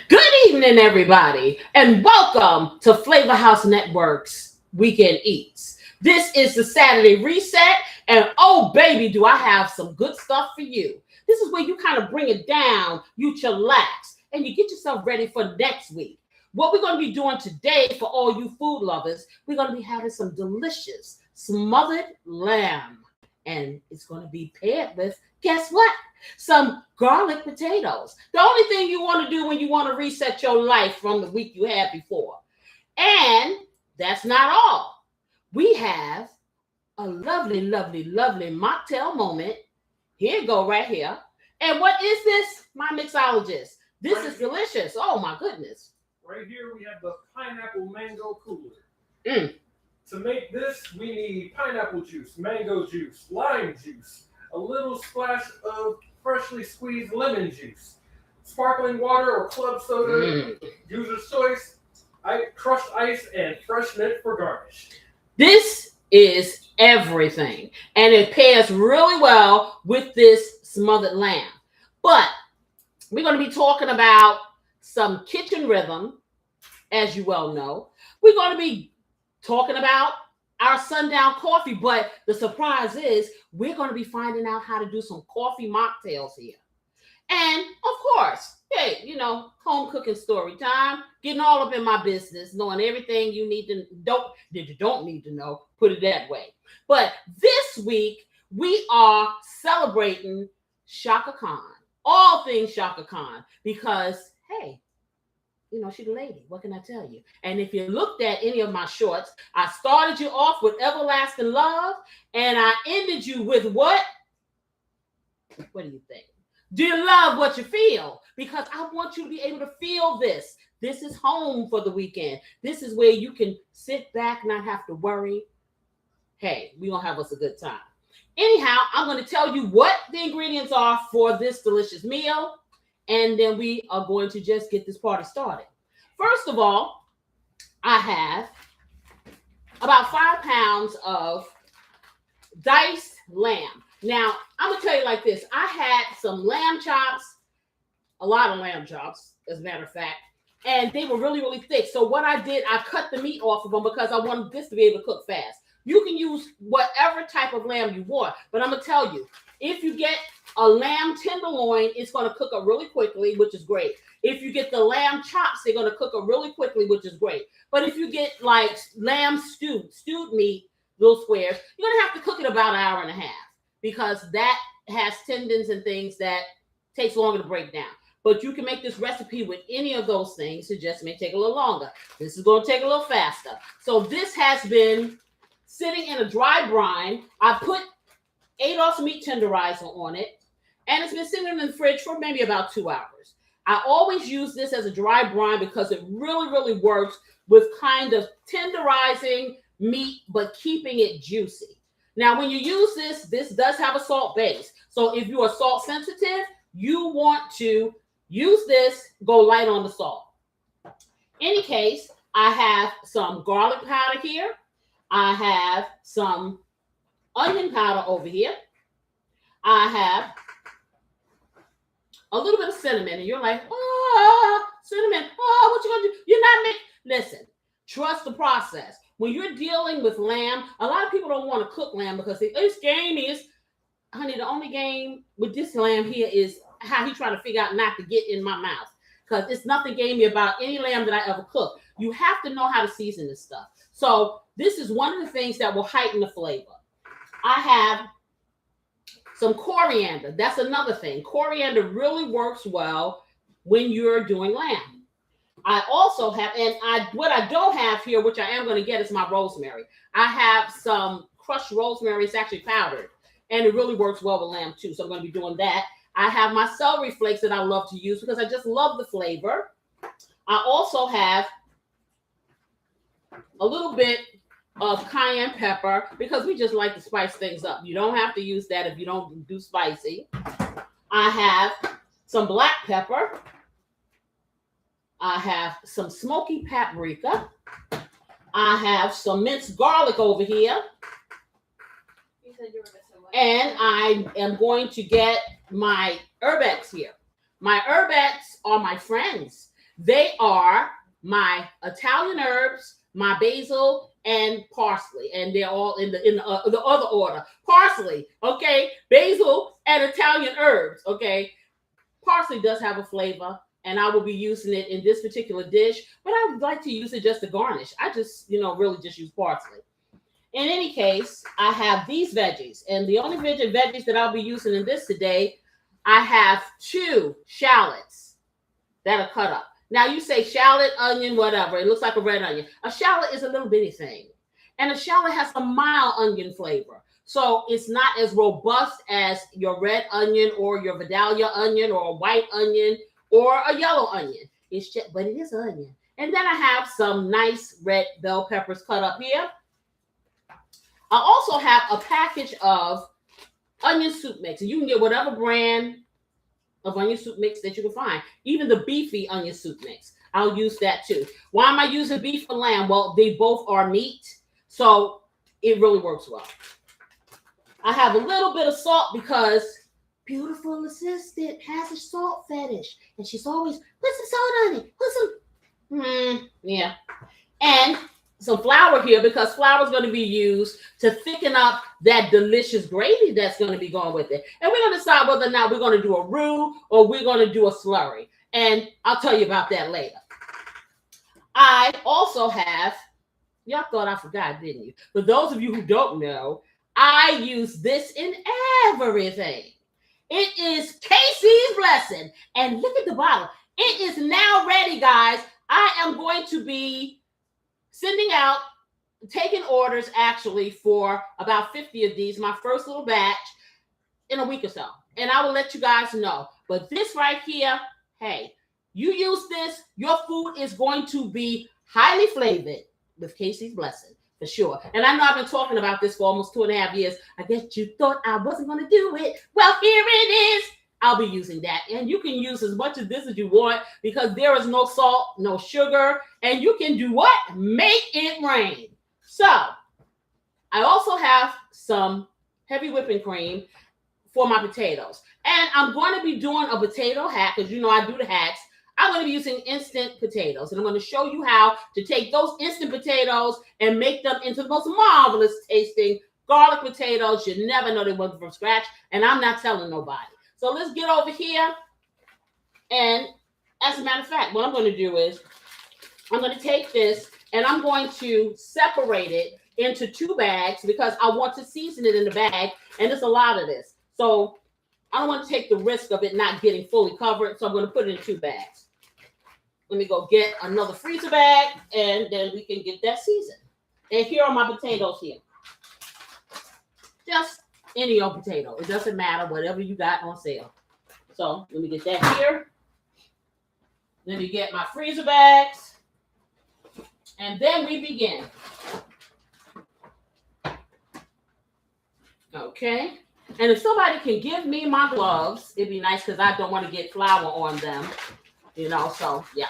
Good evening, everybody, and welcome to Flavor House Network's Weekend Eats. This is the Saturday Reset, and oh, baby, do I have some good stuff for you. This is where you kind of bring it down, you chillax, and you get yourself ready for next week. What we're going to be doing today for all you food lovers, we're going to be having some delicious smothered lamb, and it's going to be paired with, guess what? Some garlic potatoes. The only thing you want to do when you want to reset your life from the week you had before. And that's not all. We have a lovely, lovely, lovely mocktail moment. Here you go, right here. And what is this, my mixologist? This is delicious. Oh my goodness. Right here we have the pineapple mango cooler. Mm. To make this, we need pineapple juice, mango juice, lime juice, a little splash of freshly squeezed lemon juice, sparkling water or club soda, user's choice, crushed ice, and fresh mint for garnish. This is everything, and it pairs really well with this smothered lamb. But we're going to be talking about some kitchen rhythm, as you well know. We're going to be talking about our sundown coffee, but the surprise is we're going to be finding out how to do some coffee mocktails here. And of course, hey, home cooking story time, getting all up in my business, knowing everything you don't need to know, put it that way. But this week we are celebrating Shaka Khan, all things Shaka Khan, because hey, she's a lady. What can I tell you? And if you looked at any of my shorts, I started you off with everlasting love, and I ended you with what? What do you think? Do you love what you feel? Because I want you to be able to feel this. This is home for the weekend. This is where you can sit back, not have to worry. Hey, we're going to have us a good time. Anyhow, I'm going to tell you what the ingredients are for this delicious meal, and then we are going to just get this party started. First of all, I have about 5 pounds of diced lamb. Now, I'm going to tell you like this. I had some lamb chops, a lot of lamb chops, as a matter of fact, and they were really, really thick. So what I did, I cut the meat off of them because I wanted this to be able to cook fast. You can use whatever type of lamb you want, but I'm going to tell you, if you get a lamb tenderloin, it's going to cook up really quickly, which is great. If you get the lamb chops, they're going to cook up really quickly, which is great. But if you get like lamb stewed meat, little squares, you're going to have to cook it about an hour and a half because that has tendons and things that takes longer to break down. But you can make this recipe with any of those things. It just may take a little longer. This is going to take a little faster. So this has been sitting in a dry brine. I put 8 ounce meat tenderizer on it, and it's been sitting in the fridge for maybe about 2 hours. I always use this as a dry brine because it really, really works with kind of tenderizing meat, but keeping it juicy. Now, when you use this does have a salt base. So if you are salt sensitive, you want to use this, go light on the salt. In any case, I have some garlic powder here. I have some onion powder over here. I have a little bit of cinnamon, and you're like, cinnamon, what you gonna do? You're not making, listen, trust the process. When you're dealing with lamb, a lot of people don't want to cook lamb because this game is, honey, the only game with this lamb here is how he trying to figure out not to get in my mouth, because it's nothing gamey about any lamb that I ever cook. You have to know how to season this stuff. So this is one of the things that will heighten the flavor. I have some coriander. That's another thing. Coriander really works well when you're doing lamb. I also have, what I don't have here, which I am going to get, is my rosemary. I have some crushed rosemary. It's actually powdered, and it really works well with lamb too. So I'm going to be doing that. I have my celery flakes that I love to use because I just love the flavor. I also have a little bit of cayenne pepper because we just like to spice things up. You don't have to use that if you don't do spicy. I have some black pepper. I have some smoky paprika. I have some minced garlic over here. You said you were missing one. And I am going to get my herbettes here. My herbettes are my friends. They are my Italian herbs, my basil, and parsley, and they're all in the other order. Parsley, okay, basil, and Italian herbs, okay. Parsley does have a flavor, and I will be using it in this particular dish, but I would like to use it just to garnish. I just, really just use parsley. In any case, I have these veggies, and the only veggies that I'll be using in this today, I have 2 shallots that are cut up. Now you say shallot, onion, whatever. It looks like a red onion. A shallot is a little bitty thing, and a shallot has a mild onion flavor. So it's not as robust as your red onion or your Vidalia onion or a white onion or a yellow onion. It's just, but it is onion. And then I have some nice red bell peppers cut up here. I also have a package of onion soup mix. And you can get whatever brand of onion soup mix that you can find. Even the beefy onion soup mix. I'll use that too. Why am I using beef or lamb? Well, they both are meat. So it really works well. I have a little bit of salt because beautiful assistant has a salt fetish. And she's always, put some salt on it. Put some, yeah. And some flour here because flour is going to be used to thicken up that delicious gravy that's going to be going with it. And we're going to decide whether or not we're going to do a roux or we're going to do a slurry. And I'll tell you about that later. I also have, y'all thought I forgot, didn't you? For those of you who don't know, I use this in everything. It is Casey's Blessing. And look at the bottle. It is now ready, guys. I am going to be sending out, taking orders actually for about 50 of these, my first little batch, in a week or so. And I will let you guys know. But this right here, hey, you use this, your food is going to be highly flavored with Casey's Blessing, for sure. And I know I've been talking about this for almost 2.5 years. I guess you thought I wasn't going to do it. Well, here it is. I'll be using that. And you can use as much of this as you want because there is no salt, no sugar, and you can do what? Make it rain. So I also have some heavy whipping cream for my potatoes. And I'm going to be doing a potato hack because I do the hacks. I'm going to be using instant potatoes. And I'm going to show you how to take those instant potatoes and make them into the most marvelous tasting garlic potatoes. You never know they wasn't from scratch. And I'm not telling nobody. So let's get over here. And as a matter of fact, what I'm going to do is I'm going to take this and I'm going to separate it into 2 bags because I want to season it in the bag. And there's a lot of this. So I don't want to take the risk of it not getting fully covered. So I'm going to put it in 2 bags. Let me go get another freezer bag and then we can get that seasoned. And here are my potatoes here. Just any old potato. It doesn't matter, whatever you got on sale. So let me get that here. Let me get my freezer bags. And then we begin. Okay. And if somebody can give me my gloves, it'd be nice because I don't want to get flour on them. So yeah.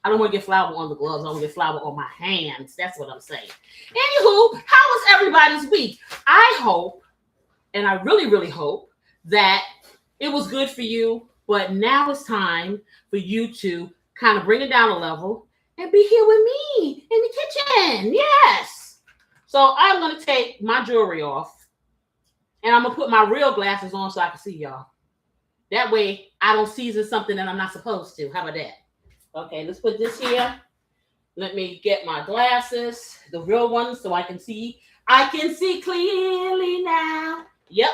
I don't want to get flour on the gloves. I want to get flour on my hands. That's what I'm saying. Anywho, how was everybody's week? I hope, and I really, really hope that it was good for you. But now it's time for you to kind of bring it down a level and be here with me in the kitchen. Yes. So I'm going to take my jewelry off and I'm going to put my real glasses on so I can see y'all. That way I don't season something that I'm not supposed to. How about that? Okay, let's put this here. Let me get my glasses, the real ones, so I can see. I can see clearly now. Yep.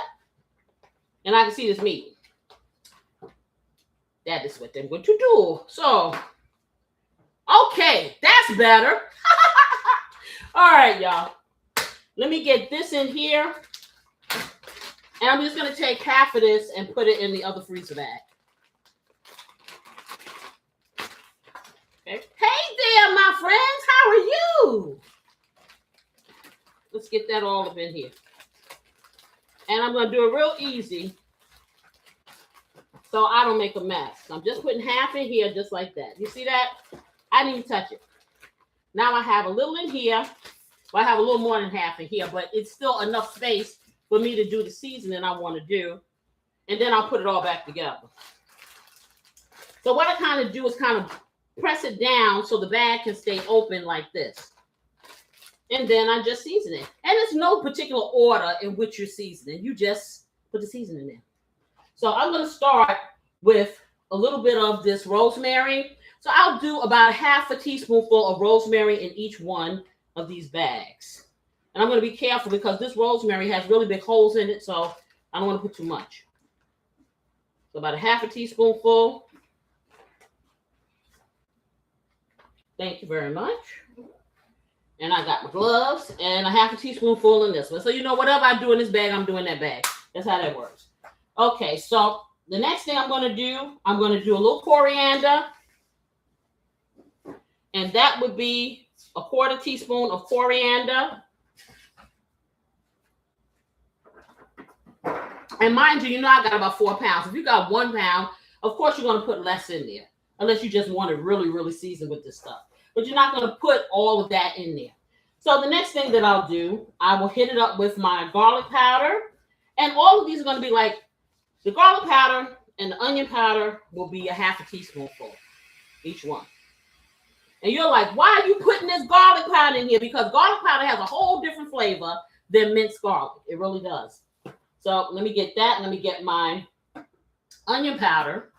And I can see this meat. That is what I'm going to do. So, okay, that's better. All right, y'all. Let me get this in here. And I'm just going to take half of this and put it in the other freezer bag. Okay. Hey there, my friends. How are you? Let's get that all up in here. And I'm going to do it real easy so I don't make a mess. I'm just putting half in here just like that. You see that? I didn't even touch it. Now I have a little in here. Well, I have a little more than half in here, but it's still enough space for me to do the seasoning I want to do. And then I'll put it all back together. So what I kind of do is kind of press it down so the bag can stay open like this. And then I just season it. And it's no particular order in which you're seasoning. You just put the seasoning in. So I'm going to start with a little bit of this rosemary. So I'll do about half a teaspoonful of rosemary in each one of these bags. And I'm going to be careful because this rosemary has really big holes in it, so I don't want to put too much. So about a half a teaspoonful. Thank you very much. And I got my gloves and a half a teaspoonful in this one. So, whatever I do in this bag, I'm doing that bag. That's how that works. Okay, so the next thing I'm going to do a little coriander. And that would be a quarter teaspoon of coriander. And mind you, I got about 4 pounds. If you got 1 pound, of course you're going to put less in there. Unless you just want it really, really seasoned with this stuff. But you're not going to put all of that in there. So the next thing that I'll do, I will hit it up with my garlic powder. And all of these are going to be like, the garlic powder and the onion powder will be a half a teaspoonful, each one. And you're like, why are you putting this garlic powder in here? Because garlic powder has a whole different flavor than minced garlic. It really does. So let me get that. Let me get my onion powder.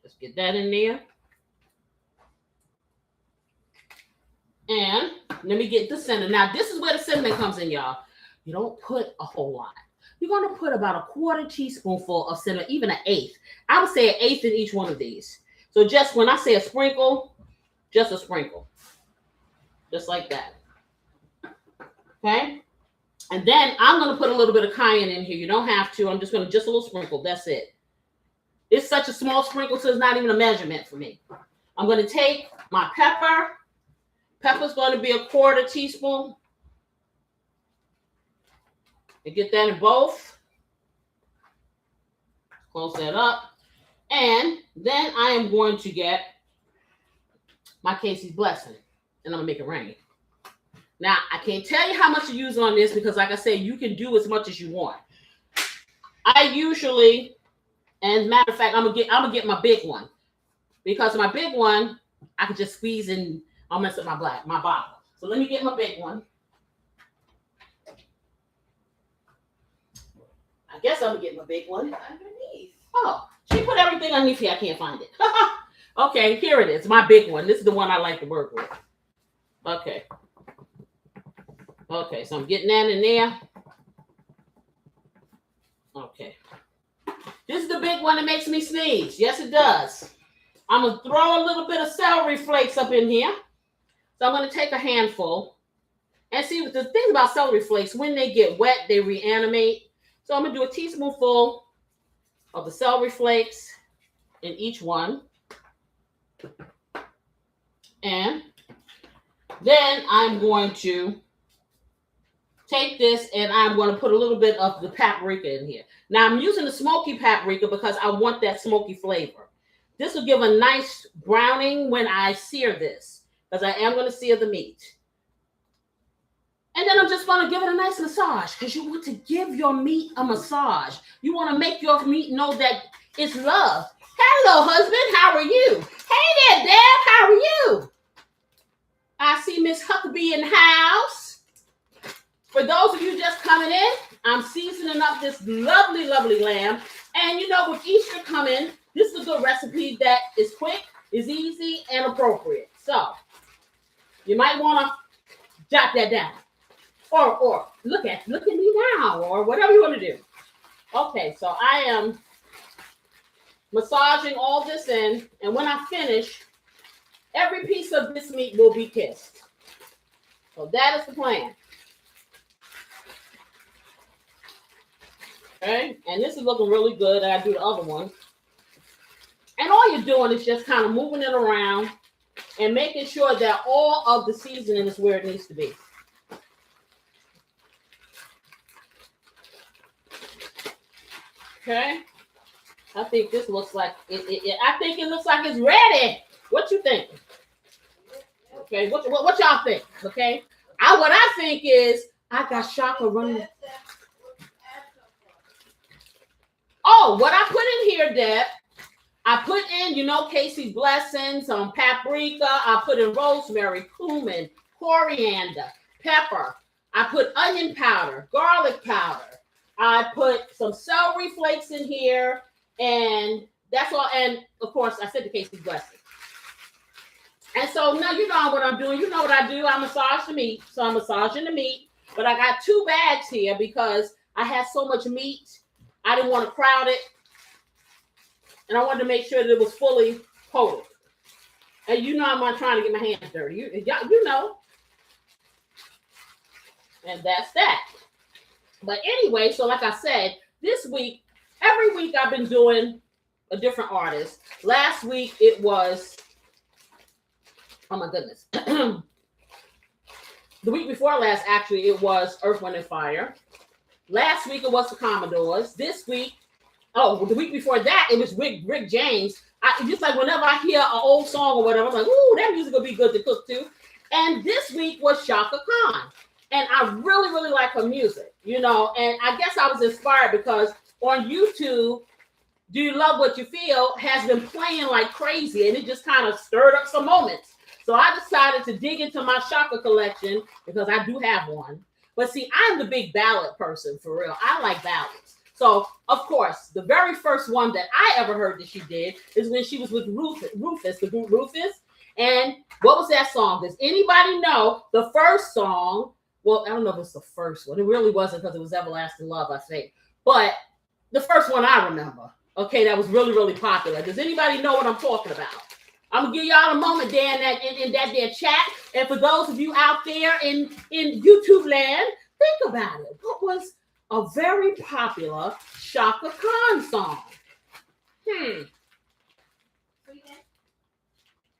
Just get that in there. And let me get the cinnamon. Now, this is where the cinnamon comes in, y'all. You don't put a whole lot. You're going to put about a quarter teaspoonful of cinnamon, even an eighth. I would say an eighth in each one of these. So just when I say a sprinkle, just a sprinkle. Just like that. Okay? And then I'm going to put a little bit of cayenne in here. You don't have to. I'm just going to just a little sprinkle. That's it. It's such a small sprinkle, so it's not even a measurement for me. I'm going to take my pepper. Pepper's going to be a quarter teaspoon. And get that in both. Close that up. And then I am going to get my Casey's Blessing. And I'm going to make it rain. Now, I can't tell you how much to use on this because, like I said, you can do as much as you want. I usually, and as a matter of fact, I'm gonna get my big one. Because my big one, I can just squeeze and I'll mess up my bottle. So let me get my big one. I guess I'm gonna get my big one. Underneath. Oh, she put everything underneath here. I can't find it. Okay, here it is. My big one. This is the one I like to work with. Okay. Okay, so I'm getting that in there. Okay. This is the big one that makes me sneeze. Yes, it does. I'm going to throw a little bit of celery flakes up in here. So I'm going to take a handful. And see, the thing about celery flakes, when they get wet, they reanimate. So I'm going to do a teaspoonful of the celery flakes in each one. And then I'm going to take this and I'm going to put a little bit of the paprika in here. Now I'm using the smoky paprika because I want that smoky flavor. This will give a nice browning when I sear this because I am going to sear the meat. And then I'm just going to give it a nice massage because you want to give your meat a massage. You want to make your meat know that it's loved. Hello, husband. How are you? Hey there, Deb. How are you? I see Miss Huckabee in the house. For those of you just coming in, I'm seasoning up this lovely, lovely lamb. And with Easter coming, this is a good recipe that is quick, is easy, and appropriate. So, you might want to jot that down. Or look at me now, or whatever you want to do. Okay, so I am massaging all this in, and when I finish, every piece of this meat will be kissed. So that is the plan. Okay, and this is looking really good. I do the other one. And all you're doing is just kind of moving it around and making sure that all of the seasoning is where it needs to be. Okay, I think this looks like I think it looks like it's ready. What you think? Okay, what y'all think? Okay, what I think is I got Shaka running. Oh, what I put in here, Deb, I put in, Casey's blessing, some paprika. I put in rosemary, cumin, coriander, pepper. I put onion powder, garlic powder. I put some celery flakes in here, and that's all. And of course, I said the Casey's blessing. And so now you know what I'm doing. You know what I do. I massage the meat. So I'm massaging the meat. But I got 2 bags here because I had so much meat. I didn't want to crowd it. And I wanted to make sure that it was fully coated. And you know I'm not trying to get my hands dirty. You know. And that's that. But anyway, so like I said, this week, every week I've been doing a different artist. Last week it was, oh my goodness. The week before last, actually, it was Earth, Wind, and Fire. Last week it was the Commodores. This week, the week before that, it was Rick James. Just like whenever I hear an old song or whatever, I'm like, ooh, that music will be good to cook to. And this week was Shaka Khan. And I really, really like her music, and I guess I was inspired because on YouTube, Do You Love What You Feel has been playing like crazy, and it just kind of stirred up some moments. So I decided to dig into my Shaka collection because I do have one. But see, I'm the big ballad person for real. I like ballads. So, of course, the very first one that I ever heard that she did is when she was with Rufus, the group Rufus. And what was that song? Does anybody know the first song? Well, I don't know if it's the first one. It really wasn't because it was Everlasting Love, I think. But the first one I remember, okay, that was really, really popular. Does anybody know what I'm talking about? I'm going to give y'all a moment there in that there chat. And for those of you out there in YouTube land, think about it. What was a very popular Shaka Khan song?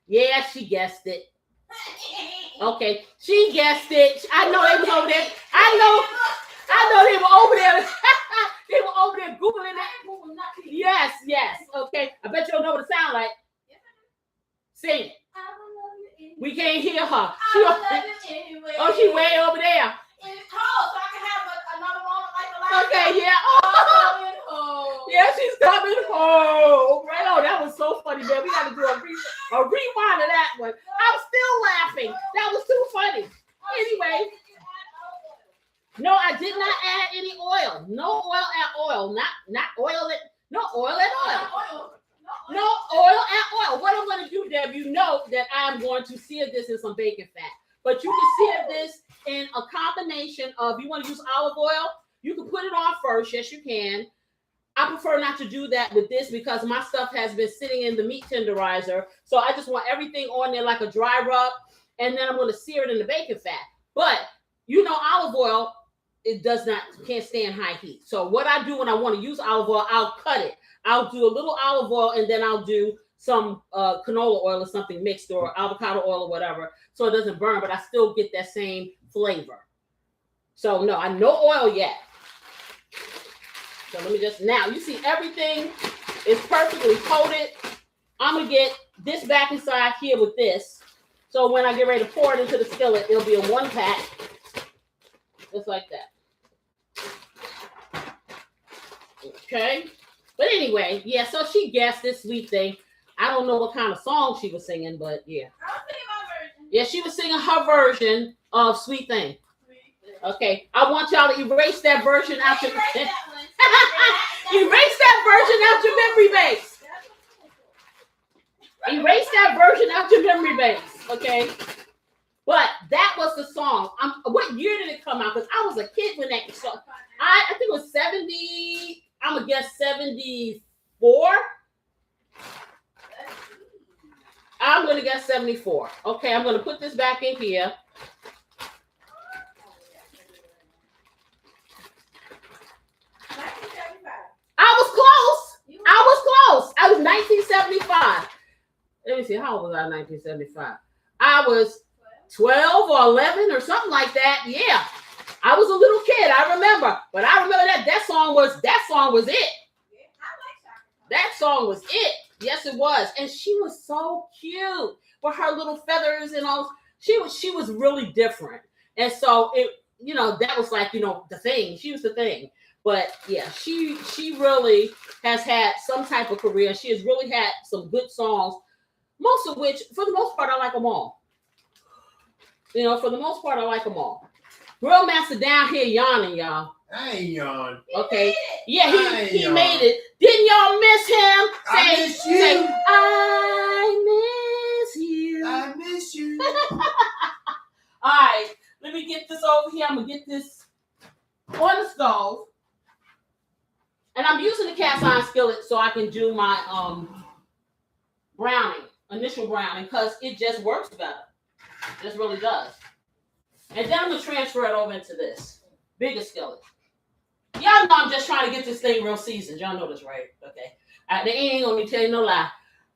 Yeah, she guessed it. Okay, she guessed it. I know they was over there. I know they were over there. They were over there Googling that. Yes. Okay, I bet you don't know what it sounds like. Sing it. We can't hear her. She way over there. It's cold, so I can have another moment like the last Okay, one. yeah. Yeah, she's coming home. Right on. That was so funny, man. We got to do a rewind of that one. I'm still laughing. That was too funny. Anyway. No, I did not add any oil. No oil at oil. Not oil at no oil at oil. No oil at oil. What I'm going to do, Deb, you know that I'm going to sear this in some bacon fat. But you can sear this in a combination of, you want to use olive oil, you can put it on first. Yes, you can. I prefer not to do that with this because my stuff has been sitting in the meat tenderizer. So I just want everything on there like a dry rub. And then I'm going to sear it in the bacon fat. But, olive oil, can't stand high heat. So what I do when I want to use olive oil, I'll cut it. I'll do a little olive oil and then I'll do some canola oil or something mixed or avocado oil or whatever so it doesn't burn, but I still get that same flavor. So no, I no oil yet. So let me now you see everything is perfectly coated. I'm going to get this back inside here with this. So when I get ready to pour it into the skillet, it'll be in one pack. Just like that. Okay. But anyway, yeah, so she guessed this sweet thing. I don't know what kind of song she was singing, but yeah. I was singing my version. Yeah, she was singing her version of Sweet Thing. Okay. I want y'all to erase that version out your Erase that one. erase that version out your memory base. Erase that version out your memory base. Okay. But that was the song. What year did it come out? Because I was a kid when that song. I think it was 70. I'm gonna guess 74. I'm gonna guess 74. Okay, I'm gonna put this back in here. I was close. I was 1975. Let me see. How old was I in 1975? I was 12 or 11 or something like that. Yeah. I was a little kid. I remember. But I remember that song was it. That song was it. Yes, it was. And she was so cute with her little feathers and all. She was really different. And so it, that was like, the thing. She was the thing. But yeah, she really has had some type of career. She has really had some good songs, most of which, for the most part, I like them all. You know, for the most part, I like them all. Grill Master down here yawning, y'all. I ain't yawn. Okay. Yeah, he yawn. made it. Didn't y'all miss him? I miss you. Say, I miss you. I miss you. All right, let me get this over here. I'm gonna get this on the stove, and I'm using the cast iron skillet so I can do my initial browning, because it just works better. It just really does. And then I'm gonna transfer it over into this bigger skillet. Y'all know I'm just trying to get this thing real seasoned. Y'all know this, right? Okay. They ain't gonna tell you no lie.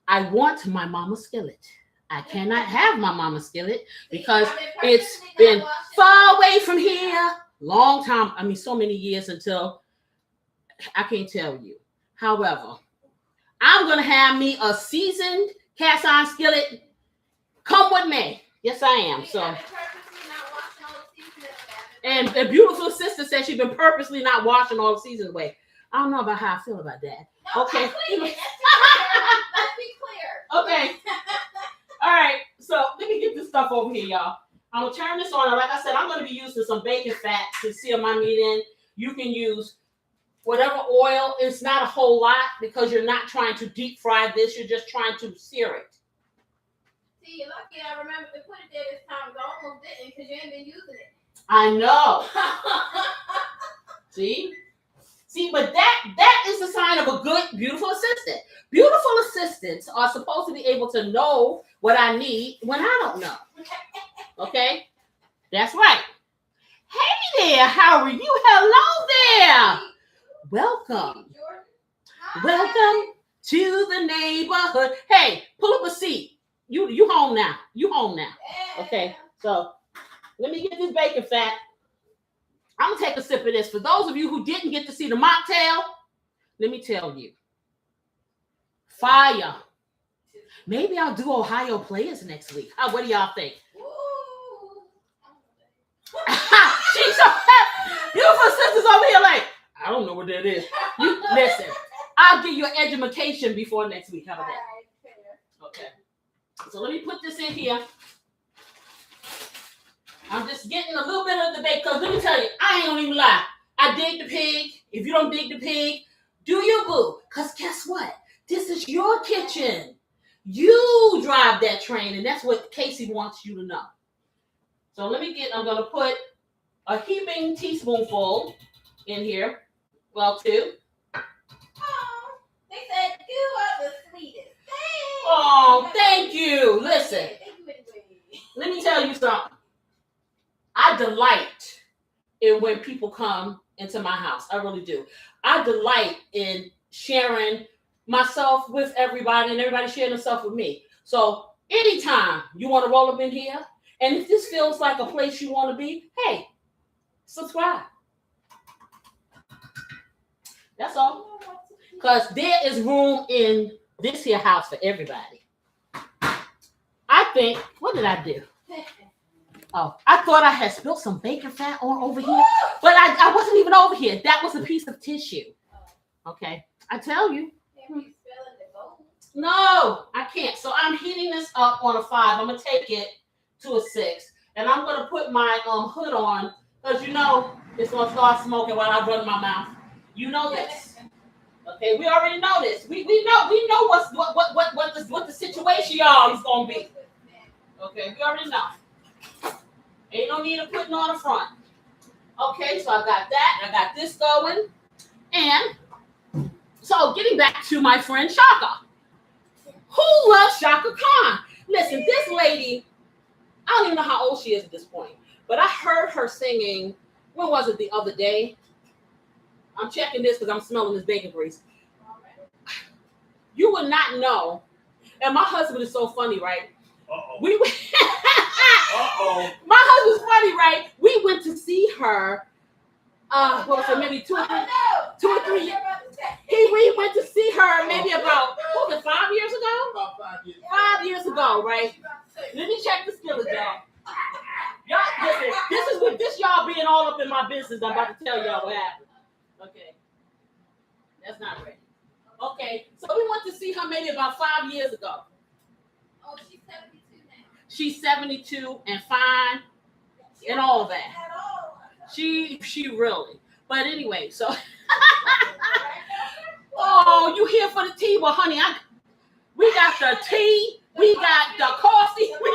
I want my mama's skillet. I cannot have my mama's skillet because it's been far away from here. Long time. I mean, so many years until I can't tell you. However, I'm gonna have me a seasoned cast iron skillet. Come with me. Yes, I am. So. And a beautiful sister said she's been purposely not washing all the seasons away. I don't know about how I feel about that. No, Okay. Let's be clear. Okay. All right. So let me get this stuff over here, y'all. I'm gonna turn this on. Like I said, I'm gonna be using some bacon fat to seal my meat in. You can use whatever oil. It's not a whole lot because you're not trying to deep fry this. You're just trying to sear it. See, you're lucky I remember to put it there this time. I almost didn't because you ain't been using it. I know. See, but that is a sign of a good, beautiful assistant. Beautiful assistants are supposed to be able to know what I need when I don't know. Okay, that's right. Hey there, how are you? Hello there. Welcome. Welcome to the neighborhood. Hey, pull up a seat. You home now. You home now. Okay, so. Let me get this bacon fat. I'm gonna take a sip of this. For those of you who didn't get to see the mocktail, let me tell you. Fire. Maybe I'll do Ohio players next week. What do y'all think? She's so happy. Beautiful sisters over here like, I don't know what that is. You listen, I'll give you an education before next week. How about that? Okay. So let me put this in here. I'm just getting a little bit of the bacon, because let me tell you, I ain't gonna even lie. I dig the pig. If you don't dig the pig, do your boo. Because guess what? This is your kitchen. You drive that train, and that's what Casey wants you to know. So I'm gonna put a heaping teaspoonful in here. Well, 2. Oh, they said you are the sweetest. Oh, thank you. Listen, let me tell you something. I delight in when people come into my house. I really do. I delight in sharing myself with everybody and everybody sharing themselves with me. So anytime you want to roll up in here, and if this feels like a place you want to be, hey, subscribe. That's all. Because there is room in this here house for everybody. I think, what did I do? Oh, I thought I had spilled some bacon fat on over here, but I wasn't even over here. That was a piece of tissue. Okay, I tell you. No, I can't. So I'm heating this up on a 5. I'm gonna take it to a 6, and I'm gonna put my hood on because you know it's gonna start smoking while I run my mouth. You know this. Okay, we already know this. We know what the situation y'all is gonna be. Okay, we already know. Ain't no need of putting on the front. Okay, so I got that. I got this going. And so getting back to my friend Shaka. Who loves Shaka Khan? Listen, this lady, I don't even know how old she is at this point, but I heard her singing, when was it, the other day? I'm checking this because I'm smelling this bacon grease. You would not know. And my husband is so funny, right? Uh-oh. My husband's funny, right? We went to see her. What was it? Maybe 2 or 3 years. We went to see her maybe about 5 years ago. About 5 years. 5 years ago, right? Let me check the skillet, y'all. Y'all, listen. This y'all being all up in my business. I'm about to tell y'all what happened. Okay. That's not ready. Okay, so we went to see her maybe about 5 years ago. Oh, she's 72 now. She's 72 and fine and all that. At all. She really. But anyway, so oh, you here for the tea? Well, honey, we got the tea, we got the coffee, we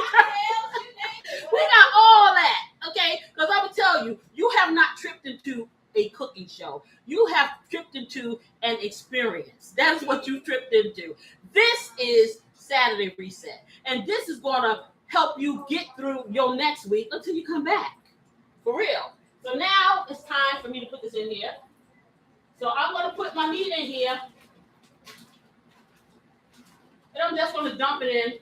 got all that. Okay, because I will tell you, you have not tripped into a cooking show. You have tripped into an experience. That's what you tripped into. This is Saturday Reset, and this is going to help you get through your next week until you come back. For real. So now it's time for me to put this in here. So I'm going to put my meat in here, and I'm just going to dump it in,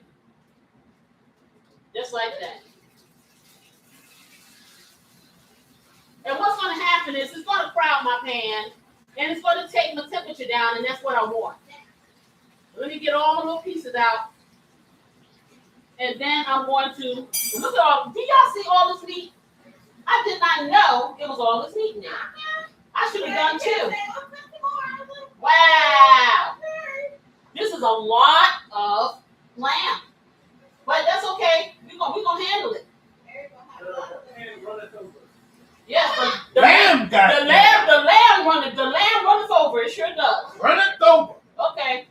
just like that. And what's going to happen is it's going to crowd my pan, and it's going to take my temperature down, and that's what I want. Let me get all the little pieces out. And then I'm going to, look at all, do y'all see all this meat? I did not know it was all this meat in there. I should have done two. Wow. This is a lot of lamb. But that's okay. We're gonna handle it. Yes, the Lamb got the lamb runneth over. It sure does. Run it over. Okay.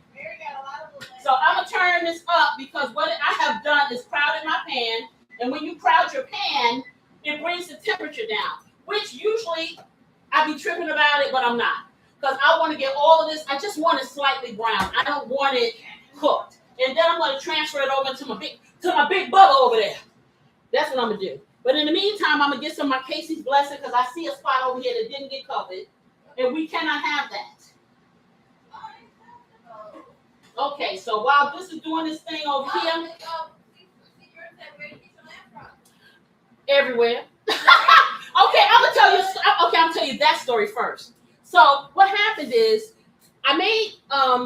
So I'm gonna turn this up because what I have done is crowded my pan, and when you crowd your pan, it brings the temperature down. Which usually I be tripping about it, but I'm not, because I want to get all of this. I just want it slightly brown. I don't want it cooked. And then I'm gonna transfer it over to my big bubba over there. That's what I'm gonna do. But in the meantime, I'm gonna get some of my Casey's blessing because I see a spot over here that didn't get covered, and we cannot have that. Okay, so while this is doing this thing over here, everywhere. Okay, I'm gonna tell you that story first. So what happened is I made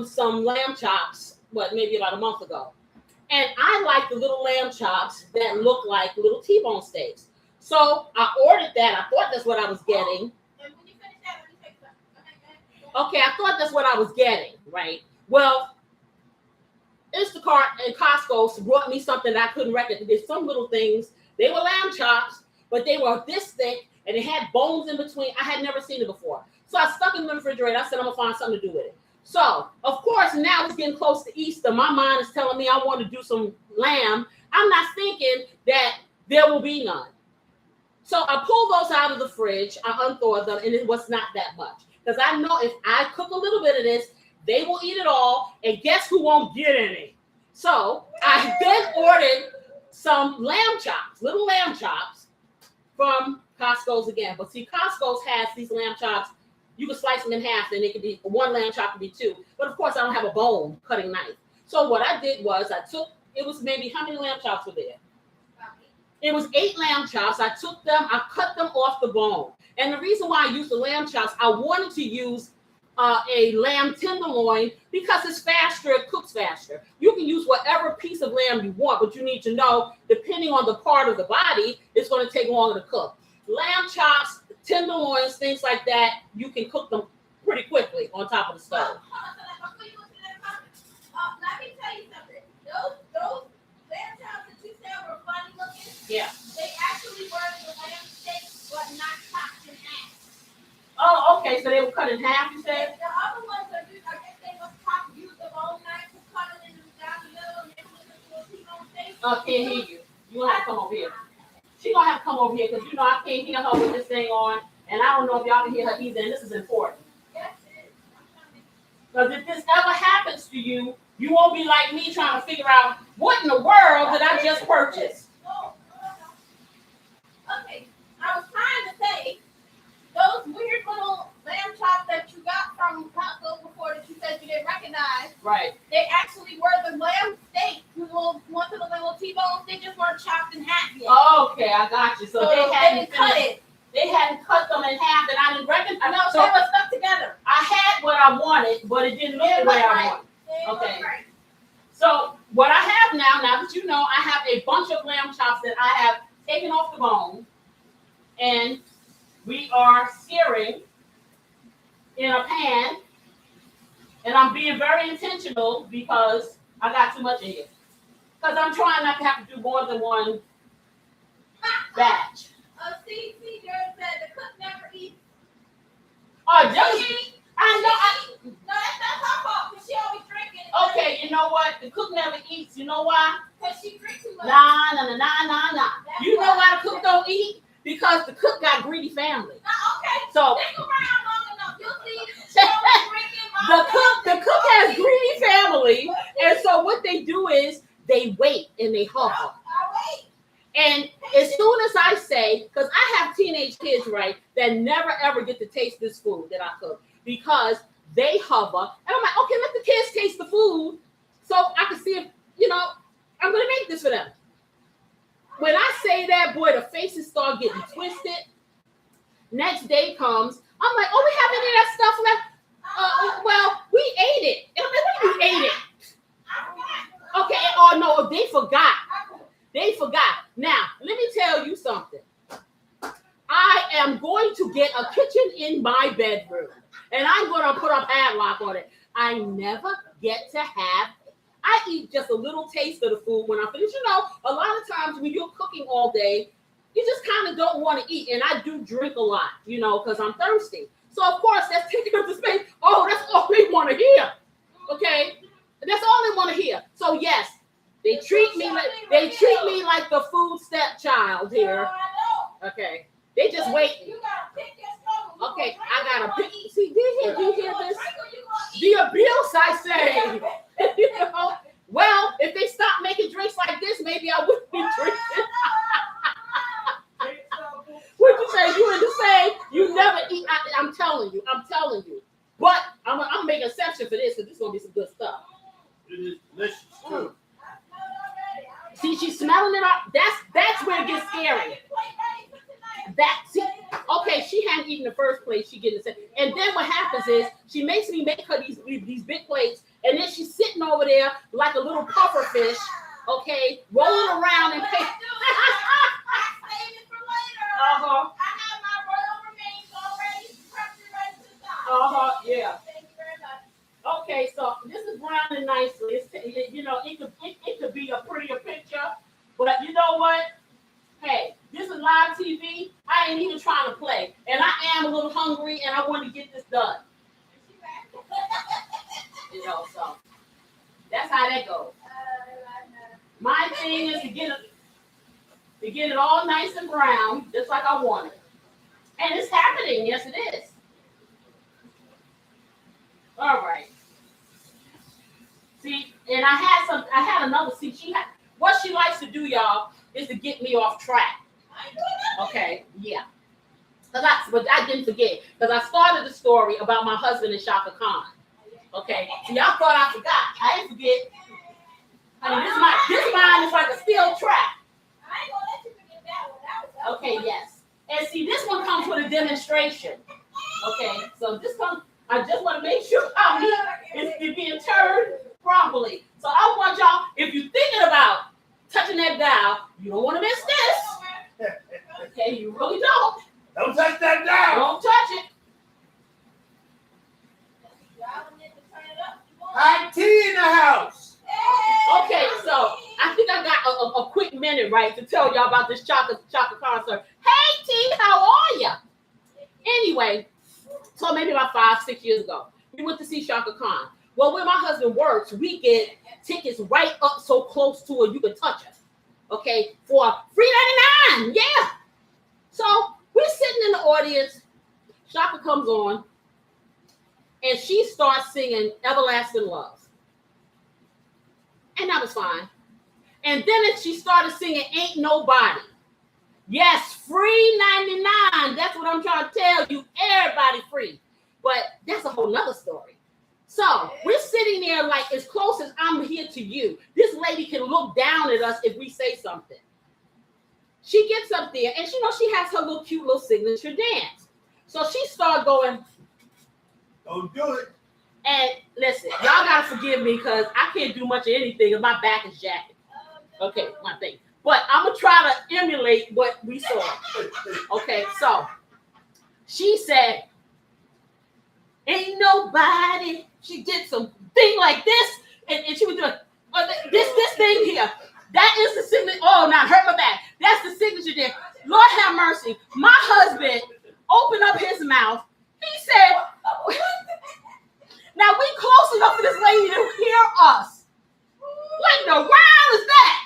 some lamb chops, maybe about a month ago. And I like the little lamb chops that look like little T-bone steaks. So I ordered that. I thought that's what I was getting. Okay, I thought that's what I was getting, right? Well, Instacart and Costco brought me something that I couldn't recognize. There's some little things. They were lamb chops, but they were this thick, and it had bones in between. I had never seen it before. So I stuck it in the refrigerator. I said, I'm going to find something to do with it. So, of course, now it's getting close to Easter. My mind is telling me I want to do some lamb. I'm not thinking that there will be none. So I pulled those out of the fridge. I unthawed them, and it was not that much. Because I know if I cook a little bit of this, they will eat it all, and guess who won't get any? So I then ordered some lamb chops, little lamb chops from Costco's again. But see, Costco's has these lamb chops. You can slice them in half, and it could be one lamb chop could be two. But of course, I don't have a bone cutting knife. So what I did was it was maybe, how many lamb chops were there? It was 8 lamb chops. I took them, I cut them off the bone. And the reason why I used the lamb chops, I wanted to use a lamb tenderloin because it's faster, it cooks faster. You can use whatever piece of lamb you want, but you need to know, depending on the part of the body, it's going to take longer to cook. Lamb chops, tenderloins, things like that, you can cook them pretty quickly on top of the stove. Let me tell you something. Those lamb chops that you said were funny looking. Yeah. They actually were the lamb steak, but not chopped in half. Oh, okay. So they were cut in half, you said? The other ones are just, I guess they must use the bone knife to cut it down the middle and make it into a T-bone steak. Can't hear you. You gonna have to come over here. She gonna have to come over here because I can't hear her with this thing on, and I don't know if y'all can hear her either. And this is important. Yes, it is. Because if this ever happens to you, you won't be like me trying to figure out what in the world did I just purchase. No. Okay, I was trying to say those weird little lamb chops that you got from Costco before that you said you didn't recognize. Right. They actually were the lamb steak. One of the little T-bones, they just weren't chopped in half yet. Okay, I got you. So they hadn't cut it. They hadn't cut them in half, and I didn't recognize. No, So they were stuck together. I had what I wanted, but it didn't look the way I wanted. Okay. Right. So what I have now that you know, I have a bunch of lamb chops that I have taken off the bone, and we are searing in a pan And I'm being very intentional because I got too much in here. Because I'm trying not to have to do more than one batch. CC girl said the cook never eats. Oh, She just eat. I know. No, that's her fault because she always drinking. Okay, you know what? The cook never eats. You know why? Because she drinks too much. Nah. You know why the cook don't eat? Because the cook got greedy family. Okay. So Stick around long enough. You'll see. She always drinking. the cook has greedy family, and so what they do is they wait and they hover. I wait. And as soon as I say, because I have teenage kids, right, that never ever get to taste this food that I cook because they hover, and I'm like, okay, let the kids taste the food, so I can see if I'm gonna make this for them. When I say that, boy, the faces start getting twisted. Next day comes, I'm like, oh, we have any of that stuff left? Well, we ate it. And I'm like, what do you ate it? Okay, oh no, they forgot. They forgot. Now, let me tell you something. I am going to get a kitchen in my bedroom, and I'm going to put a padlock on it. I never get to have. I eat just a little taste of the food when I finish. A lot of times when you're cooking all day, you just kind of don't want to eat. And I do drink a lot, because I'm thirsty. So, of course, that's taking up the space. Oh, that's all they want to hear. Okay? That's all they want to hear. So, yes, they treat me like the food stepchild here. Okay. They just wait. Okay, I gotta pick. See, do you hear this? The abuse, I say. Well, if they stop making drinks like this, maybe I wouldn't be drinking. What'd you say? You in the same? You never eat. I'm telling you. But I'm gonna make an exception for this because this is gonna be some good stuff. It is delicious too. See, she's smelling it up. That's where it gets scary. Okay, she hadn't eaten the first plate. She getting the second. And then what happens is she makes me make her these big plates, and then she's sitting over there like a little puffer fish, okay, rolling around and pay. Uh-huh. I have my royal remains already prepped and ready to die. Uh-huh, yeah. Thank you very much. Okay, so this is browning nicely. It could be a prettier picture, but you know what? Hey, this is live TV. I ain't even trying to play, and I am a little hungry, and I want to get this done. So that's how that goes. My thing is to get it all nice and brown, just like I want it, and it's happening. Yes, it is. All right. See, and I had another. See, what she likes to do, y'all, is to get me off track. Okay, yeah. But I didn't forget because I started the story about my husband and Shaka Khan. Okay, so y'all thought I forgot. I didn't forget. Honey, this mine is like a steel trap. I ain't gonna let you forget that one. Okay, yes. And see, this one comes with a demonstration. Okay, so this comes. I just want to make sure how meat is being turned properly. So I want y'all, if you're thinking about touching that dial, you don't want to miss this. Okay, you really don't. Don't touch that down. Don't touch it. Hot tea in the house. Okay, so I think I got a quick minute, right, to tell y'all about this Chaka concert. Hey, T, how are ya? Anyway, so maybe about 5-6 years ago, we went to see Shaka Khan. Well, where my husband works, we get tickets right up so close to her you can touch her. Okay, for $3.99. Yeah. So we're sitting in the audience. Shaka comes on, and she starts singing "Everlasting Love," and that was fine. And then she started singing "Ain't Nobody." Yes, free 99. That's what I'm trying to tell you. Everybody free. But that's a whole nother story. So we're sitting there like as close as I'm here to you. This lady can look down at us if we say something. She gets up there and she has her cute little signature dance. So she started going. Don't do it. And listen, y'all gotta forgive me because I can't do much of anything and my back is jacket. Okay, my thing. But I'm going to try to emulate what we saw. Okay, so she said, Ain't nobody. She did some thing like this, and she was doing this thing here. That is the signature. Oh, now hurt my back. That's the signature there. Lord have mercy. My husband opened up his mouth. He said, now we close enough for this lady to hear us. What in the world is that?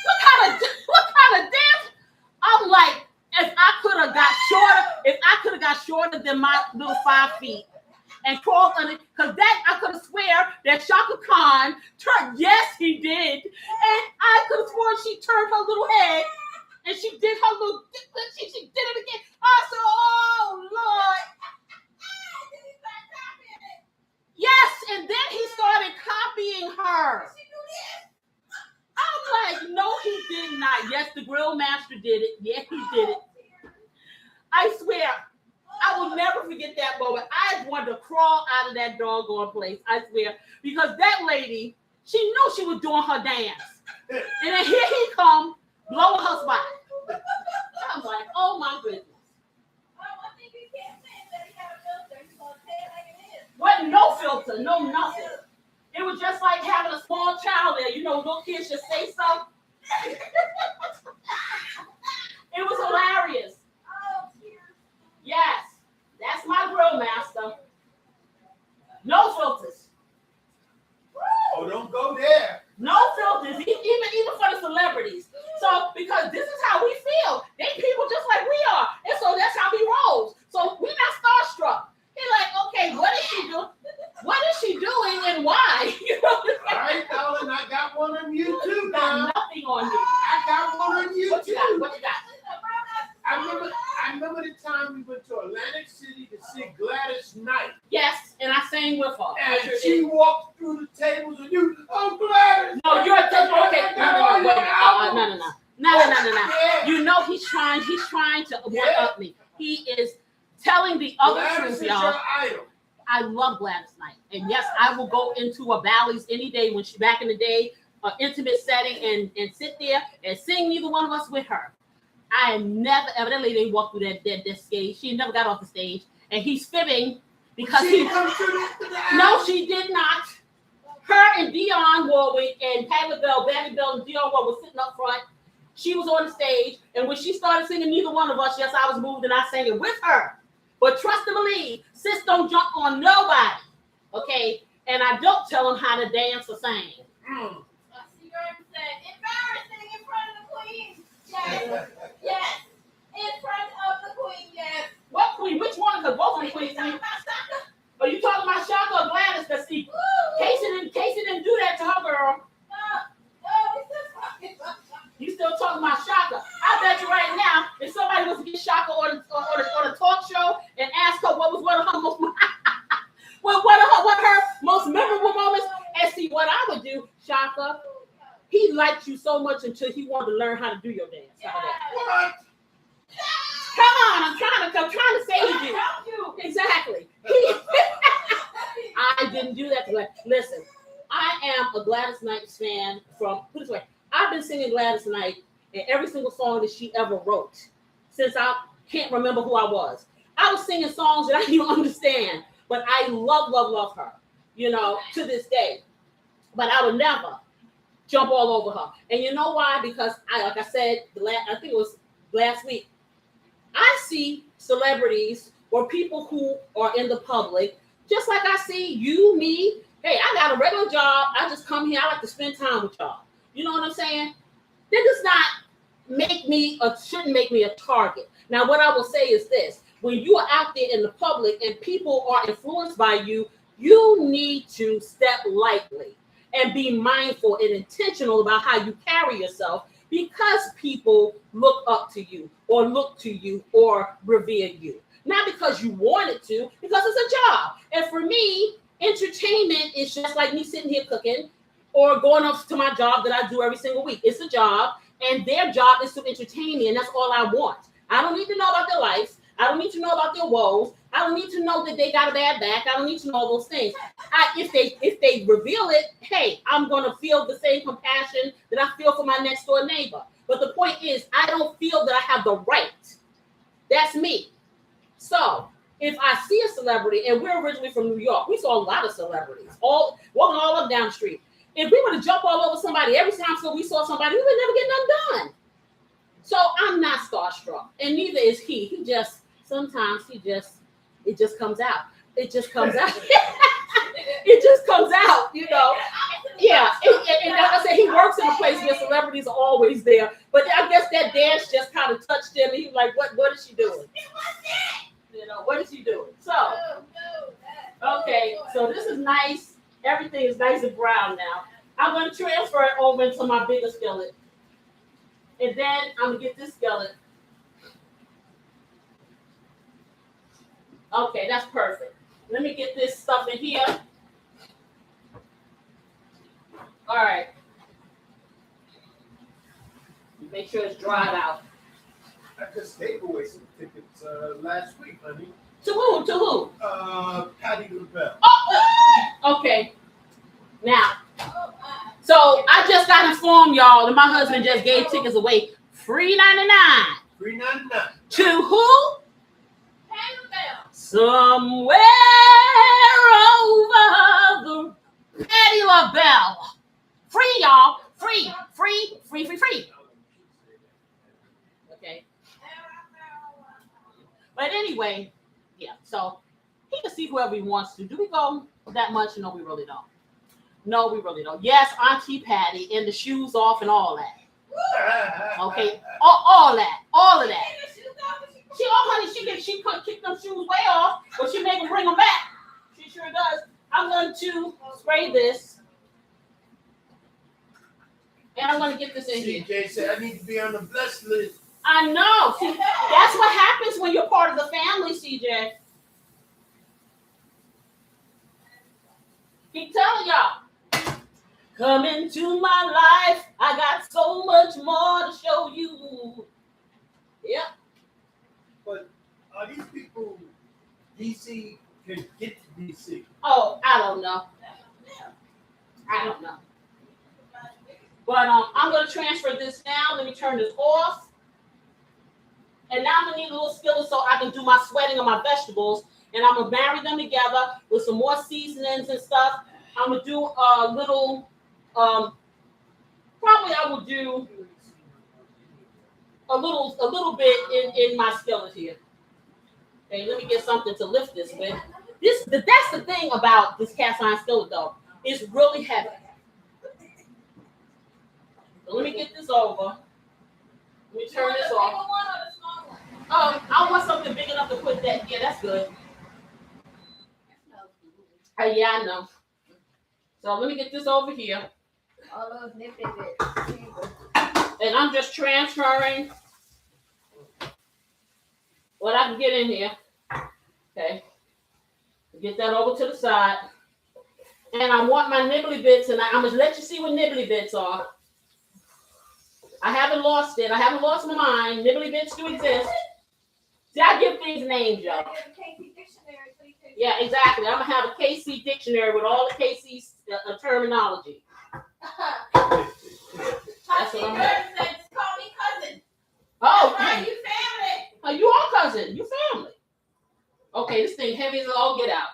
What kind of dance? I'm like, if I could have got shorter than my little 5 feet and crawled on it, because that I could have swear that Shaka Khan turned, yes, he did. And I could have sworn she turned her little head and she did her little, she did it again. I said, oh, Lord. Yes, and then he started copying her. I'm like, no, he did not. Yes, the grill master did it. Yeah, he did it. I swear, I will never forget that moment. I wanted to crawl out of that doggone place. I swear, because that lady, she knew she was doing her dance, and then here he come blowing her spot. I'm like, oh my goodness. Wasn't no filter, no nothing. It was just like having a small child there. You know, little kids just say so. It was hilarious. Yes, that's my grill master. No filters. Oh, don't go there. No filters, even for the celebrities. So, because this is how we feel. They people just like we are. And so that's how he rolls. So we're not starstruck. He's like, okay, what is she doing? What is she doing and why? You know? All right, darling, I got one on you too now. Nothing on you. I got one on you What too. you got? What you got? I remember the time we went to Atlantic City to see Gladys Knight. Yes, and I sang with her. And she walked through the tables and you, oh, Gladys. No, you're a okay. No. Yeah. You know he's trying to one up me. He is telling the other Gladys truth, is y'all. your idol. I love Gladys Knight. And yes, I will go into a Bally's any day when she back in the day, an intimate setting and sit there and sing neither one of us with her. I am never ever that lady walked through that stage. She never got off the stage. And he's fibbing because no, she did not. Her and Dionne Warwick and Patti LaBelle, and Dionne Warwick were sitting up front. She was on the stage, and when she started singing neither one of us, yes, I was moved and I sang it with her. But trust and believe, sis don't jump on nobody, okay? And I don't tell them how to dance or sing. Embarrassing in front of the queen. Yes. Yes. In front of the queen, yes. What queen? Which one? Because both of the queens. Are you talking about Shaka or Gladys? Because see, Casey didn't do that to her girl. You still talking about Shaka? I bet you right now, if somebody was to get Shaka on a talk show and ask her what was one of her most what her most memorable moments, and see what I would do, Shaka. He liked you so much until he wanted to learn how to do your dance. Yeah. What? Come on, I'm trying to save you. Exactly. I didn't do that to Gladys. Listen, I am a Gladys Knight fan from, put it this way, I've been singing Gladys Knight in every single song that she ever wrote since I can't remember who I was. I was singing songs that I didn't even understand, but I love her, you know, to this day. But I would never jump all over her. And you know why? Because like I said, I think it was last week, I see celebrities or people who are in the public, just like I see you, me. Hey, I got a regular job. I just come here. I like to spend time with y'all. You know what I'm saying? That does not shouldn't make me a target. Now, what I will say is this. When you are out there in the public and people are influenced by you, you need to step lightly and be mindful and intentional about how you carry yourself, because people look up to you or revere you. Not because you wanted to, because it's a job. And for me, entertainment is just like me sitting here cooking or going up to my job that I do every single week. It's a job, and their job is to entertain me, and that's all I want. I don't need to know about their lives. I don't need to know about their woes. I don't need to know that they got a bad back. I don't need to know all those things. If they reveal it, hey, I'm going to feel the same compassion that I feel for my next door neighbor. But the point is, I don't feel that I have the right. That's me. So if I see a celebrity, and we're originally from New York, we saw a lot of celebrities, all walking all up down the street. If we were to jump all over somebody every time we saw somebody, we would never get nothing done. So I'm not starstruck, and neither is he. He just sometimes it just comes out. It just comes out. It just comes out, you know. Yeah, and like I said, he works in a place where celebrities are always there. But I guess that dance just kind of touched him, and he was like, "What is she doing? You know, what is she doing?" So, okay, so this is nice. Everything is nice and brown now. I'm going to transfer it over into my bigger skillet, and then I'm gonna get this skillet. Okay, that's perfect. Let me get this stuff in here. All right. Make sure it's dried out. I just gave away some tickets last week, honey. To who? To who? Patty LaBelle. Oh, okay. Now, so I just got informed, y'all, that my husband just gave tickets away, free $99. $3.99. To who? Somewhere over the Patty LaBelle. Free, y'all. Free. Okay. But anyway, yeah. So he can see whoever he wants to. Do we go that much? No, we really don't. No, we really don't. Yes, Auntie Patty, and the shoes off and all that. Okay, all that, all of that. She could kick them shoes way off, but she make them bring them back. She sure does. I'm going to spray this, and I'm going to get this in here. CJ said I need to be on the blessed list. I know. See, that's what happens when you're part of the family, CJ. Keep telling y'all. Come into my life. I got so much more to show you. Yep. But are these people DC can get to DC? Oh, I don't know. But I'm going to transfer this now. Let me turn this off. And now I'm going to need a little skillet so I can do my sweating of my vegetables. And I'm going to marry them together with some more seasonings and stuff. I'm going to do a little, probably I will do a little bit in my skillet here. Okay, let me get something to lift this with. That's the thing about this cast iron skillet though. It's really heavy. So let me get this over. Let me turn this off. I want something big enough to put that. Yeah, that's good. Yeah, I know. So let me get this over here. All those nippy bits. And I'm just transferring what I can get in here. Okay. Get that over to the side. And I want my nibbly bits, and I'm going to let you see what nibbly bits are. I haven't lost it. I haven't lost my mind. Nibbly bits do exist. See, I give things names, y'all. Yeah, exactly. I'm going to have a KC dictionary with all the KC's terminology. That's what I'm doing. Call me cousin. Oh, right, you family. Oh, you all cousin. You family. Okay, this thing heavy as all get out.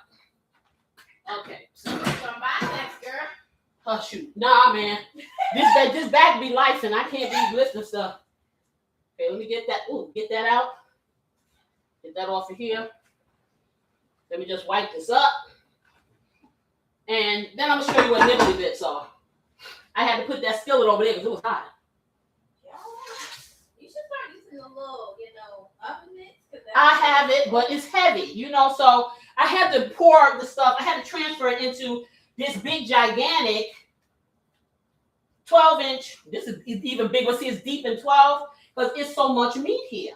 Okay. So my next girl. Oh shoot. Nah, man. This back be life and I can't be lifting stuff. Okay, let me get that. Ooh, get that out. Get that off of here. Let me just wipe this up. And then I'm gonna show you what nibbly bits are. I had to put that skillet over there because it was hot. You should start using the little, oven mitts. I have it, but it's heavy, so I had to pour the stuff. I had to transfer it into this big, gigantic 12-inch. This is even bigger. See, it's deep in 12 because it's so much meat here.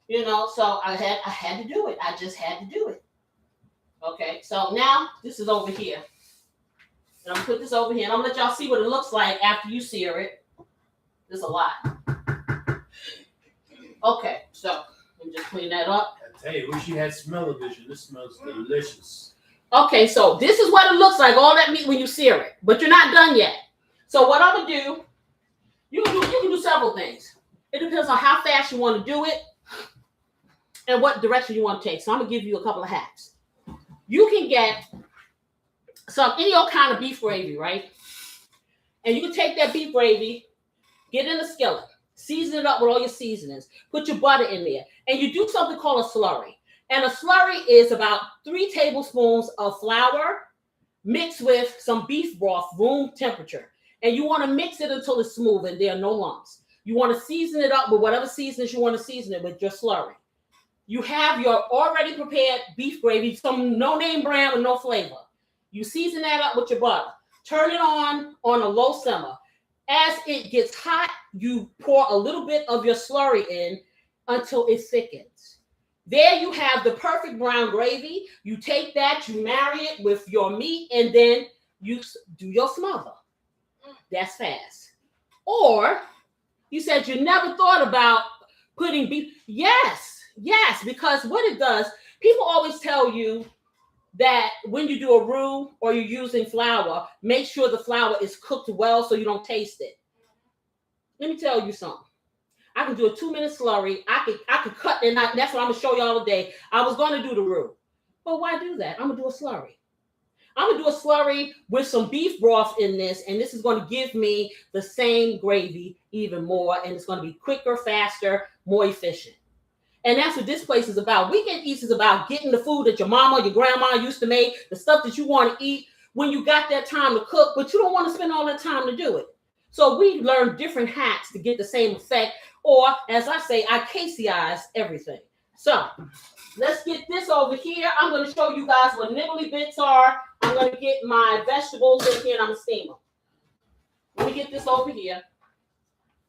So I had to do it. I just had to do it. Okay, so now this is over here. And I'm gonna put this over here, and I'm gonna let y'all see what it looks like after you sear it. There's a lot. Okay, so let me just clean that up. I tell you, wish you had smell-o-vision. This smells delicious. Okay, so this is what it looks like, all that meat when you sear it. But you're not done yet. So what I'm gonna do, you can do several things. It depends on how fast you want to do it. and what direction you want to take. So I'm gonna give you a couple of hacks. You can get any old kind of beef gravy, right? And you can take that beef gravy, get in a skillet, season it up with all your seasonings, put your butter in there, and you do something called a slurry. And a slurry is about 3 tablespoons of flour mixed with some beef broth, room temperature. And you want to mix it until it's smooth and there are no lumps. You want to season it up with whatever seasonings you want to season it with, your slurry. You have your already prepared beef gravy, some no-name brand with no flavor. You season that up with your butter. Turn it on a low simmer. As it gets hot, you pour a little bit of your slurry in until it thickens. There you have the perfect brown gravy. You take that, you marry it with your meat, and then you do your smother. That's fast. Or you said you never thought about putting beef. Yes, because what it does, people always tell you that when you do a roux or you're using flour, make sure the flour is cooked well so you don't taste it. Let me tell you something. I can do a 2-minute slurry. I could cut, and that's what I'm gonna show y'all today. I was gonna do the roux, but why do that? I'm gonna do a slurry. I'm gonna do a slurry with some beef broth in this, and this is gonna give me the same gravy even more, and it's gonna be quicker, faster, more efficient. And that's what this place is about. Weekend Eats is about getting the food that your mama, your grandma used to make, the stuff that you want to eat when you got that time to cook, but you don't want to spend all that time to do it. So we learn different hacks to get the same effect, or as I say, I Casey-ize everything. So let's get this over here. I'm going to show you guys what nibbly bits are. I'm going to get my vegetables in here and I'm going to steam them. Let me get this over here.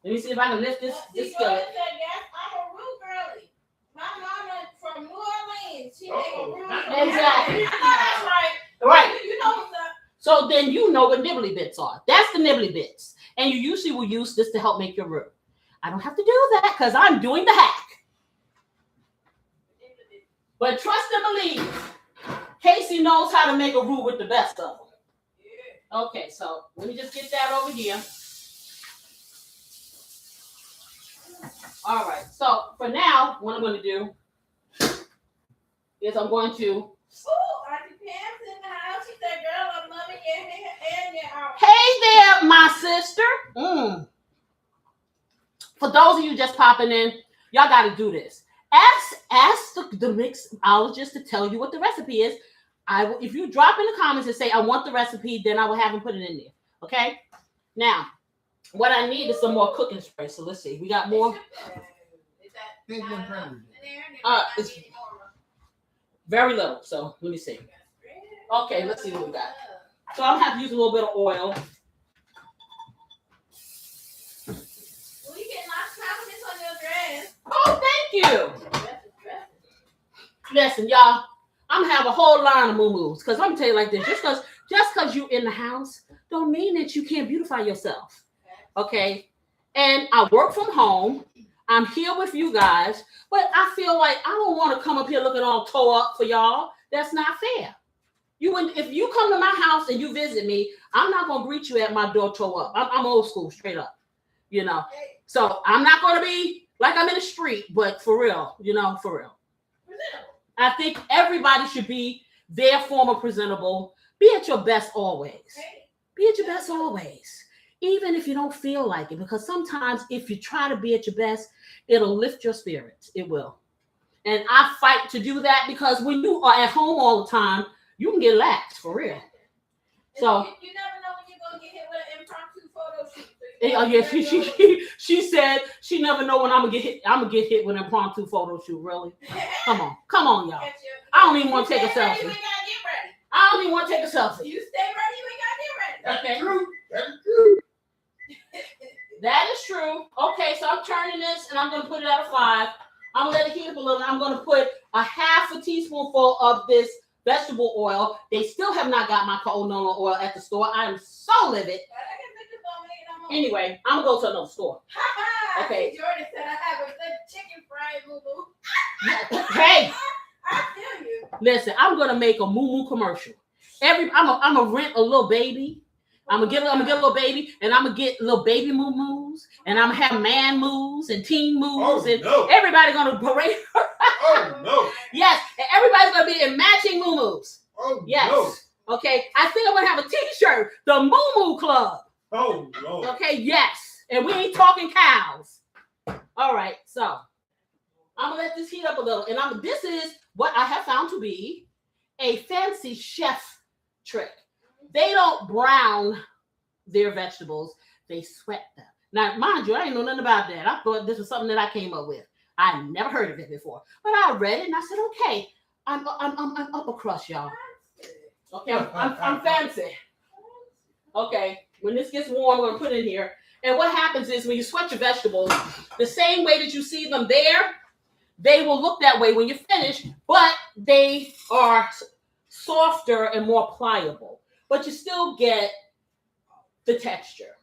Let me see if I can lift this skillet. Yes, I'm a roux girly. My mama from New Orleans, she make a roux. Exactly. I know that's right. Right. You know what's up. So then you know what nibbly bits are. That's the nibbly bits. And you usually will use this to help make your roux. I don't have to do that because I'm doing the hack. But trust and believe, Casey knows how to make a roux with the best of them. Okay, so let me just get that over here. All right, so for now, what I'm going to do is I'm going to... Ooh, Auntie Pam's in the house. She said, girl, I'm loving your hair and your outfit. Hey there, my sister. For those of you just popping in, y'all got to do this. Ask the mixologist to tell you what the recipe is. If you drop in the comments and say, I want the recipe, then I will have him put it in there. Okay? Now, what I need is some more cooking spray. So let's see. We got more. It's very little. So let me see. Okay, let's see what we got. So I'm going to have to use a little bit of oil. Well, you get lots of compliments on your dress. Oh, thank you. Listen, y'all, I'm gonna have a whole line of moo-moos because I'm gonna tell you like this: just because you're in the house, don't mean that you can't beautify yourself. Okay, and I work from home. I'm here with you guys, but I feel like I don't want to come up here looking all toe up for y'all. That's not fair. If you come to my house and you visit me, I'm not gonna greet you at my door toe up. I'm old school, straight up. You know, so I'm not gonna be like I'm in the street, but for real, for real. I think everybody should be their form of presentable. Be at your best always. Be at your best always. Even if you don't feel like it, because sometimes if you try to be at your best, it'll lift your spirits. It will. And I fight to do that because when you are at home all the time, you can get lax, for real. So you never know when you're gonna get hit with an impromptu photo shoot. Oh yeah, she said she never know when I'm gonna get hit. I'm gonna get hit with an impromptu photo shoot. Really? Come on, y'all. I don't even want to take a selfie. I don't even want to take a selfie. You stay ready, we gotta get ready. Okay. That's true. That is true. Okay, so I'm turning this and I'm gonna put it at a 5. I'm gonna let it heat up a little. I'm gonna put a half a teaspoonful of this vegetable oil. They still have not got my canola oil at the store. I am so livid. Anyway, I'm gonna go to another store. Okay. Jordan said I have a good chicken fried moo-moo. Hey, I feel you. listen, I'm gonna make a moo-moo commercial. I'm gonna rent a little baby. I'm gonna get a little baby, and I'm gonna get little baby moo-moos, and I'm gonna have man moos and teen moos, and everybody gonna parade. Oh no! Yes, and everybody's gonna be in matching moo-moos. Oh Yes. no! Okay, I think I'm gonna have a T-shirt, the Moo Moo Club. Oh no! Okay, yes, and we ain't talking cows. All right, so I'm gonna let this heat up a little, and this is what I have found to be a fancy chef trick. They don't brown their vegetables; they sweat them. Now, mind you, I didn't know nothing about that. I thought this was something that I came up with. I never heard of it before, but I read it and I said, "Okay, I'm upper crust, y'all. Okay, I'm fancy. Okay, when this gets warm, we're gonna put it in here. And what happens is when you sweat your vegetables, the same way that you see them there, they will look that way when you're finished, but they are softer and more pliable. But you still get the texture.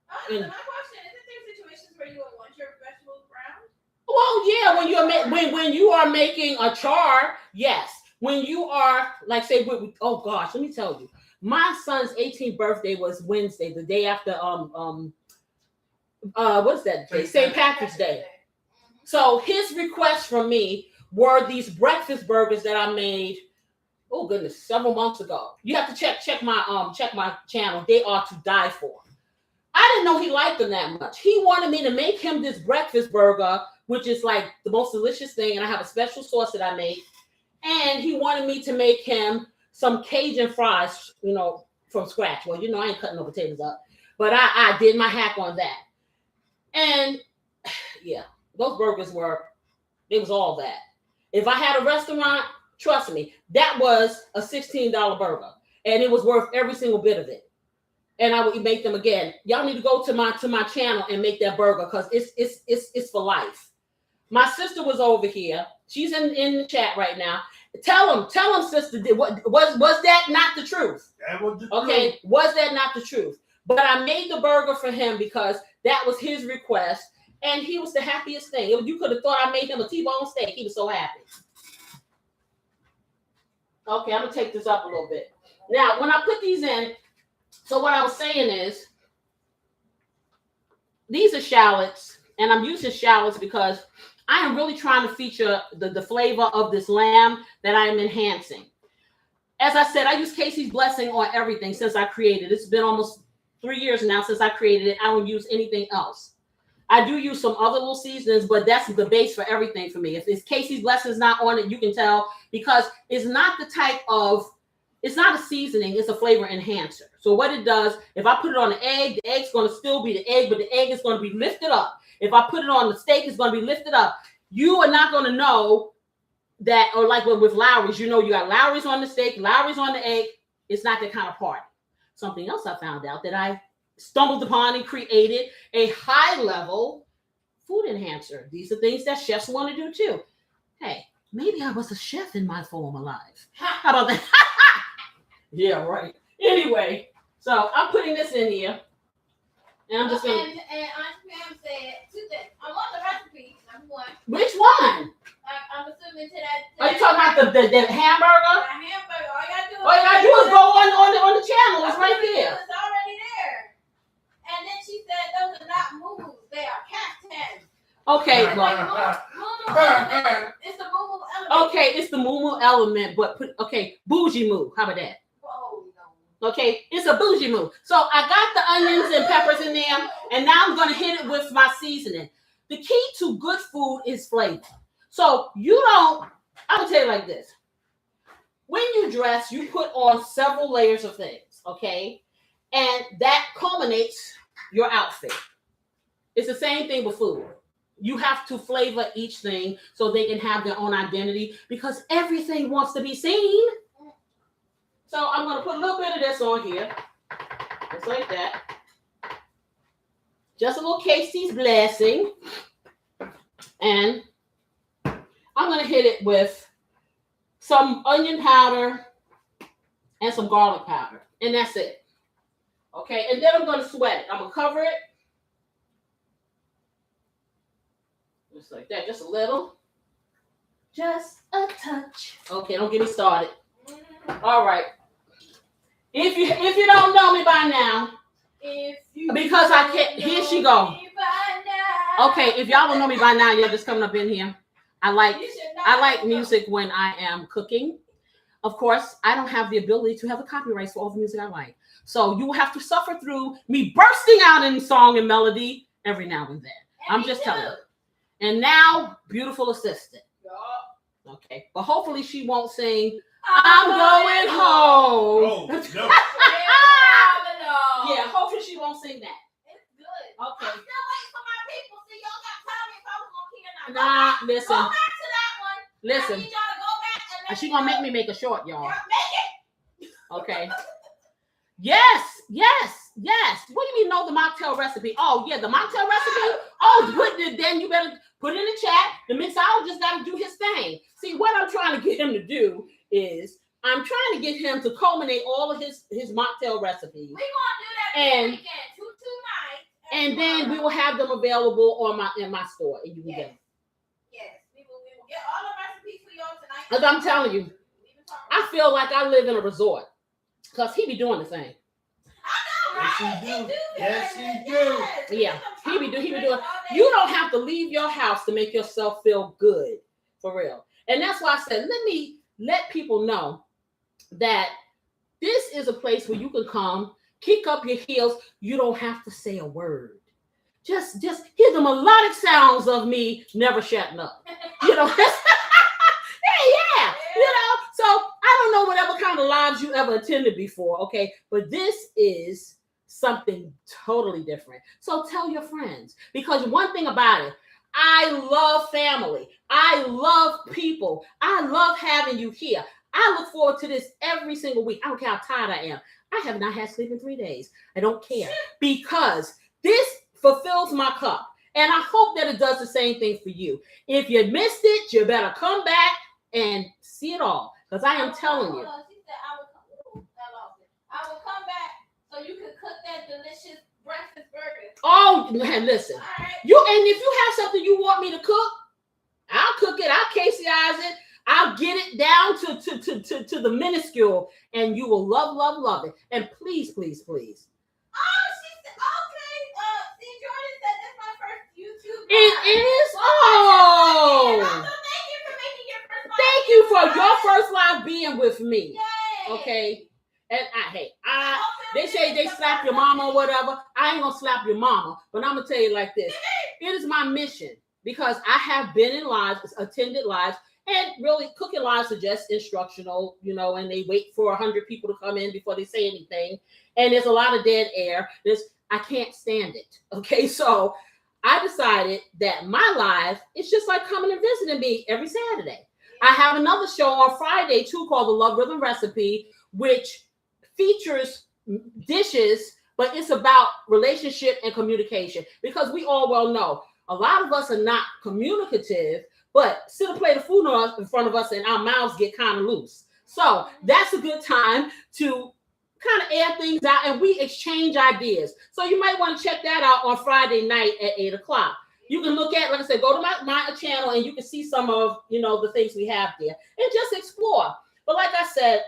My question is there situations where you would want your vegetables brown? Well, yeah, when you are making a char, yes. When you are like say, oh gosh, let me tell you, my son's 18th birthday was Wednesday, the day after what's that day? St. Patrick's Day. So his request from me were these breakfast burgers that I made. Oh goodness, several months ago. You have to check my channel. They are to die for. I didn't know he liked them that much. He wanted me to make him this breakfast burger, which is like the most delicious thing, and I have a special sauce that I make. And he wanted me to make him some Cajun fries, from scratch. Well, I ain't cutting no potatoes up, but I did my hack on that. And yeah, those burgers it was all that. If I had a restaurant, trust me, that was a $16 burger, and it was worth every single bit of it. And I would make them again. Y'all need to go to my channel and make that burger because it's for life. My sister was over here. She's in the chat right now. Tell him, sister, was that not the truth? That was the okay, truth. Was that not the truth? But I made the burger for him because that was his request, and he was the happiest thing. You could have thought I made him a T-bone steak. He was so happy. Okay, I'm gonna take this up a little bit. Now, when I put these in, so what I was saying is, these are shallots, and I'm using shallots because I am really trying to feature the flavor of this lamb that I am enhancing. As I said, I use Casey's blessing on everything since I created it. It's been almost 3 years now since I created it. I don't use anything else. I do use some other little seasonings, but that's the base for everything for me. If it's Casey's blessing is not on it, you can tell because it's not it's not a seasoning, it's a flavor enhancer. So what it does, if I put it on the egg's going to still be the egg, but the egg is going to be lifted up. If I put it on the steak, it's going to be lifted up. You are not going to know that, or like with Lowry's, you got Lowry's on the steak, Lowry's on the egg. It's not that kind of party. Something else I found out that I stumbled upon and created a high-level food enhancer. These are things that chefs want to do too. Hey, maybe I was a chef in my former life. How about that? Yeah, right. Anyway, so I'm putting this in here. And I'm just going to... And Auntie Pam said 2 things. I want the recipe, number 1. Which one? I'm assuming to that... Are you talking about the hamburger? The hamburger. All you got to do is go on the channel. It's right there. It's already there. And then she said those are not moo-moos. They are caftans. Okay. It's like it's the moo-moo element. Okay, it's the moo-moo element, but bougie moo. How about that? Oh, no. Okay, it's a bougie moo. So I got the onions and peppers in there, and now I'm going to hit it with my seasoning. The key to good food is flavor. So I'm going to tell you like this. When you dress, you put on several layers of things, okay? And that culminates your outfit. It's the same thing with food. You have to flavor each thing so they can have their own identity because everything wants to be seen. So I'm going to put a little bit of this on here, just like that. Just a little Casey's blessing. And I'm going to hit it with some onion powder and some garlic powder. And that's it. Okay, and then I'm going to sweat it. I'm going to cover it. Just like that, just a little. Just a touch. Okay, don't get me started. All right. If you don't know me by now, If you Because I can't. Here she go. Okay, if y'all don't know me by now, you're just coming up in here. I like music when I am cooking. Of course, I don't have the ability to have the copyrights for all the music I like. So you will have to suffer through me bursting out in song and melody every now and then. I'm just telling you. And now, beautiful assistant. Okay, but hopefully she won't sing, I'm going home. Oh, no. Yeah, hopefully she won't sing that. It's good. Okay. I'm still waiting for my people. See, y'all got to tell me if I was going to hear that. Nah, listen. Go back to that one. Listen. I need y'all to go back and let She me gonna know. make me make a short, y'all. Yeah, make it. Okay. Yes. What do you mean know the mocktail recipe? Oh, yeah, the mocktail recipe? Oh, good. Then you better put it in the chat. The mixologist got to do his thing. See, what I'm trying to get him to do is I'm trying to get him to culminate all of his mocktail recipes. We're going to do that And- this weekend. Two nights. And then we will have them available in my store, and you can get them. Yes, we will get all the recipes for y'all tonight. Because I'm telling you, I feel like I live in a resort. Because he be doing the thing. Yes, he do. Yes, he do. Yeah, he be doing. You don't have to leave your house to make yourself feel good, for real. And that's why I said, let people know that this is a place where you can come, kick up your heels. You don't have to say a word. Just hear the melodic sounds of me never shutting up. You know, yeah. You know, so I don't know whatever kind of lives you ever attended before, okay? But this is something totally different. So tell your friends, because one thing about it, I love family. I love people. I love having you here. I look forward to this every single week. I don't care how tired I am. I have not had sleep in 3 days. I don't care, because this fulfills my cup. And I hope that it does the same thing for you. If you missed it, you better come back and see it all. Because I am telling you. She said, I will come back so you can cook that delicious breakfast burger. Oh, man, listen. All right. And if you have something you want me to cook, I'll cook it. I'll KCIze it. I'll get it down to the minuscule, and you will love it. And please. Oh, she said, okay. See, Jordan said this is my first YouTube. It is. And Oh, also, thank you for making your first live. thank you for your first live being with me. Yay. Okay. And they say they slap your mama or whatever. I ain't gonna slap your mama, but I'm gonna tell you like this. It is my mission, because I have been in lives, attended lives, and really cooking lives are just instructional, and they wait for 100 people to come in before they say anything. And there's a lot of dead air. I can't stand it. Okay, so I decided that my life is just like coming and visiting me every Saturday. I have another show on Friday too called The Love Rhythm Recipe, which features dishes, but it's about relationship and communication, because we all well know a lot of us are not communicative, but sit a plate of food in front of us and our mouths get kind of loose. So that's a good time to kind of air things out, and we exchange ideas. So you might want to check that out on Friday night at 8 o'clock. You can look at, like I said, go to my channel, and you can see some of, the things we have there and just explore. But like I said,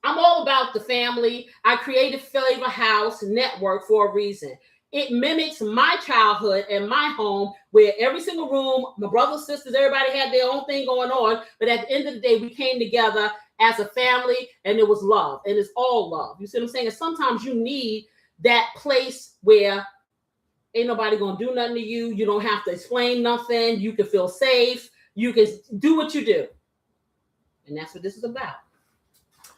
I'm all about the family. I created Flavor House Network for a reason. It mimics my childhood and my home, where every single room, my brothers, sisters, everybody had their own thing going on. But at the end of the day, we came together as a family, and it was love. And it's all love. You see what I'm saying? And sometimes you need that place where ain't nobody going to do nothing to you. You don't have to explain nothing. You can feel safe. You can do what you do. And that's what this is about.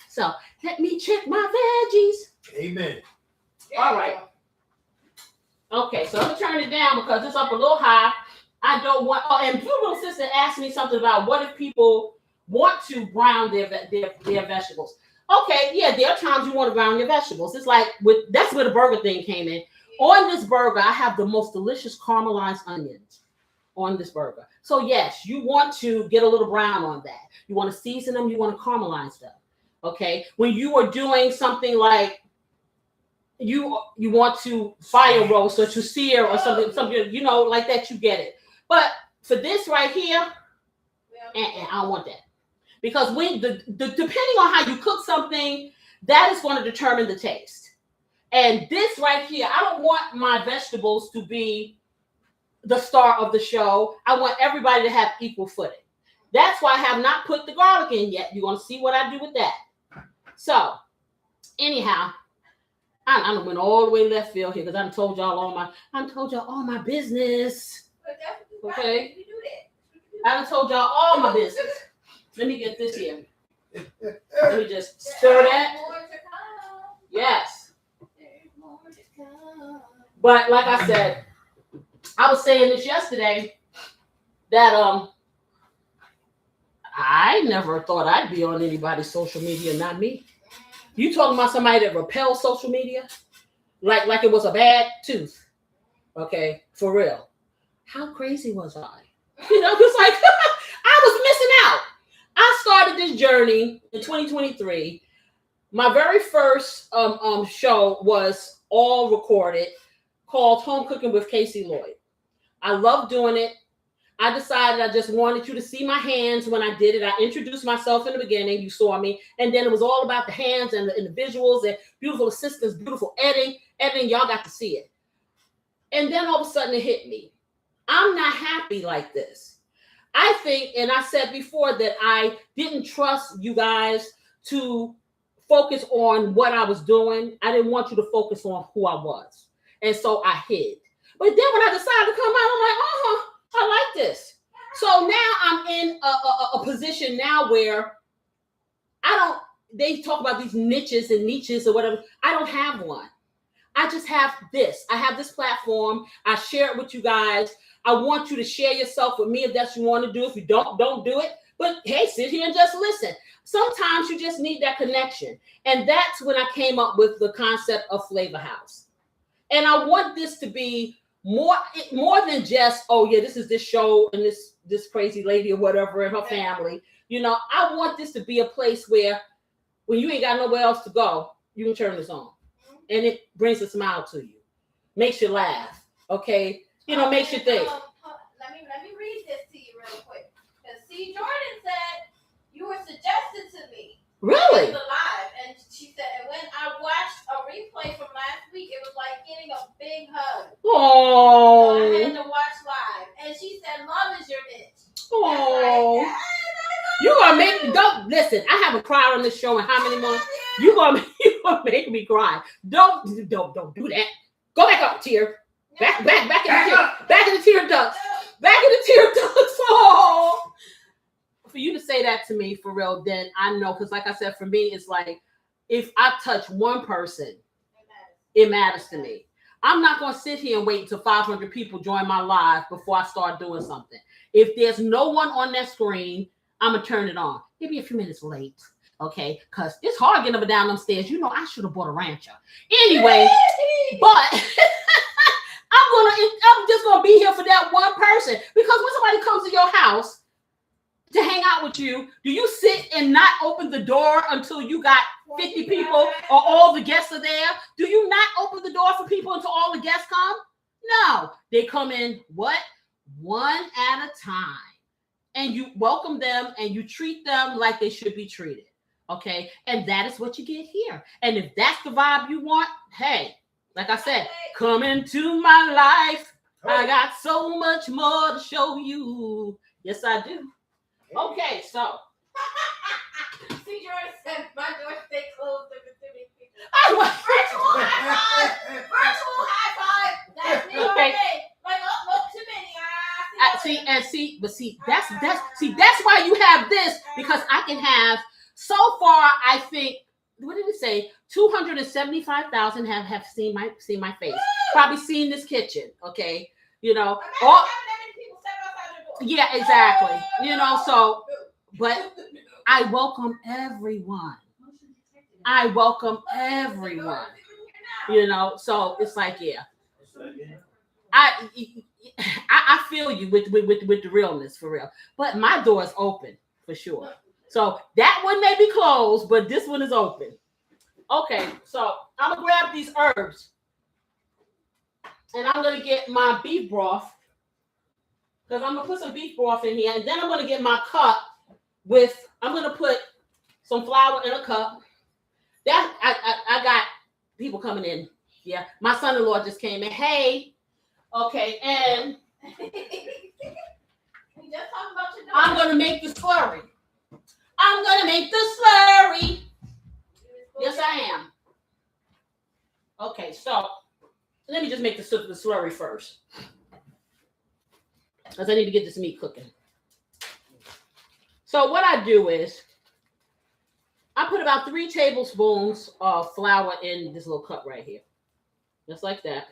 So let me check my veggies. Amen. All right. Okay, so I'm going to turn it down because it's up a little high. I don't want... Oh, and beautiful sister asked me something about what if people want to brown their vegetables. Okay, yeah, there are times you want to brown your vegetables. It's like, that's where the burger thing came in. On this burger, I have the most delicious caramelized onions on this burger. So yes, you want to get a little brown on that. You want to season them. You want to caramelize them. Okay, when you are doing something like you want to fire roast or to sear or something, like that, you get it. But for this right here, I don't want that, because when depending on how you cook something, that is going to determine the taste. And this right here, I don't want my vegetables to be the star of the show. I want everybody to have equal footing. That's why I have not put the garlic in yet. You're going to see what I do with that. So, anyhow, I went all the way left field here because I told y'all all my business. Okay? I told y'all all my business. Let me get this here. Let me just stir that. Yes. But like I said, I was saying this yesterday that I never thought I'd be on anybody's social media, not me. You talking about somebody that repels social media? Like it was a bad tooth. Okay, for real. How crazy was I? It's like I was missing out. I started this journey in 2023. My very first show was all recorded, called Home Cooking with Casey Lloyd. I love doing it. I decided I just wanted you to see my hands when I did it. I introduced myself in the beginning. You saw me. And then it was all about the hands and the visuals and beautiful assistants, beautiful editing. Y'all got to see it. And then all of a sudden it hit me. I'm not happy like this. I think, and I said before, that I didn't trust you guys to focus on what I was doing. I didn't want you to focus on who I was. And so I hid. But then when I decided to come out, I'm like, I like this. So now I'm in a position now where they talk about these niches or whatever. I don't have one. I just have this. I have this platform. I share it with you guys. I want you to share yourself with me if that's what you want to do. If you don't do it. But hey, sit here and just listen. Sometimes you just need that connection. And that's when I came up with the concept of Flavor House. And I want this to be more than just, oh yeah, this is this show and this crazy lady or whatever and her family. I want this to be a place where when you ain't got nowhere else to go, you can turn this on. And it brings a smile to you. Makes you laugh. Okay? Makes you think. Let me read this to you real quick. Because C. Jordan said you were suggested to me. Really? Live. And she said, and when I watched a replay from last week, it was like getting a big hug. Oh. So I had to watch live. And she said, love is your niche. Oh. You gonna make me don't listen. I haven't cried on this show in how many months? You gonna make me cry. Don't do that. Go back up, tear. Back in the tear ducts. Back in the tear ducts. Oh. For you to say that to me for real, then I know, because like I said, for me, it's like if I touch one person, it matters to me. I'm not going to sit here and wait until 500 people join my live before I start doing something. If there's no one on that screen, I'm going to turn it on. Maybe a few minutes late, okay? Because it's hard getting up and down them stairs. I should have bought a rancher. Anyway, but I'm just going to be here for that one person. Because when somebody comes to your house to hang out with you, do you sit and not open the door until you got 50 people or all the guests are there? Do you not open the door for people until all the guests come? No. They come in, what? One at a time. And you welcome them and you treat them like they should be treated. Okay? And that is what you get here. And if that's the vibe you want, hey, like I said, come into my life. I got so much more to show you. Yes, I do. Okay, so. See, Jordan said my door stay closed if it's too many people. Virtual high five. That's me all day. Like, look, too many. That's why you have this, because I can have, so far, I think, what did it say? 275,000 have seen my face. Probably seen this kitchen, okay? All. Yeah, exactly. So, but I welcome everyone. So it's like, yeah. I feel you with the realness, for real. But my door is open for sure. So that one may be closed, but this one is open. Okay, so I'm gonna grab these herbs. And I'm gonna get my beef broth. Because I'm going to put some beef broth in here. And then I'm going to get my cup I'm going to put some flour in a cup. That I got people coming in Yeah, my son-in-law just came in. Hey, okay, and We just talking about your I'm gonna make the slurry. I'm gonna make the slurry. Yes, I am. Okay, so let me just make the slurry first, because I need to get this meat cooking. So what I do is I put about 3 tablespoons of flour in this little cup right here, just like that.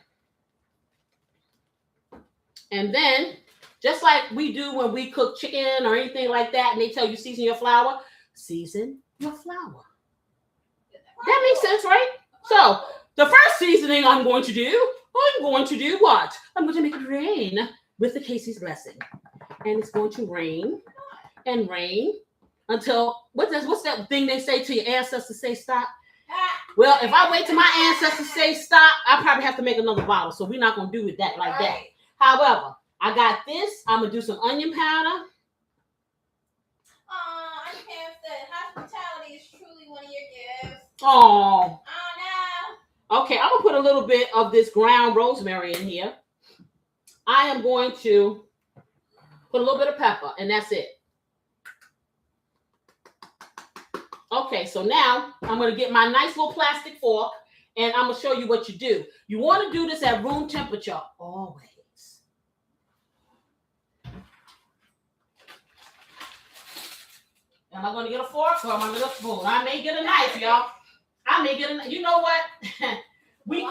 And then, just like we do when we cook chicken or anything like that, and they tell you season your flour, season your flour. That makes sense, right? So the first seasoning I'm going to do what? I'm going to make it rain with the Casey's blessing. And it's going to rain and rain until, what's that thing they say to your ancestors say stop? Well, if I wait till my ancestors say stop, I probably have to make another bottle. So we're not going to do it like that. However, I got this. I'm going to do some onion powder. I can't say hospitality is truly one of your gifts. Oh. No. Okay, I'm going to put a little bit of this ground rosemary in here. I am going to put a little bit of pepper, and that's it. Okay, so now I'm going to get my nice little plastic fork, and I'm going to show you what you do. You want to do this at room temperature always. Am I going to get a fork or am I going to get a spoon? I may get a knife, y'all. I may get a. You know what? we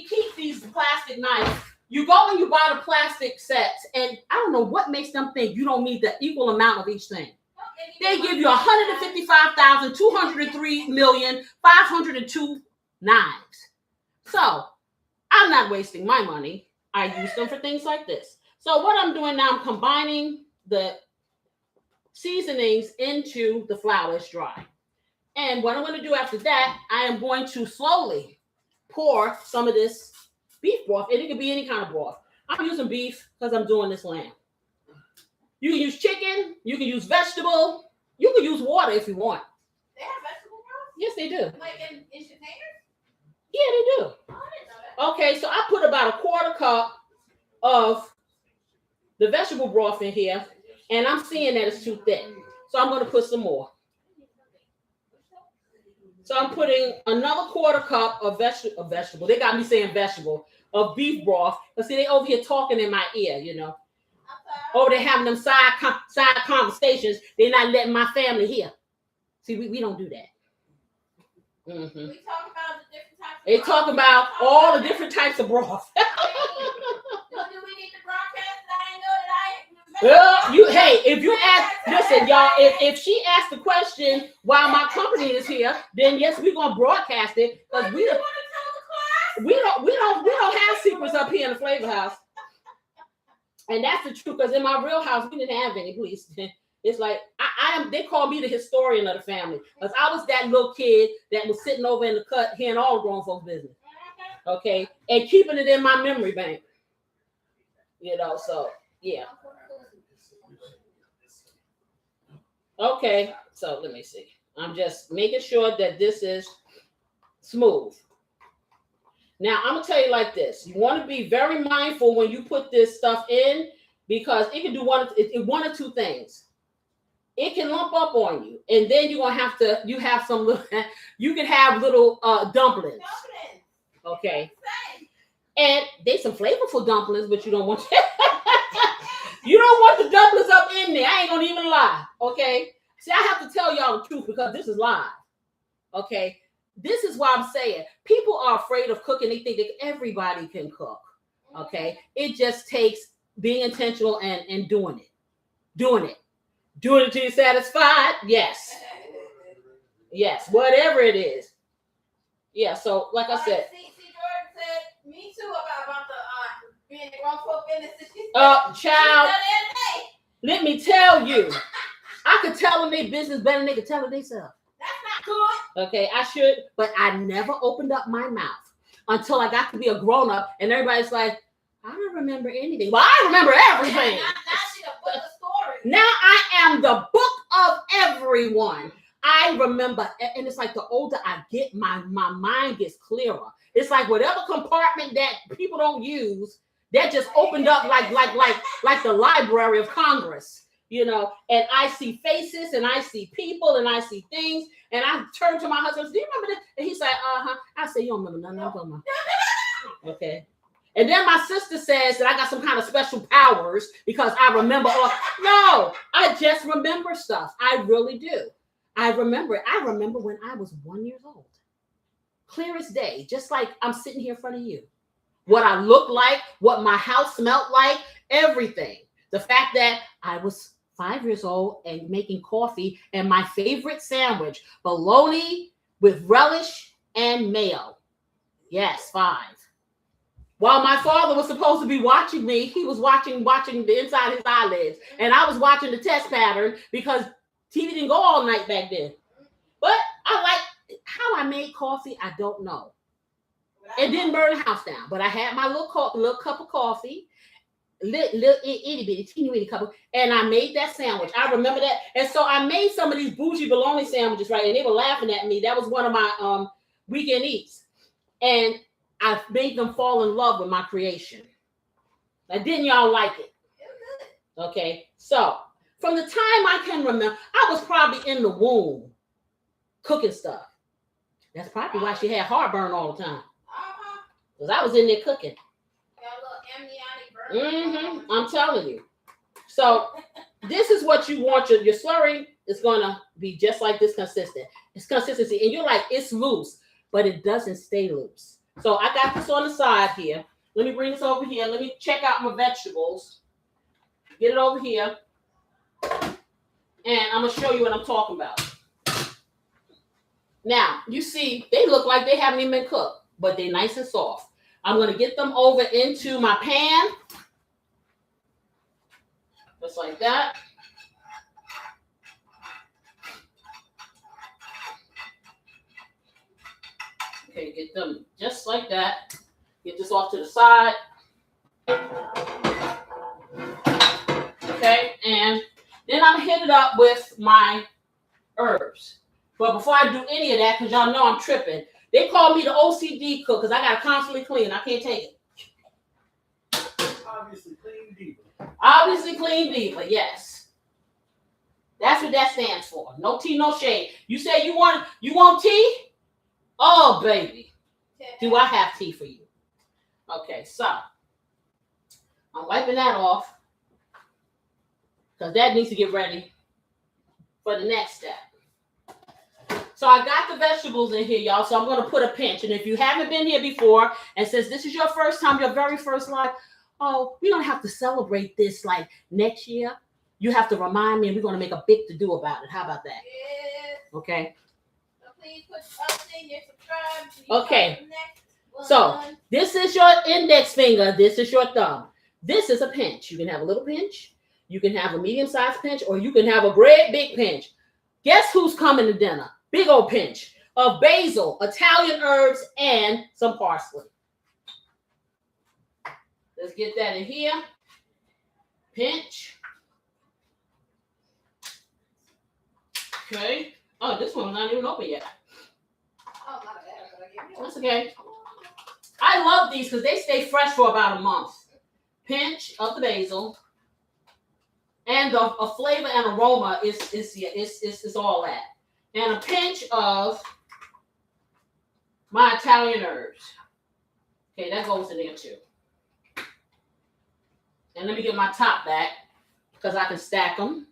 keep these plastic knives. You go and you buy the plastic sets, and I don't know what makes them think you don't need the equal amount of each thing. They give you 155,203,502 knives. So I'm not wasting my money. I use them for things like this. So what I'm doing now, I'm combining the seasonings into the flour. It's dry. And what I'm going to do after that, I am going to slowly pour some of this beef broth, and it can be any kind of broth. I'm using beef because I'm doing this lamb. You can use chicken, you can use vegetable, you can use water if you want. They have vegetable broth? Yes, they do. Like in containers? Yeah, they do. Oh, I didn't know that. Okay, so I put about a quarter cup of the vegetable broth in here, and I'm seeing that it's too thick. So I'm going to put some more. So I'm putting another quarter cup of vegetable. They got me saying vegetable, of beef broth. But see, they over here talking in my ear, you know. Over there having them side conversations. They're not letting my family hear. See, we don't do that. Mm-hmm. We talk about the different types of They talk about all the different types of broth. Do we need to broadcast that? I know that Well, if you ask, listen, y'all, if she asked the question while my company is here, then yes, we're gonna broadcast it because we don't have secrets up here in the Flavor House. And that's the truth, because in my real house, we didn't have any, please. It's like, they call me the historian of the family. Because I was that little kid that was sitting over in the cut hearing all the grown folks' business. Okay? And keeping it in my memory bank. You know, so, yeah. Okay, so let me see. I'm just making sure that this is smooth. Now, I'm going to tell you like this. You want to be very mindful when you put this stuff in, because it can do one or two things. It can lump up on you, and then you're going to have to, you can have little dumplings. Okay. And they some flavorful dumplings, but you don't want you don't want the dumplings up in there. I ain't going to even lie. Okay. See, I have to tell y'all the truth because this is live. Okay. This is why I'm saying people are afraid of cooking. They think that everybody can cook. Okay. It just takes being intentional and doing it. Doing it till you're satisfied. Yes. Yes. Whatever it is. Yeah. So like I said. See, Jordan said me too about the being the grown folk business. Child, let me tell you. I could tell them their business better than they could tell it themselves. That's not good. Okay, I should, but I never opened up my mouth until I got to be a grown-up, and everybody's like, I don't remember anything. Well, I remember everything. Now she's a book of stories. Now I am the book of everyone. I remember, and it's like the older I get, my mind gets clearer. It's like whatever compartment that people don't use, that just opened up like the Library of Congress, you know. And I see faces, and I see people, and I see things. And I turn to my husband, do you remember this? And he's like, uh-huh. I say, you don't remember nothing I'm talking about. Okay. And then my sister says that I got some kind of special powers because I remember. No, I just remember stuff. I really do. I remember it. I remember when I was 1 year old. Clear as day, just like I'm sitting here in front of you. What I looked like, what my house smelled like, everything. The fact that I was 5 years old and making coffee and my favorite sandwich, bologna with relish and mayo. Yes, 5. While my father was supposed to be watching me, he was watching the inside of his eyelids. And I was watching the test pattern because TV didn't go all night back then. But I like how I made coffee, I don't know. It didn't burn the house down, but I had my little cup of coffee, little itty bitty, teeny weeny cup, and I made that sandwich. I remember that. And so I made some of these bougie bologna sandwiches, right? And they were laughing at me. That was one of my weekend eats. And I made them fall in love with my creation. Now, didn't y'all like it? Okay. So from the time I can remember, I was probably in the womb cooking stuff. That's probably why she had heartburn all the time. Because I was in there cooking. I'm telling you. So this is what you want. Your slurry is going to be just like this consistent. It's consistency. And you're like, it's loose, but it doesn't stay loose. So I got this on the side here. Let me bring this over here. Let me check out my vegetables. Get it over here. And I'm going to show you what I'm talking about. Now, you see, they look like they haven't even been cooked, but they're nice and soft. I'm going to get them over into my pan. Just like that. Okay, get them just like that. Get this off to the side. Okay, and then I'm hit it up with my herbs. But before I do any of that, because y'all know I'm tripping, they call me the OCD cook because I got to constantly clean. I can't take it. Obviously clean diva. Obviously clean diva, yes. That's what that stands for. No tea, no shade. You say you want tea? Oh, baby. Do I have tea for you? Okay, so I'm wiping that off because that needs to get ready for the next step. So I got the vegetables in here, y'all. So I'm going to put a pinch. And if you haven't been here before, and since this is your first time, your very first live, oh, we don't have to celebrate this like next year. You have to remind me, and we're going to make a big to-do about it. How about that? Yes. Okay. So please put something and subscribe. Okay. So this is your index finger. This is your thumb. This is a pinch. You can have a little pinch. You can have a medium-sized pinch, or you can have a great big pinch. Guess who's coming to dinner? Big old pinch of basil, Italian herbs, and some parsley. Let's get that in here. Pinch. Okay. Oh, this one's not even open yet. Oh, my bad. That's okay. I love these because they stay fresh for about a month. Pinch of the basil. And a flavor and aroma is all that. And a pinch of my Italian herbs. Okay, that goes in there too. And let me get my top back because I can stack them.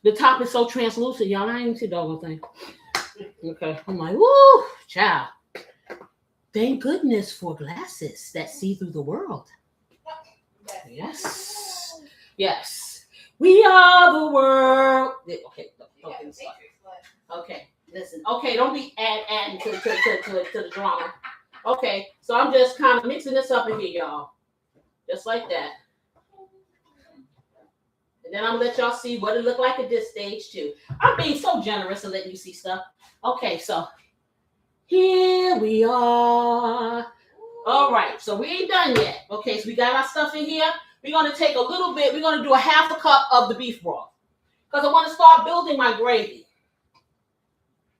The top is so translucent, y'all. I ain't even see the whole thing. Okay, I'm like, woo, child. Thank goodness for glasses that see through the world. Yes. Yes. We are the world. Okay. Okay. Listen. Okay. Don't be adding to the drama. Okay. So I'm just kind of mixing this up in here, y'all. Just like that. And then I'm gonna let y'all see what it looked like at this stage too. I'm being so generous and letting you see stuff. Okay. So here we are. All right. So we ain't done yet. Okay. So we got our stuff in here. We're going to take a little bit. We're going to do a half a cup of the beef broth because I want to start building my gravy.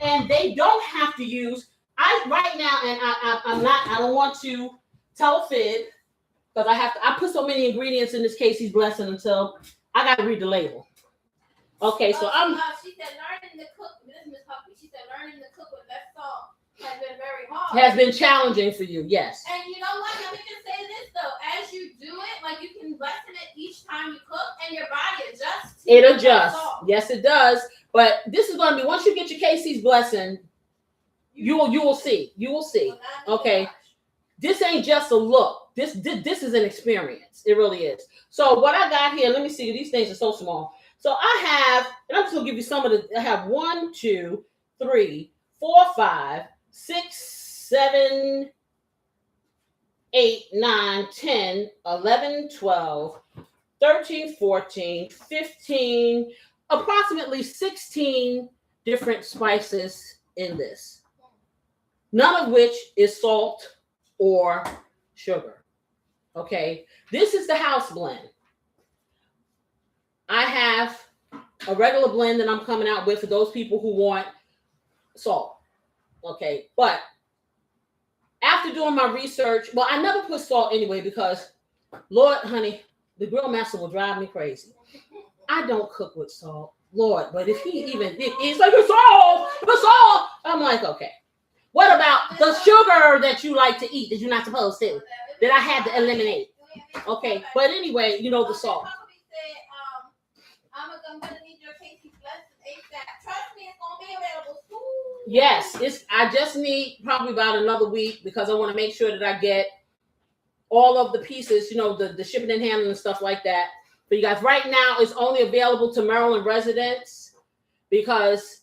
And they don't have to use. Right now, and I'm not. I don't want to tell a fib because I put so many ingredients in this Casey's blessing until I got to read the label. Okay, so She said learning to cook. This is Miss Huffy. She said learning to cook with less salt has been very hard. Has been challenging for you, yes. And you know what? Let me just say this though: as you do it, like you can lessen it each time you cook, and your body adjusts. It adjusts. Yes, it does. But this is going to be once you get your Casey's blessing, you will see. You will see. Okay. This ain't just a look. This is an experience. It really is. So what I got here, let me see. These things are so small. So I have, and I'm just gonna give you some of the. I have 1, 2, 3, 4, 5, 6, 7, 8, 9, 10, 11, 12, 13, 14, 15, approximately 16 different spices in this. None of which is salt or sugar. Okay, this is the house blend. I have a regular blend that I'm coming out with for those people who want salt. Okay, but after doing my research, well, I never put salt anyway because, Lord, honey, the grill master will drive me crazy. I don't cook with salt, Lord, but if he's like, it's salt, I'm like, okay. What about the sugar that you like to eat that you're not supposed to, that I had to eliminate? Okay, but anyway, you know the salt. I'm gonna need your Casey's blessing ASAP. Trust me, it's gonna be available soon. Yes, I just need probably about another week because I want to make sure that I get all of the pieces, you know, the shipping and handling and stuff like that. But you guys, right now it's only available to Maryland residents because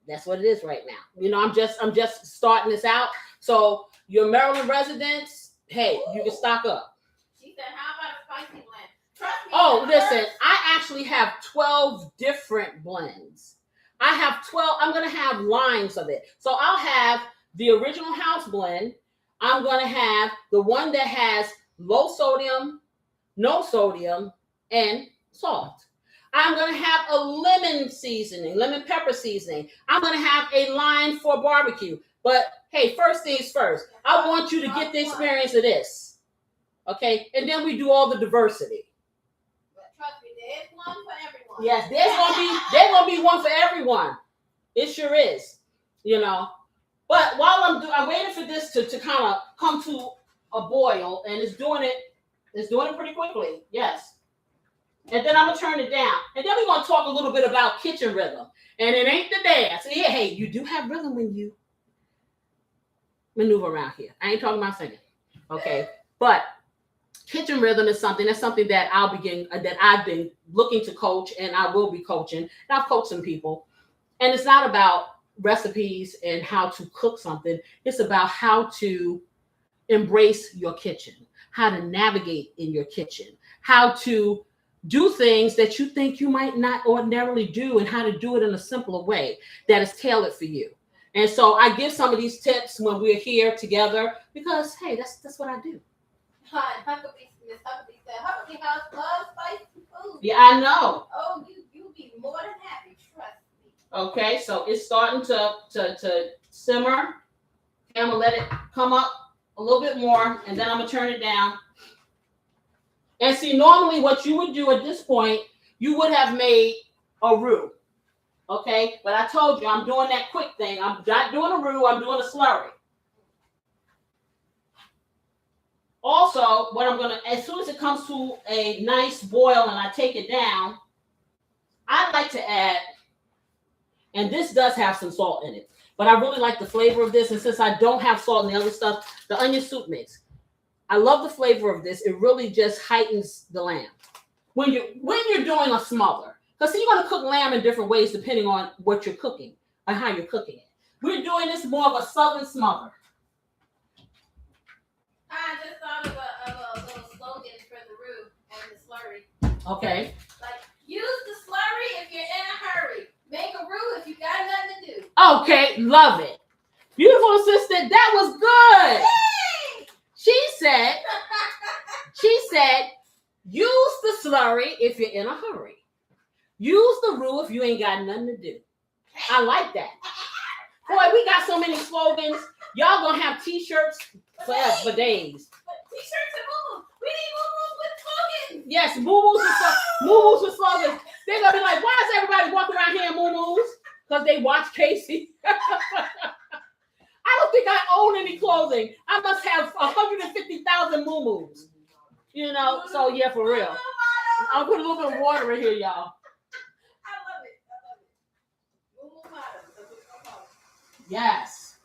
that's what it is right now. You know, I'm just starting this out. So your Maryland residents, hey, you can stock up. She said, how about a spicy blend? Trust me. Oh, listen, I actually have 12 different blends. I have 12. I'm going to have lines of it. So I'll have the original house blend. I'm going to have the one that has low sodium, no sodium, and salt. I'm going to have a lemon seasoning, lemon pepper seasoning. I'm going to have a line for barbecue. But hey, first things first, I want you to get the experience of this. Okay? And then we do all the diversity. But trust me, there's one for everyone. Yes, there's gonna be one for everyone. It sure is. You know. But while I'm waiting for this to kind of come to a boil, and it's doing it pretty quickly. Yes. And then I'm gonna turn it down. And then we're gonna talk a little bit about kitchen rhythm. And it ain't the dance. Yeah, hey, you do have rhythm when you maneuver around here. I ain't talking about singing. Okay. But kitchen rhythm is something that I've been looking to coach, and I will be coaching. And I've coached some people. And it's not about recipes and how to cook something. It's about how to embrace your kitchen, how to navigate in your kitchen, how to do things that you think you might not ordinarily do, and how to do it in a simpler way that is tailored for you. And so I give some of these tips when we're here together because, hey, that's what I do. Hi, Miss Huckabee said, Huckabee House loves spicy food. Yeah, I know. Oh, you'll be more than happy. Trust me. Okay, so it's starting to simmer. Okay, I'm gonna let it come up a little bit more, and then I'm gonna turn it down. And see, normally what you would do at this point, you would have made a roux. Okay, but I told you I'm doing that quick thing. I'm not doing a roux. I'm doing a slurry. Also, what I'm gonna, as soon as it comes to a nice boil and I take it down, I like to add, and this does have some salt in it, but I really like the flavor of this. And since I don't have salt in the other stuff, the onion soup mix, I love the flavor of this. It really just heightens the lamb when you're doing a smother, because you're gonna cook lamb in different ways depending on what you're cooking and how you're cooking it. We're doing this more of a southern smother. I just thought of a little slogan for the roux and the slurry. Okay. Like, use the slurry if you're in a hurry. Make a roux if you got nothing to do. Okay, love it. Beautiful assistant, that was good. Yay! She said, use the slurry if you're in a hurry. Use the roux if you ain't got nothing to do. I like that. Boy, we got so many slogans. Y'all gonna have t-shirts forever, for days. T-shirts and moo-moos. We need moo-moos with slogans. Yes, moo-moos with slogans. They're gonna be like, why is everybody walking around here in moo-moos? Because they watch Casey. I don't think I own any clothing. I must have 150,000 moo-moos. You know, so yeah, for real. I'll put a little bit of water in here, y'all. I love it. Moo-moo bottoms. That's what it's called. Yes.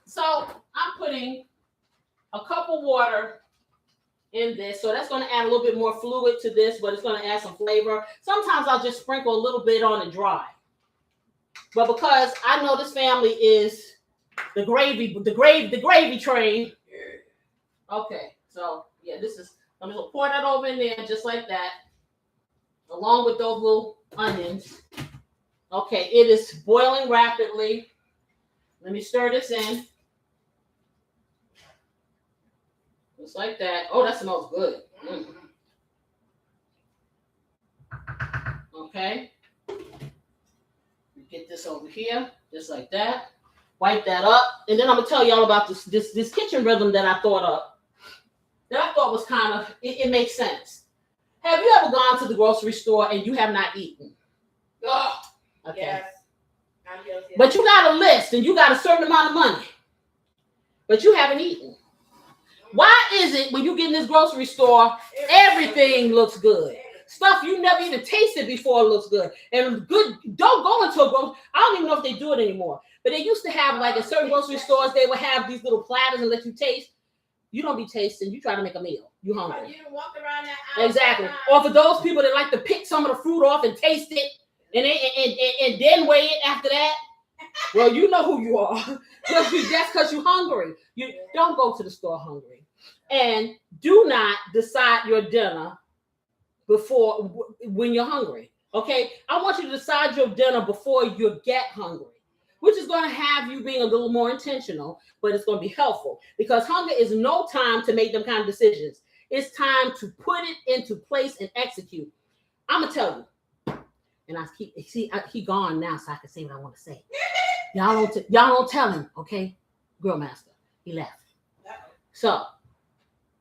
So I'm putting a cup of water in this. So that's going to add a little bit more fluid to this, but it's going to add some flavor. Sometimes I'll just sprinkle a little bit on it dry. But because I know this family is the gravy train. Okay, so yeah, I'm just gonna pour that over in there just like that, along with those little onions. Okay, it is boiling rapidly. Let me stir this in. Just like that. Oh, that smells good. Okay. Get this over here, just like that. Wipe that up. And then I'm gonna tell y'all about this kitchen rhythm that I thought up. That I thought was kind of, it makes sense. Have you ever gone to the grocery store and you have not eaten? Oh, Okay. yes. I'm guilty. But you got a list and you got a certain amount of money, but you haven't eaten. Why is it when you get in this grocery store, everything looks good? Stuff you never even tasted before looks good. And good, don't go into a grocery. I don't even know if they do it anymore. But they used to have, like at certain grocery stores, they would have these little platters and let you taste. You don't be tasting. You try to make a meal. You hungry. You walk around that aisle. Exactly. Or for those people that like to pick some of the fruit off and taste it and then weigh it after that. Well, you know who you are. That's because you're hungry. You don't go to the store hungry. And do not decide your dinner when you're hungry. Okay? I want you to decide your dinner before you get hungry, which is going to have you being a little more intentional, but it's going to be helpful because hunger is no time to make them kind of decisions. It's time to put it into place and execute. I'm going to tell you, and he gone now, so I can say what I want to say. Y'all don't tell him, okay? Grill Master, he left. So,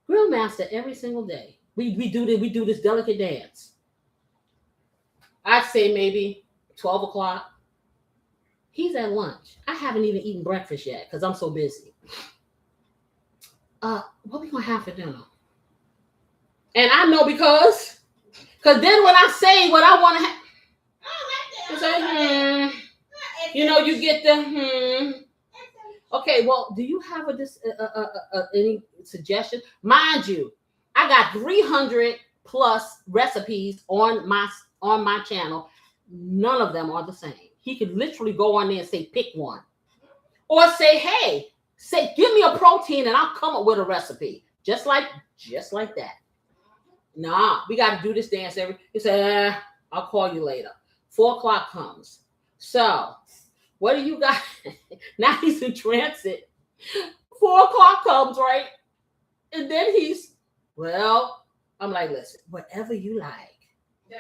Grill Master every single day. We do this delicate dance. I'd say maybe 12 o'clock. He's at lunch. I haven't even eaten breakfast yet because I'm so busy. What we gonna have for dinner? And I know because then when I say what I want to have, you say you know, you get the Okay, well, do you have any suggestions? Mind you, I got 300 plus recipes on my channel. None of them are the same. He could literally go on there and say, pick one. Or say, hey, give me a protein and I'll come up with a recipe. Just like that. Nah, we got to do this dance he said, I'll call you later. 4 o'clock comes. So, what do you got? Now he's in transit. 4 o'clock comes, right? And then I'm like, listen, whatever you like. Yeah.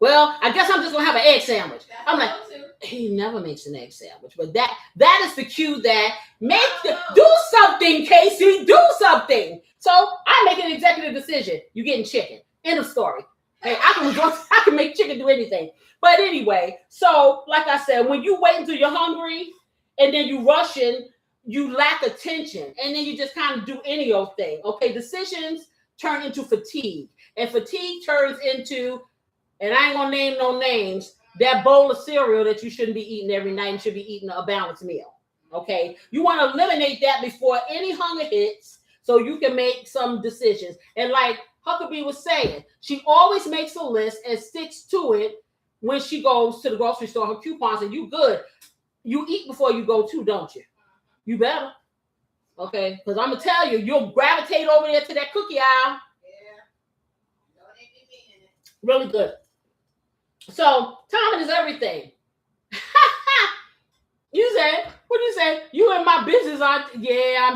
Well, I guess I'm just going to have an egg sandwich. I'm like, he never makes an egg sandwich. But that is the cue that do something, Casey. Do something. So I make an executive decision. You're getting chicken. End of story. Hey, I can make chicken do anything. But anyway, so like I said, when you wait until you're hungry and then you rushing, you lack attention. And then you just kind of do any old thing. Okay, decisions turn into fatigue. And fatigue turns into, and I ain't gonna name no names, that bowl of cereal that you shouldn't be eating every night and should be eating a balanced meal. Okay, you want to eliminate that before any hunger hits so you can make some decisions. And like Huckabee was saying, she always makes a list and sticks to it when she goes to the grocery store, her coupons, and you good. You eat before you go too, don't you? You better. Okay, because I'm going to tell you, you'll gravitate over there to that cookie aisle. Yeah. Don't even be meaning it. Really good. So, timing is everything. You said, what do you say? You in my business, yeah.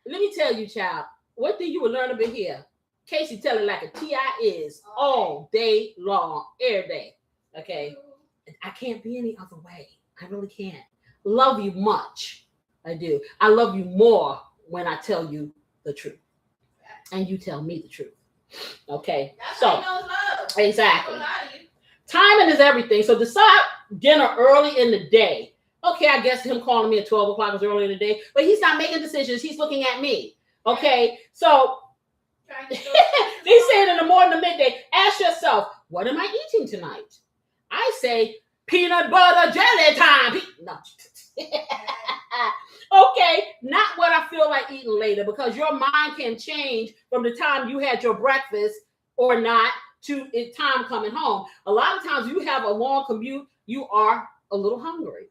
Let me tell you, child, one thing you will learn up in here, Casey tell it like a T.I. is all day long, every day. Okay? I can't be any other way. I really can't. Love you much. I do. I love you more when I tell you the truth. And you tell me the truth. Okay. That's So how you know it's love. exactly. Don't lie to you. Timing is everything. So decide dinner early in the day. Okay, I guess him calling me at 12 o'clock is early in the day, but he's not making decisions. He's looking at me. Okay. So Trying to go they say in the morning to midday, ask yourself, what am I eating tonight? I say peanut butter jelly time. No. Okay, not what I feel like eating later, because your mind can change from the time you had your breakfast or not to it time coming home. A lot of times you have a long commute, you are a little hungry.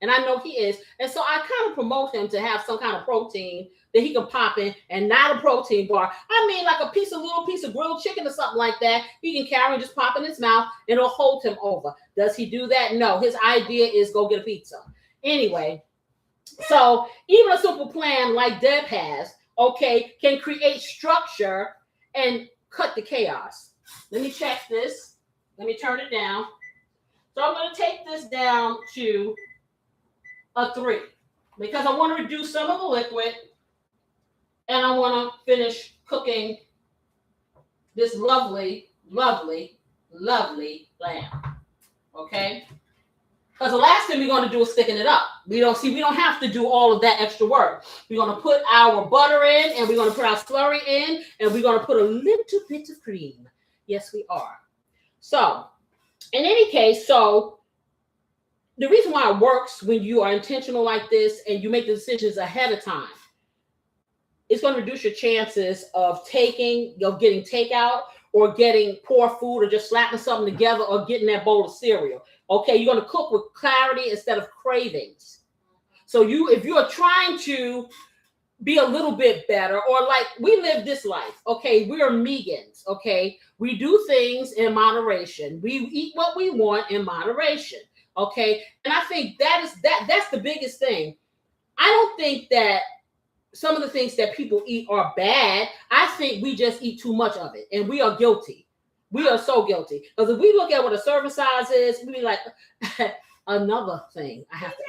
And I know he is. And so I kind of promote him to have some kind of protein that he can pop in, and not a protein bar. I mean, like a little piece of grilled chicken or something like that. He can carry and just pop in his mouth, and it'll hold him over. Does he do that? No. His idea is go get a pizza. Anyway, so even a simple plan like Deb has, okay, can create structure and cut the chaos. Let me check this. Let me turn it down. So I'm going to take this down to a 3 because I want to reduce some of the liquid and I want to finish cooking this lovely, lovely, lovely lamb. Okay? Because the last thing we're going to do is thicken it up. We don't have to do all of that extra work. We're going to put our butter in, and we're going to put our slurry in, and we're going to put a little bit of cream. Yes, we are. So, in any case, so the reason why it works when you are intentional like this and you make the decisions ahead of time, it's going to reduce your chances of getting takeout or getting poor food or just slapping something together or getting that bowl of cereal. Okay, you're going to cook with clarity instead of cravings. So if you are trying to be a little bit better, or like we live this life, okay, we're Megans, okay, we do things in moderation. We eat what we want in moderation, okay, and I think that's the biggest thing. I don't think that some of the things that people eat are bad. I think we just eat too much of it, and we are guilty. We are so guilty. Because if we look at what a serving size is, we be like, another thing I have to.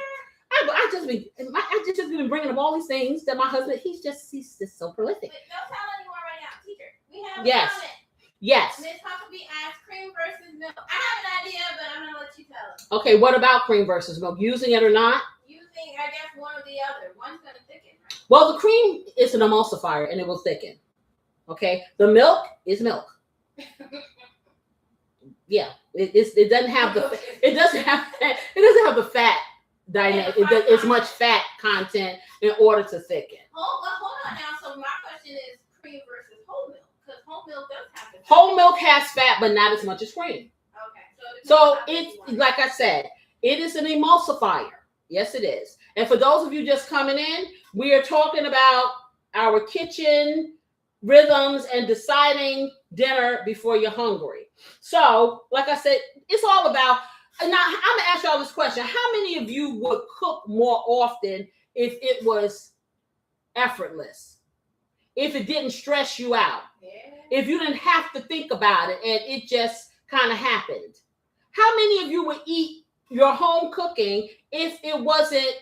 I just been bringing up all these things that my husband, he's just so prolific. But don't tell anyone right now, teacher. We have Yes. a comment. Yes. And it's supposed to be asked cream versus milk. I have an idea, but I'm gonna let you tell us. Okay, what about cream versus milk? Using it or not? Using, I guess, one or the other. One's gonna thicken, right? Well, the cream is an emulsifier and it will thicken. Okay, the milk is milk. Yeah, it doesn't have the fat dynamic. It's much fat content in order to thicken. Hold on now. So my question is cream versus whole milk, because whole milk does have the Whole milk has fat, but not as much as cream. Okay. So it's like I said, it is an emulsifier. Yes, it is. And for those of you just coming in, we are talking about our kitchen rhythms and deciding dinner before you're hungry. So, like I said, it's all about. Now, I'm gonna ask y'all this question: how many of you would cook more often if it was effortless? If it didn't stress you out? Yeah. If you didn't have to think about it and it just kind of happened? How many of you would eat your home cooking if it wasn't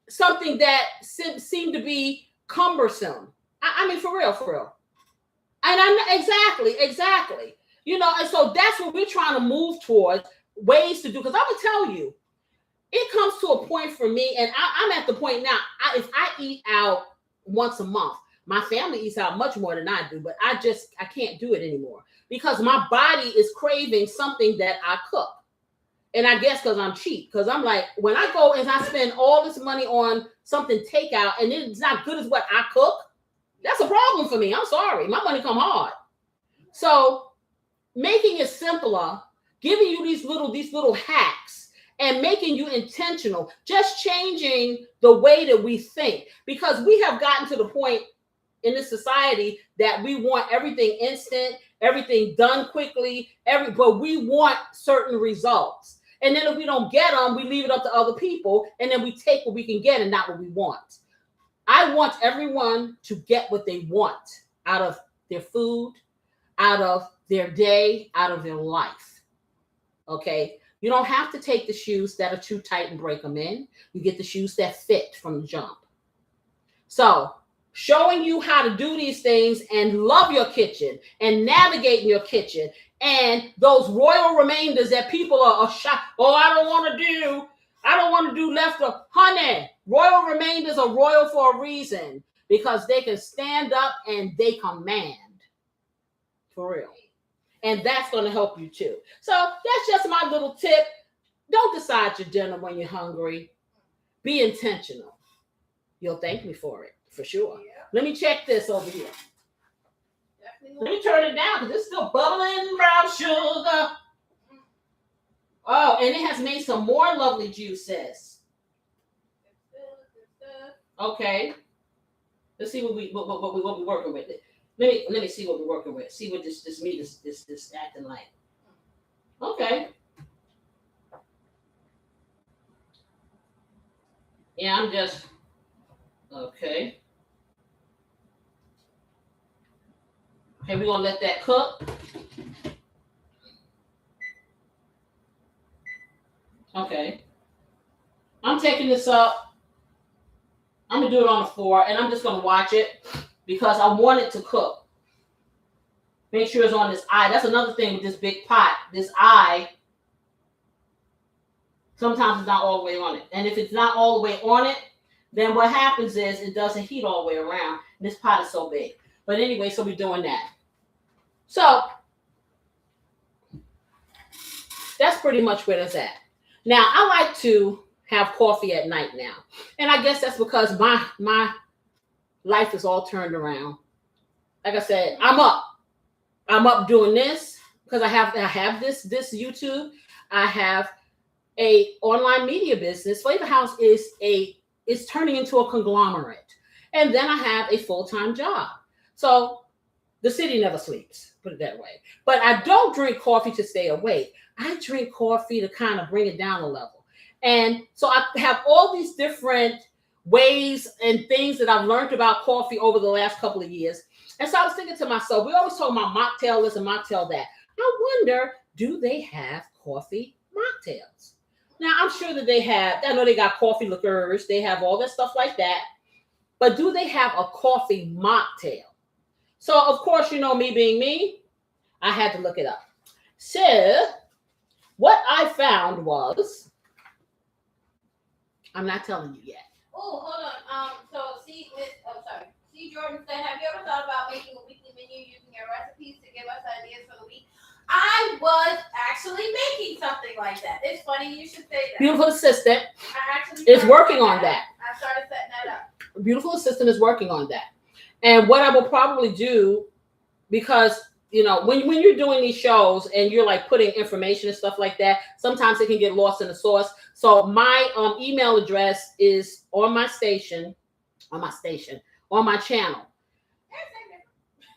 something that seemed to be cumbersome? I mean, for real. And exactly. You know, and so that's what we're trying to move towards, ways to do. Because I'm going to tell you, it comes to a point for me, and I'm at the point now, if I eat out once a month, my family eats out much more than I do, but I can't do it anymore because my body is craving something that I cook. And I guess because I'm cheap, because I'm like, when I go and I spend all this money on something takeout and it's not good as what I cook, that's a problem for me. I'm sorry. My money come hard. So making it simpler, giving you these little hacks and making you intentional, just changing the way that we think, because we have gotten to the point in this society that we want everything instant, everything done quickly, but we want certain results. And then if we don't get them, we leave it up to other people, and then we take what we can get and not what we want. I want everyone to get what they want out of their food, out of their day, out of their life. Okay? You don't have to take the shoes that are too tight and break them in. You get the shoes that fit from the jump. So showing you how to do these things and love your kitchen and navigate in your kitchen, and those royal remainders that people are shocked. Oh, I don't want to do leftover. Honey, royal remainders are royal for a reason, because they can stand up and they command. For real. And that's going to help you too. So that's just my little tip. Don't decide your dinner when you're hungry. Be intentional. You'll thank me for it, for sure. Yeah. Let me check this over here. Definitely. Let me turn it down because it's still bubbling brown sugar. Oh, and it has made some more lovely juices. Okay. Let's see what we working with. Let me see what we're working with. See what this meat is acting like. Okay. Yeah, I'm just okay. Okay, we're gonna let that cook. Okay. I'm taking this up. I'm gonna do it on the floor, and I'm just gonna watch it because I want it to cook. Make sure it's on this eye. That's another thing with this big pot. This eye, sometimes it's not all the way on it. And if it's not all the way on it, then what happens is it doesn't heat all the way around. And this pot is so big. But anyway, so we're doing that. So that's pretty much where it's at. Now, I like to have coffee at night now. And I guess that's because my life is all turned around. Like I said, I'm up doing this because I have this YouTube. I have a online media business. Flavor House is turning into a conglomerate. And then I have a full-time job. So the city never sleeps, put it that way. But I don't drink coffee to stay awake. I drink coffee to kind of bring it down a level. And so I have all these different ways and things that I've learned about coffee over the last couple of years. And so I was thinking to myself, we always talk about mocktail this and mocktail that. I wonder, do they have coffee mocktails? Now, I'm sure that they have. I know they got coffee liqueurs. They have all that stuff like that. But do they have a coffee mocktail? So, of course, you know, me being me, I had to look it up. So, what I found was, I'm not telling you yet. Oh, hold on. C Jordan said, have you ever thought about making a weekly menu using your recipes to give us ideas for the week? I was actually making something like that. It's funny you should say that. Beautiful assistant I actually is working on that. I started setting that up. Beautiful assistant is working on that. And what I will probably do, because you know, when you're doing these shows and you're like putting information and stuff like that, sometimes it can get lost in the sauce. So my email address is on my channel.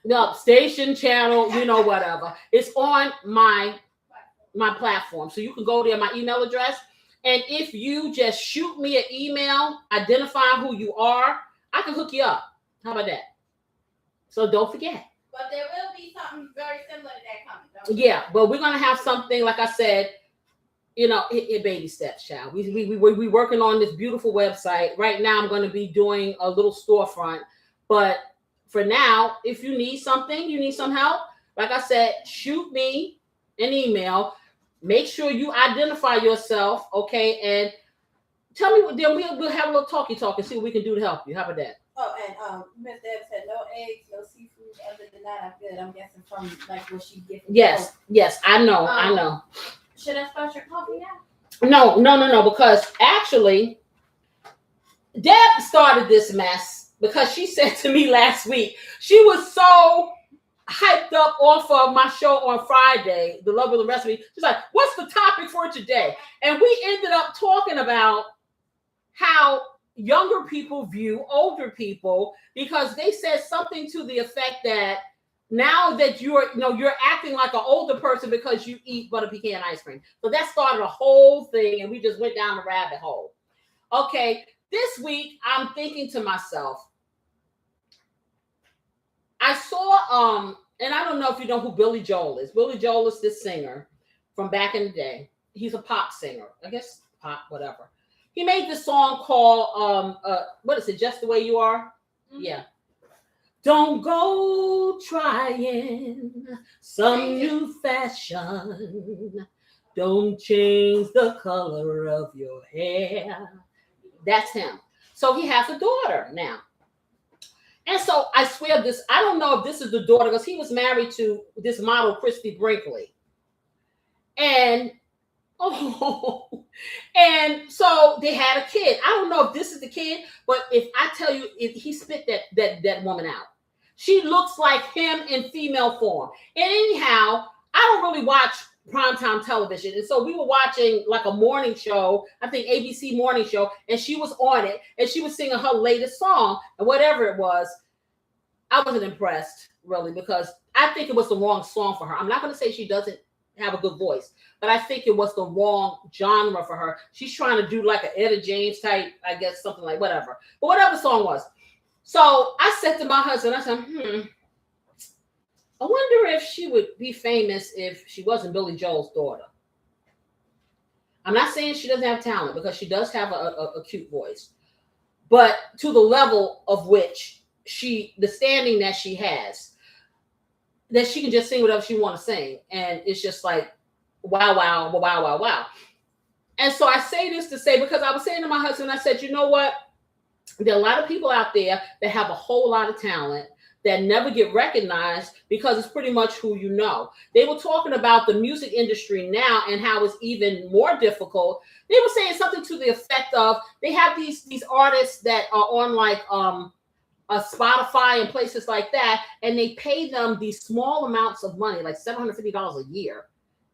No, station, channel, you know, whatever. It's on my platform. So you can go there, my email address. And if you just shoot me an email, identify who you are, I can hook you up. How about that? So don't forget. But there will be something very similar to that coming. Yeah, but we're gonna have something, like I said, you know, it baby steps, child. We working on this beautiful website. Right now I'm gonna be doing a little storefront. But for now, if you need something, you need some help, like I said, shoot me an email. Make sure you identify yourself, okay? And tell me, then we'll have a little talk and see what we can do to help you. How about that? Oh, and Miss Deb said no eggs, no seafood. Other than that, I'm good. I'm guessing from like what she gets. Yes, I know. Should I start your coffee now? No, because actually, Deb started this mess because she said to me last week, she was so hyped up off of my show on Friday, The Love with the Recipe. She's like, what's the topic for today? And we ended up talking about how younger people view older people, because they said something to the effect that now that you're acting like an older person because you eat butter pecan ice cream. So that started a whole thing, and we just went down the rabbit hole. Okay, this week I'm thinking to myself, I saw and I don't know if you know who Billy Joel is. Billy Joel is this singer from back in the day. he's a pop singer. I guess pop, whatever. He made this song called what is it? Just the Way You Are. Mhm. Yeah. Don't go trying some new fashion. Don't change the color of your hair. That's him. So he has a daughter now. And so I swear this, I don't know if this is the daughter because he was married to this model, Christy Brinkley. And and so they had a kid. I don't know if this is the kid, but if I tell you, if he spit that woman out. She looks like him in female form. And anyhow, I don't really watch primetime television. And so we were watching like a morning show, I think ABC morning show, and she was on it and she was singing her latest song and whatever it was. I wasn't impressed really because I think it was the wrong song for her. I'm not going to say she doesn't have a good voice, but I think it was the wrong genre for her. She's trying to do like an Etta James type, I guess, something like whatever. But whatever the song was. So I said to my husband, I said, I wonder if she would be famous if she wasn't Billy Joel's daughter. I'm not saying she doesn't have talent because she does have a cute voice, but to the level of which the standing that she has, that she can just sing whatever she want to sing. And it's just like, wow, wow, wow, wow, wow. And so I say this to say, because I was saying to my husband, I said, you know what? There are a lot of people out there that have a whole lot of talent that never get recognized because it's pretty much who you know. They were talking about the music industry now and how it's even more difficult. They were saying something to the effect of they have these artists that are on like Spotify and places like that, and they pay them these small amounts of money, like $750 a year.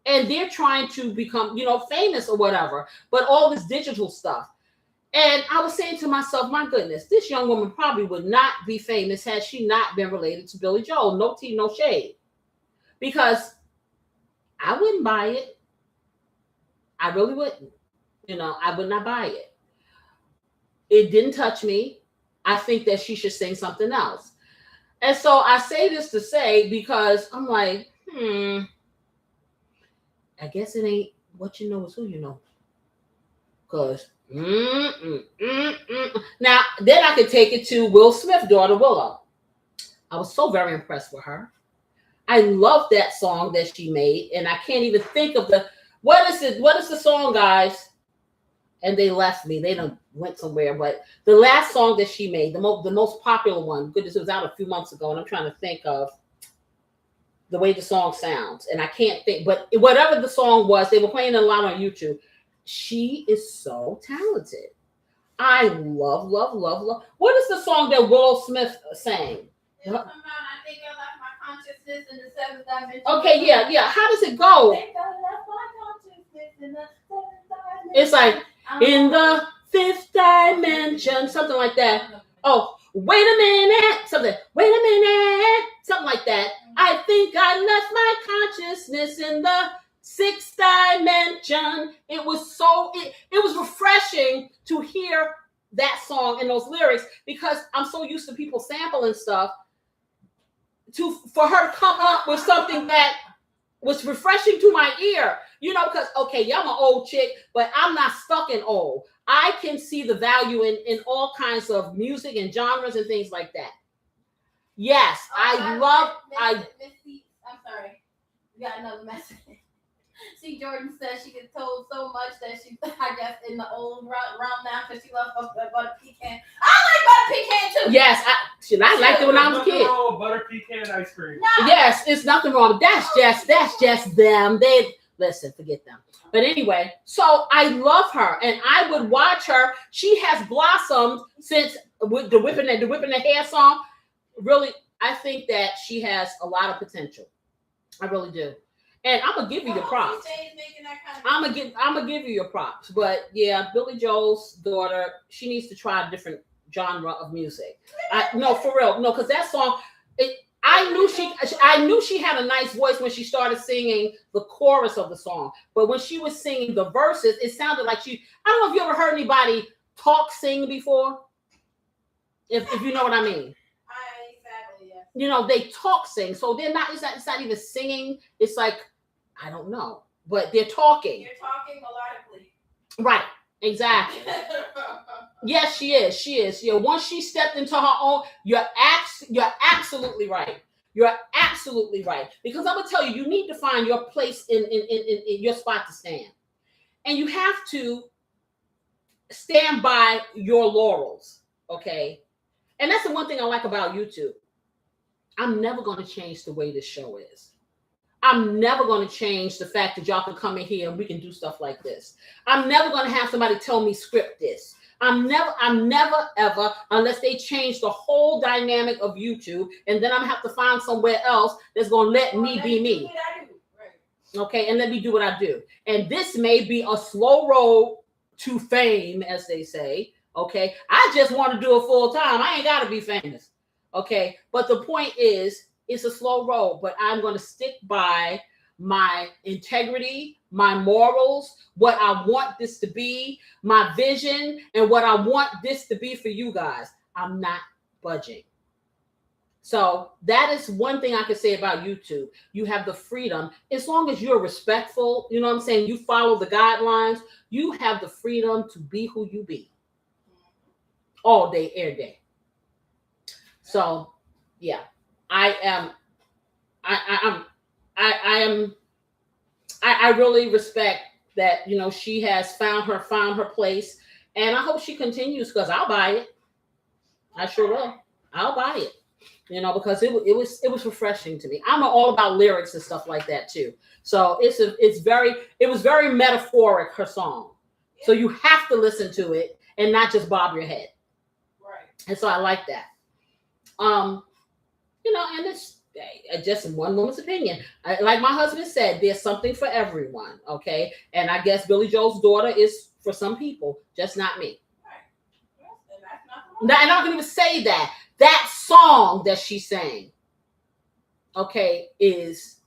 And they're trying to become, famous or whatever, but all this digital stuff. And I was saying to myself, my goodness, this young woman probably would not be famous had she not been related to Billy Joel. No tea, no shade. Because I wouldn't buy it. I really wouldn't. I would not buy it. It didn't touch me. I think that she should sing something else. And so I say this to say, because I'm like, I guess it ain't what you know is who you know. Because now then I could take it to Will Smith's daughter Willow. I was so very impressed with her. I love that song that she made, and I can't even think of what is the song, guys? And they left me. They done went somewhere, but the last song that she made, the most popular one, goodness, it was out a few months ago, and I'm trying to think of the way the song sounds, and I can't think, but whatever the song was, they were playing it a lot on YouTube. She is so talented. I love, love, love, love. What is the song that Will Smith sang? I think I left my consciousness in the seventh dimension. Okay, yeah. How does it go? I think I left my consciousness in the seventh dimension. It's like in the fifth dimension, something like that. Oh, wait a minute, something. Wait a minute, something like that. I think I left my consciousness in the sixth dimension. It was it was refreshing to hear that song and those lyrics because I'm so used to people sampling stuff. For her to come up with something that was refreshing to my ear, because okay, I'm an old chick, but I'm not stuck in old. I can see the value in all kinds of music and genres and things like that. Yes, I love. I'm sorry, we got another message. See, Jordan says she gets told so much that she, I guess, in the old realm now because she loves butter pecan. I like butter pecan too. Yes, I liked it when I was a kid. Nothing wrong with butter pecan ice cream. No. Yes, it's nothing wrong. That's just them. They listen, forget them. But anyway, so I love her, and I would watch her. She has blossomed since with the whipping the hair song. Really, I think that she has a lot of potential. I really do. And I'm gonna give you your props. I'm gonna give you your props. But yeah, Billy Joel's daughter, she needs to try a different genre of music. No, for real, no, because that song, I knew she had a nice voice when she started singing the chorus of the song. But when she was singing the verses, it sounded like I don't know if you ever heard anybody talk sing before. If you know what I mean. Exactly, yeah. They talk sing, so they're not. It's not even singing. It's like, I don't know. but they're talking. You're talking melodically. Right. Exactly. Yes, she is. She is. You know, once she stepped into her own, you're absolutely right. You're absolutely right. Because I'm gonna tell you, you need to find your place in your spot to stand. And you have to stand by your laurels. Okay. And that's the one thing I like about YouTube. I'm never gonna change the way this show is. I'm never going to change the fact that y'all can come in here and we can do stuff like this. I'm never going to have somebody tell me script this. I'm never, ever, unless they change the whole dynamic of YouTube, and then I'm gonna have to find somewhere else that's going to let me be me. Okay, and let me do what I do. And this may be a slow road to fame, as they say. Okay, I just want to do it full time. I ain't got to be famous. Okay, but the point is, it's a slow road, but I'm going to stick by my integrity, my morals, what I want this to be, my vision, and what I want this to be for you guys. I'm not budging. So that is one thing I can say about YouTube. You have the freedom, as long as you're respectful, you know what I'm saying? You follow the guidelines, you have the freedom to be who you be. All day, every day. So, yeah. I really respect that, you know, she has found her place, and I hope she continues, because I'll buy it. I sure will. I'll buy it, you know, because it was refreshing to me. I'm all about lyrics and stuff like that too. So it was very metaphoric, her song. So you have to listen to it and not just bob your head. Right. And so I like that. You know, and it's just one woman's opinion. Like my husband said, there's something for everyone, okay? And I guess Billy Joel's daughter is for some people, just not me. Right. Yes, and that's not Now, and I can even say that. That song that she sang, okay, is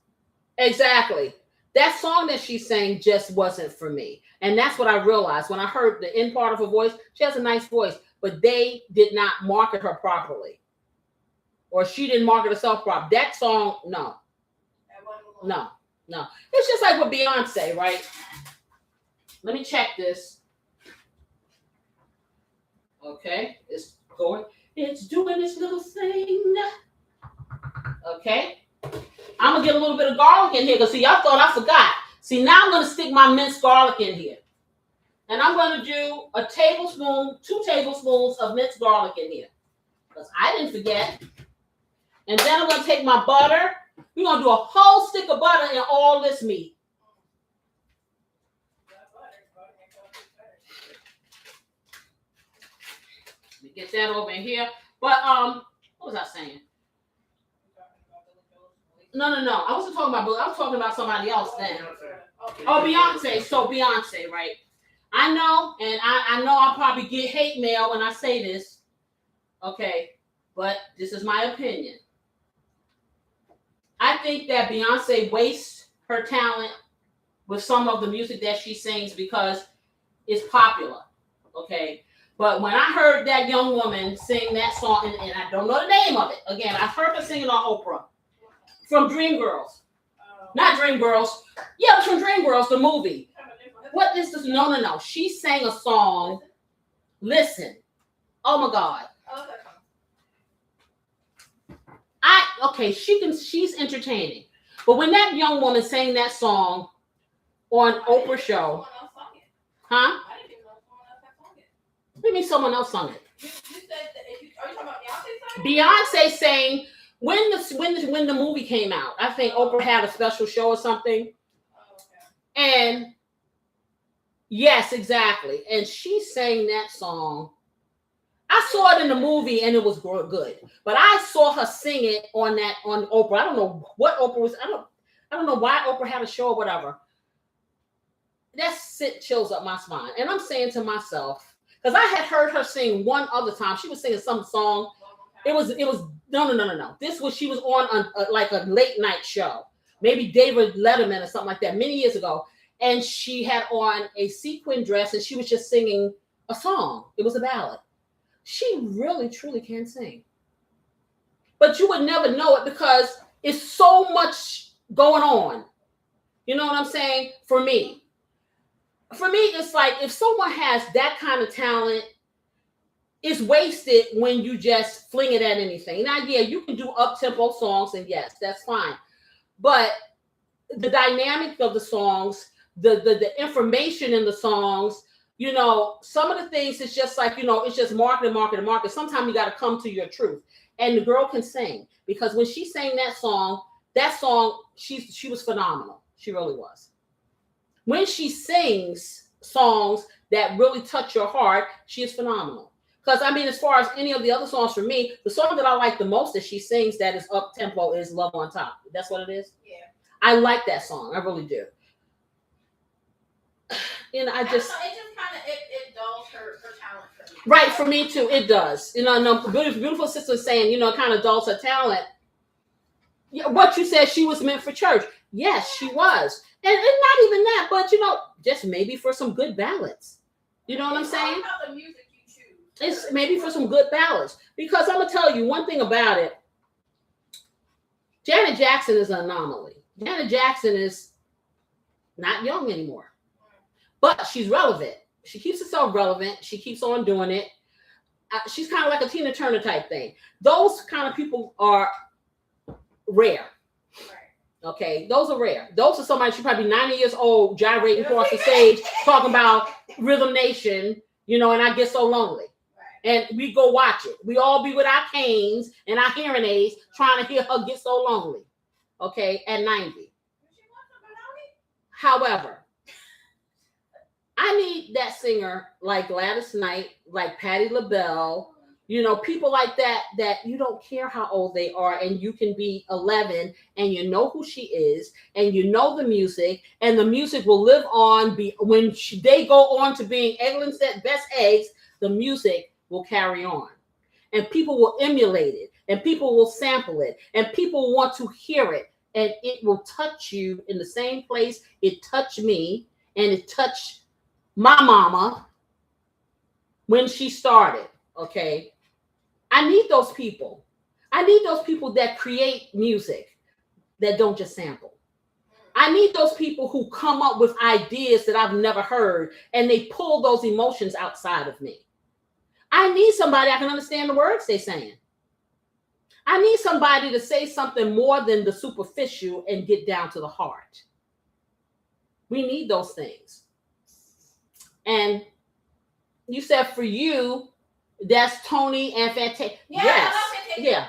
exactly. That song that she sang just wasn't for me. And that's what I realized when I heard the end part of her voice. She has a nice voice, but they did not market her properly. Or she didn't market herself properly. That song, no. It's just like with Beyonce, right? Let me check this. Okay, it's going. It's doing this little thing. Okay. I'm going to get a little bit of garlic in here, because see, y'all thought I forgot. See, now I'm going to stick my minced garlic in here. And I'm going to do 2 tablespoons of minced garlic in here, because I didn't forget. And then I'm going to take my butter. We're going to do a whole stick of butter in all this meat. Let me get that over in here. But, what was I saying? No. I wasn't talking about Billy. I was talking about somebody else then. Oh, Beyonce. So Beyonce, right? I know, and I know I'll probably get hate mail when I say this. Okay. But this is my opinion. I think that Beyonce wastes her talent with some of the music that she sings because it's popular, okay? But when I heard that young woman sing that song, and I don't know the name of it, again, I heard her singing on Oprah, from Dreamgirls. Not Dreamgirls. Yeah, it was from Dreamgirls, the movie. What is this? No. She sang a song, Listen. Oh, my God. She's entertaining. But when that young woman sang that song on Oprah's show, huh? I didn't even know someone else had sung it. What do you mean someone else sung it? You said that, are you talking about Beyonce singing? Beyonce sang when the movie came out. I think Oprah had a special show or something. Oh, okay. And yes, exactly. And she sang that song. I saw it in the movie and it was good, but I saw her sing it on Oprah. I don't know what Oprah was. I don't know why Oprah had a show or whatever. That chills up my spine. And I'm saying to myself, because I had heard her sing one other time. She was singing some song. It was no. This was, she was on like a late night show, maybe David Letterman or something like that, many years ago. And she had on a sequin dress and she was just singing a song. It was a ballad. She really, truly can sing. But you would never know it because it's so much going on. You know what I'm saying? For me, it's like if someone has that kind of talent, it's wasted when you just fling it at anything. Now, yeah, you can do up-tempo songs, and yes, that's fine. But the dynamic of the songs, the information in the songs, you know, some of the things it's just like, you know, it's just marketing. Sometimes you got to come to your truth. And the girl can sing, because when she sang that song, she was phenomenal. She really was. When she sings songs that really touch your heart, she is phenomenal. Because, I mean, as far as any of the other songs for me, the song that I like the most that she sings that is up-tempo is Love on Top. That's what it is? Yeah. I like that song. I really do. And I just... It just kind of, it dulls her talent for me. Right, for me too. It does. You know, no, beautiful sister was saying, you know, it kind of dulls her talent. Yeah, what you said, she was meant for church. Yes, she was. And not even that, but, you know, just maybe for some good ballads. You know what I'm saying? It's all about the music you choose. It's maybe for some good ballads. Because I'm going to tell you one thing about it. Janet Jackson is an anomaly. Janet Jackson is not young anymore. But she's relevant. She keeps herself relevant. She keeps on doing it. She's kind of like a Tina Turner type thing. Those kind of people are rare. Okay, those are rare. Those are somebody, she's probably 90 years old, gyrating across the stage, talking about Rhythm Nation, you know, and I get so lonely. And we go watch it. We all be with our canes and our hearing aids trying to hear her get so lonely. Okay, at 90. However, I need that singer like Gladys Knight, like Patti LaBelle, you know, people like that you don't care how old they are, and you can be 11 and you know who she is, and you know the music, and the music will live on. They go on to being England's best eggs, the music will carry on, and people will emulate it, and people will sample it, and people want to hear it, and it will touch you in the same place it touched me, and it touched my mama when she started. Okay, I need those people. I need those people that create music that don't just sample. I need those people who come up with ideas that I've never heard, and they pull those emotions outside of me. I need somebody I can understand the words they're saying. I need somebody to say something more than the superficial and get down to the heart. We need those things. And you said for you, that's Tony and Fantasia. Yeah, yes. I love Fantasia. Yeah.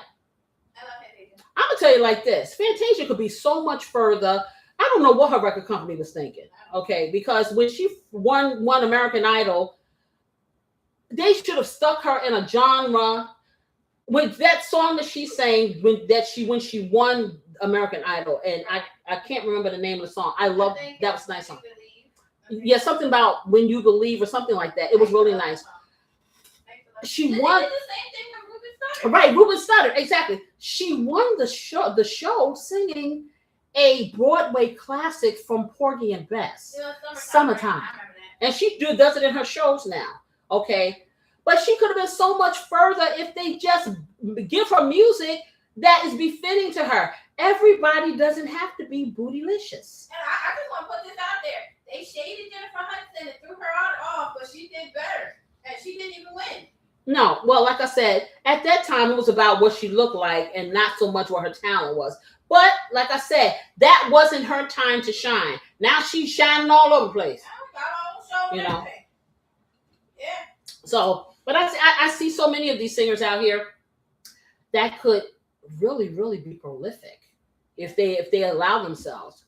I love Fantasia. I'm going to tell you like this. Fantasia could be so much further. I don't know what her record company was thinking. Okay. Because when she won American Idol, they should have stuck her in a genre with that song that she sang when she won American Idol. And I can't remember the name of the song. I love that was a nice song. Yeah, something about When You Believe or something like that. It was really nice. She won. They did the same thing with Ruben Studdard. Right, Ruben Studdard, exactly. She won the show singing a Broadway classic from Porgy and Bess, Summertime. I remember that. And she does it in her shows now. Okay, but she could have been so much further if they just give her music that is befitting to her. Everybody doesn't have to be bootylicious. And I just want to put this out there. They shaded Jennifer Hudson and threw her off, but she did better. And she didn't even win. No, well, like I said, at that time, it was about what she looked like and not so much what her talent was. But like I said, that wasn't her time to shine. Now she's shining all over the place. You know? Yeah. So, but I see so many of these singers out here that could really, really be prolific if they allow themselves.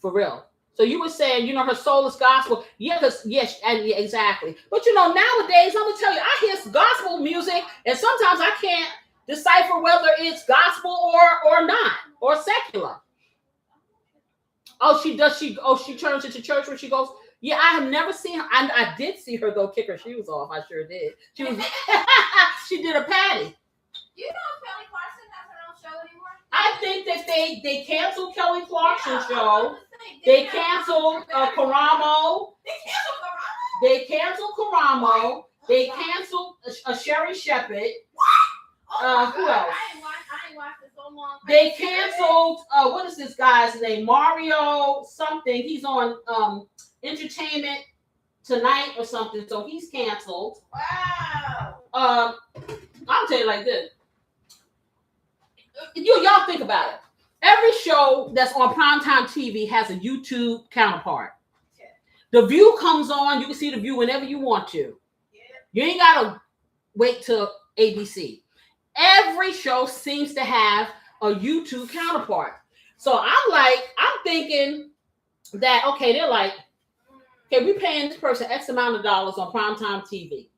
For real. So you were saying, you know, her soul is gospel. Yeah, exactly. But you know, nowadays, I'm gonna tell you, I hear gospel music, and sometimes I can't decipher whether it's gospel or not, or secular. She turns into church when she goes. Yeah, I have never seen her. I did see her go kick her shoes off. I sure did. She did a patty. You know Kelly Clarkson has her own show anymore? I think that they canceled Kelly Clarkson's show. They canceled Karamo. They canceled Karamo. They canceled Sherry Shepherd. What? Who else? I ain't watched this whole so long. They canceled. What is this guy's name? Mario something. He's on Entertainment Tonight or something. So he's canceled. Wow. I'll tell you like this. Y'all think about it. Every show that's on primetime TV has a YouTube counterpart. Yeah. The View comes on. You can see The View whenever you want to. Yeah. You ain't got to wait till ABC. Every show seems to have a YouTube counterpart. So I'm thinking that, okay, they're like, okay, we're paying this person X amount of dollars on primetime TV.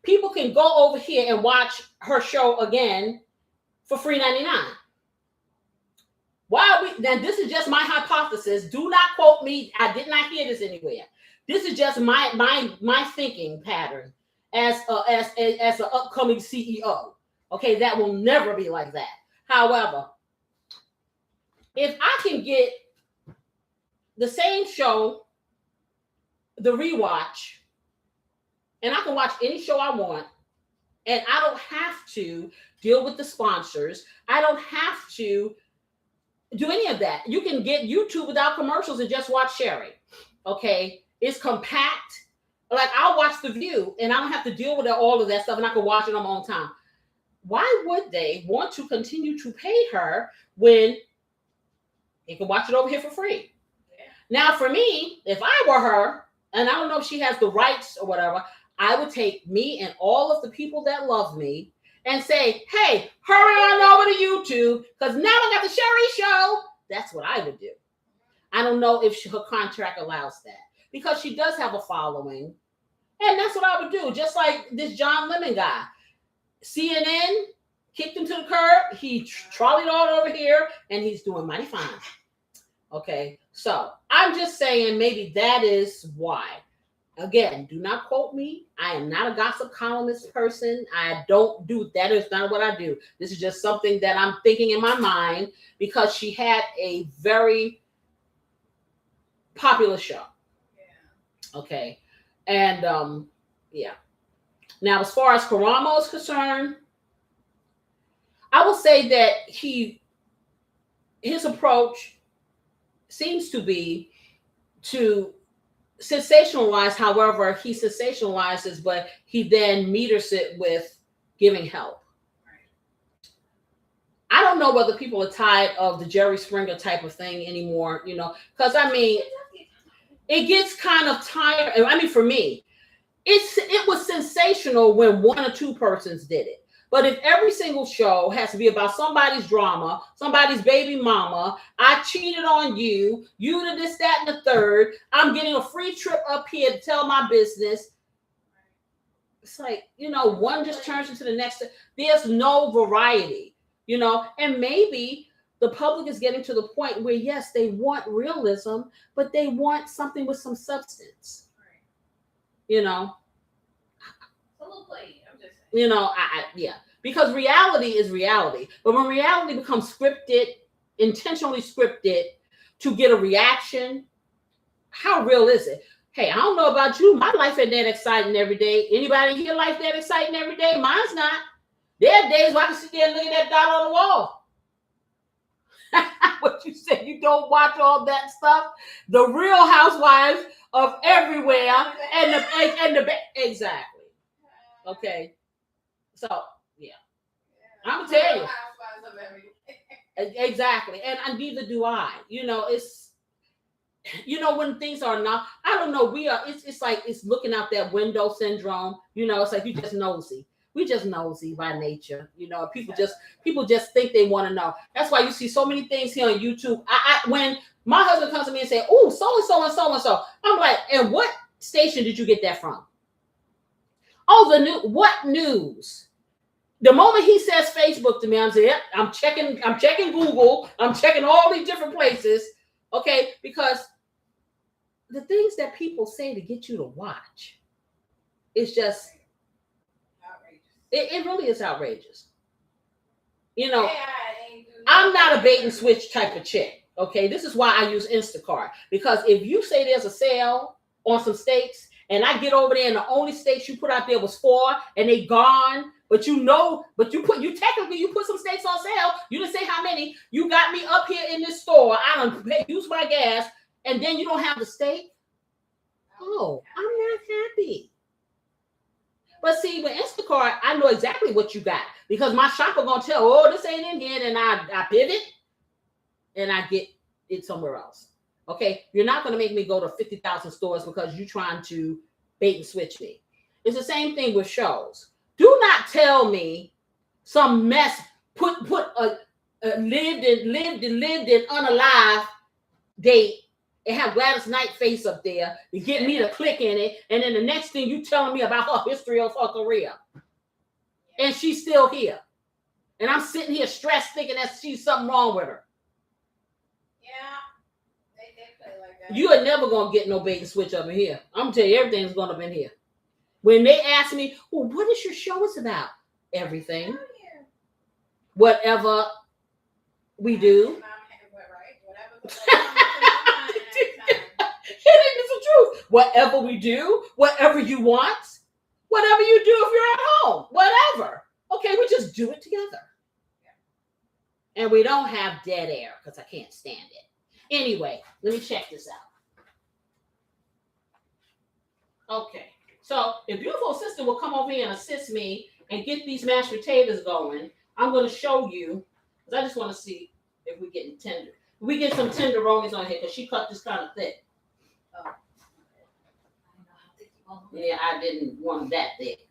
People can go over here and watch her show again for free $3.99. Why are we? Now, this is just my hypothesis. Do not quote me. I did not hear this anywhere. This is just my thinking pattern as an upcoming CEO. Okay, that will never be like that. However, if I can get the same show, the rewatch, and I can watch any show I want, and I don't have to deal with the sponsors. I don't have to do any of that. You can get YouTube without commercials and just watch Sherry. Okay, it's compact. Like, I'll watch The View, and I don't have to deal with all of that stuff, and I can watch it on my own time. Why would they want to continue to pay her when you can watch it over here for free? Yeah. Now, for me, if I were her, and I don't know if she has the rights or whatever, I would take me and all of the people that love me and say, hey, hurry on over to YouTube, because now I got the Sherry Show. That's what I would do. I don't know if her contract allows that, because she does have a following. And that's what I would do. Just like this John Lemon guy. CNN kicked him to the curb. He trolleyed all over here, and he's doing mighty fine. Okay, so I'm just saying maybe that is why. Again, do not quote me. I am not a gossip columnist person. I don't do that. Is not what I do. This is just something that I'm thinking in my mind, because she had a very popular show. Yeah. Okay. And yeah. Now, as far as Karamo is concerned, I will say that his approach seems to be to sensationalize. However, he sensationalizes, but he then meters it with giving help. Right. I don't know whether people are tired of the Jerry Springer type of thing anymore, because I mean, it gets kind of tired. I mean, for me, it was sensational when one or two persons did it. But if every single show has to be about somebody's drama, somebody's baby mama, I cheated on you, you did this, that, and the third, I'm getting a free trip up here to tell my business. It's like, one just turns into the next. There's no variety, and maybe the public is getting to the point where, yes, they want realism, but they want something with some substance. It's a little plain. I'm just saying. Yeah, because reality is reality. But when reality becomes scripted, intentionally scripted to get a reaction, how real is it? Hey, I don't know about you. My life ain't that exciting every day. Anybody in your life that exciting every day? Mine's not. There are days where I can sit there and look at that dot on the wall. What you said, you don't watch all that stuff? The Real Housewives of everywhere and the exactly. Okay. So yeah. I'm gonna tell you. Exactly. And neither do I. It's when things are not, I don't know, it's like it's looking out that window syndrome. It's like you just nosy. We just nosy by nature. People just think they want to know. That's why you see so many things here on YouTube. When my husband comes to me and say, "Oh, so and so and so and so," I'm like, "And what station did you get that from?" "Oh, what news?" The moment he says Facebook to me, I'm saying, "Yep, I'm checking Google. I'm checking all these different places." Okay, because the things that people say to get you to watch, it's just outrageous. It really is outrageous. I'm not a bait and switch type of chick. Okay, this is why I use Instacart, because if you say there's a sale on some steaks and I get over there and the only steaks you put out there was 4 and they gone But you technically you put some steaks on sale. You didn't say how many. You got me up here in this store. I don't use my gas, and then you don't have the steak. Oh, I'm not happy. But see, with Instacart, I know exactly what you got because my shopper gonna tell, oh, this ain't in here, and I pivot and I get it somewhere else. Okay, you're not gonna make me go to 50,000 stores because you're trying to bait and switch me. It's the same thing with shows. Do not tell me some mess. Put a lived and unalive date and have Gladys Knight face up there to get me to click in it, and then the next thing you telling me about her history of her career, and she's still here, and I'm sitting here stressed thinking that she's something wrong with her. Yeah, they play like that. You are never gonna get no bait and switch up in here. I'm gonna tell you everything's going up in here. When they ask me, well, what is your show is about? Everything. Oh, yeah. Whatever we do. It's the truth. Whatever we do, whatever you want, whatever you do if you're at home, whatever. Okay, we just do it together. And we don't have dead air because I can't stand it. Anyway, let me check this out. Okay. So if beautiful sister will come over here and assist me and get these mashed potatoes going, I'm going to show you, because I just want to see if we're getting tender. We get some tenderonis on here because she cut this kind of thick. Oh. Yeah, I didn't want that thick.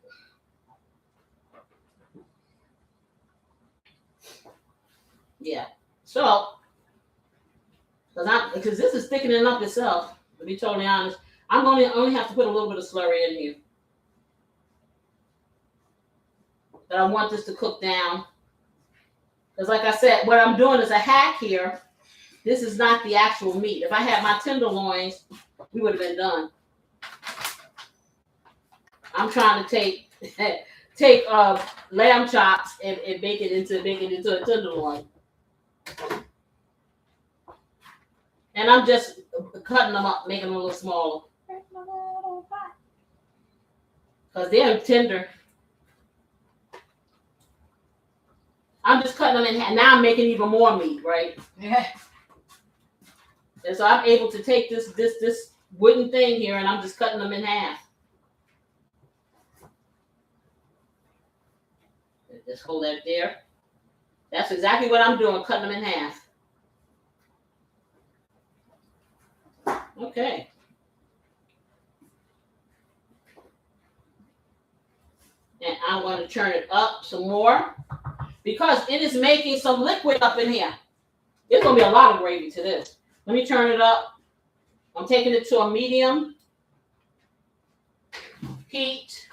Yeah. So, because this is thickening up itself, to be totally honest, I'm going to only have to put a little bit of slurry in here. But I want this to cook down. Because like I said, what I'm doing is a hack here. This is not the actual meat. If I had my tenderloins, we would have been done. I'm trying to take lamb chops and make it into a tenderloin. And I'm just cutting them up, making them a little smaller. Because they're tender. I'm just cutting them in half. Now I'm making even more meat, right? Yeah. And so I'm able to take this wooden thing here and I'm just cutting them in half. Just hold that there. That's exactly what I'm doing, cutting them in half. Okay. And I'm going to turn it up some more because it is making some liquid up in here. There's going to be a lot of gravy to this. Let me turn it up. I'm taking it to a medium heat.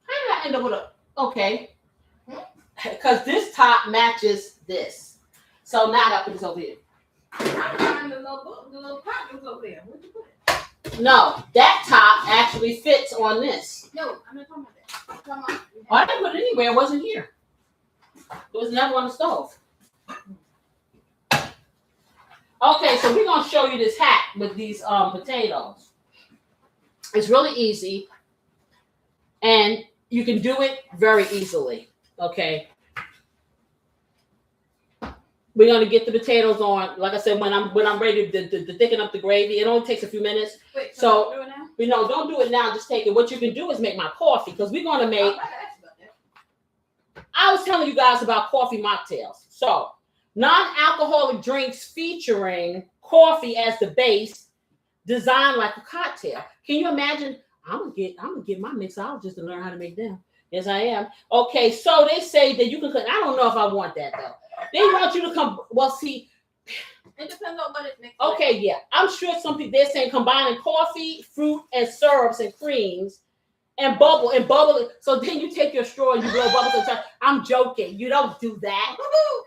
How did I end up with a... Okay. Because this top matches this. So now I got to put this over here. I'm trying the little pot was over there. Where'd you put it? No, that top actually fits on this. No, I'm not talking about that. Come on. Oh, I didn't put it anywhere. It wasn't here. It was never on the stove. Okay, so we're going to show you this hack with these potatoes. It's really easy. And you can do it very easily. Okay. We're going to get the potatoes on. Like I said, when I'm ready to thicken up the gravy, it only takes a few minutes. Wait, So, do it now? you know, don't do it now. Just take it. What you can do is make my coffee because we're going to make... I was telling you guys about coffee mocktails. So, non-alcoholic drinks featuring coffee as the base, designed like a cocktail. Can you imagine? I'm gonna get my mixologist to learn how to make them. Yes, I am. Okay, so they say that you can cook. I don't know if I want that though. They want you to come. Well, see, it depends on what it's mixed. Okay, yeah, I'm sure some people they're saying combining coffee, fruit, and syrups and creams. And bubble. So then you take your straw and you blow bubbles inside. I'm joking. You don't do that.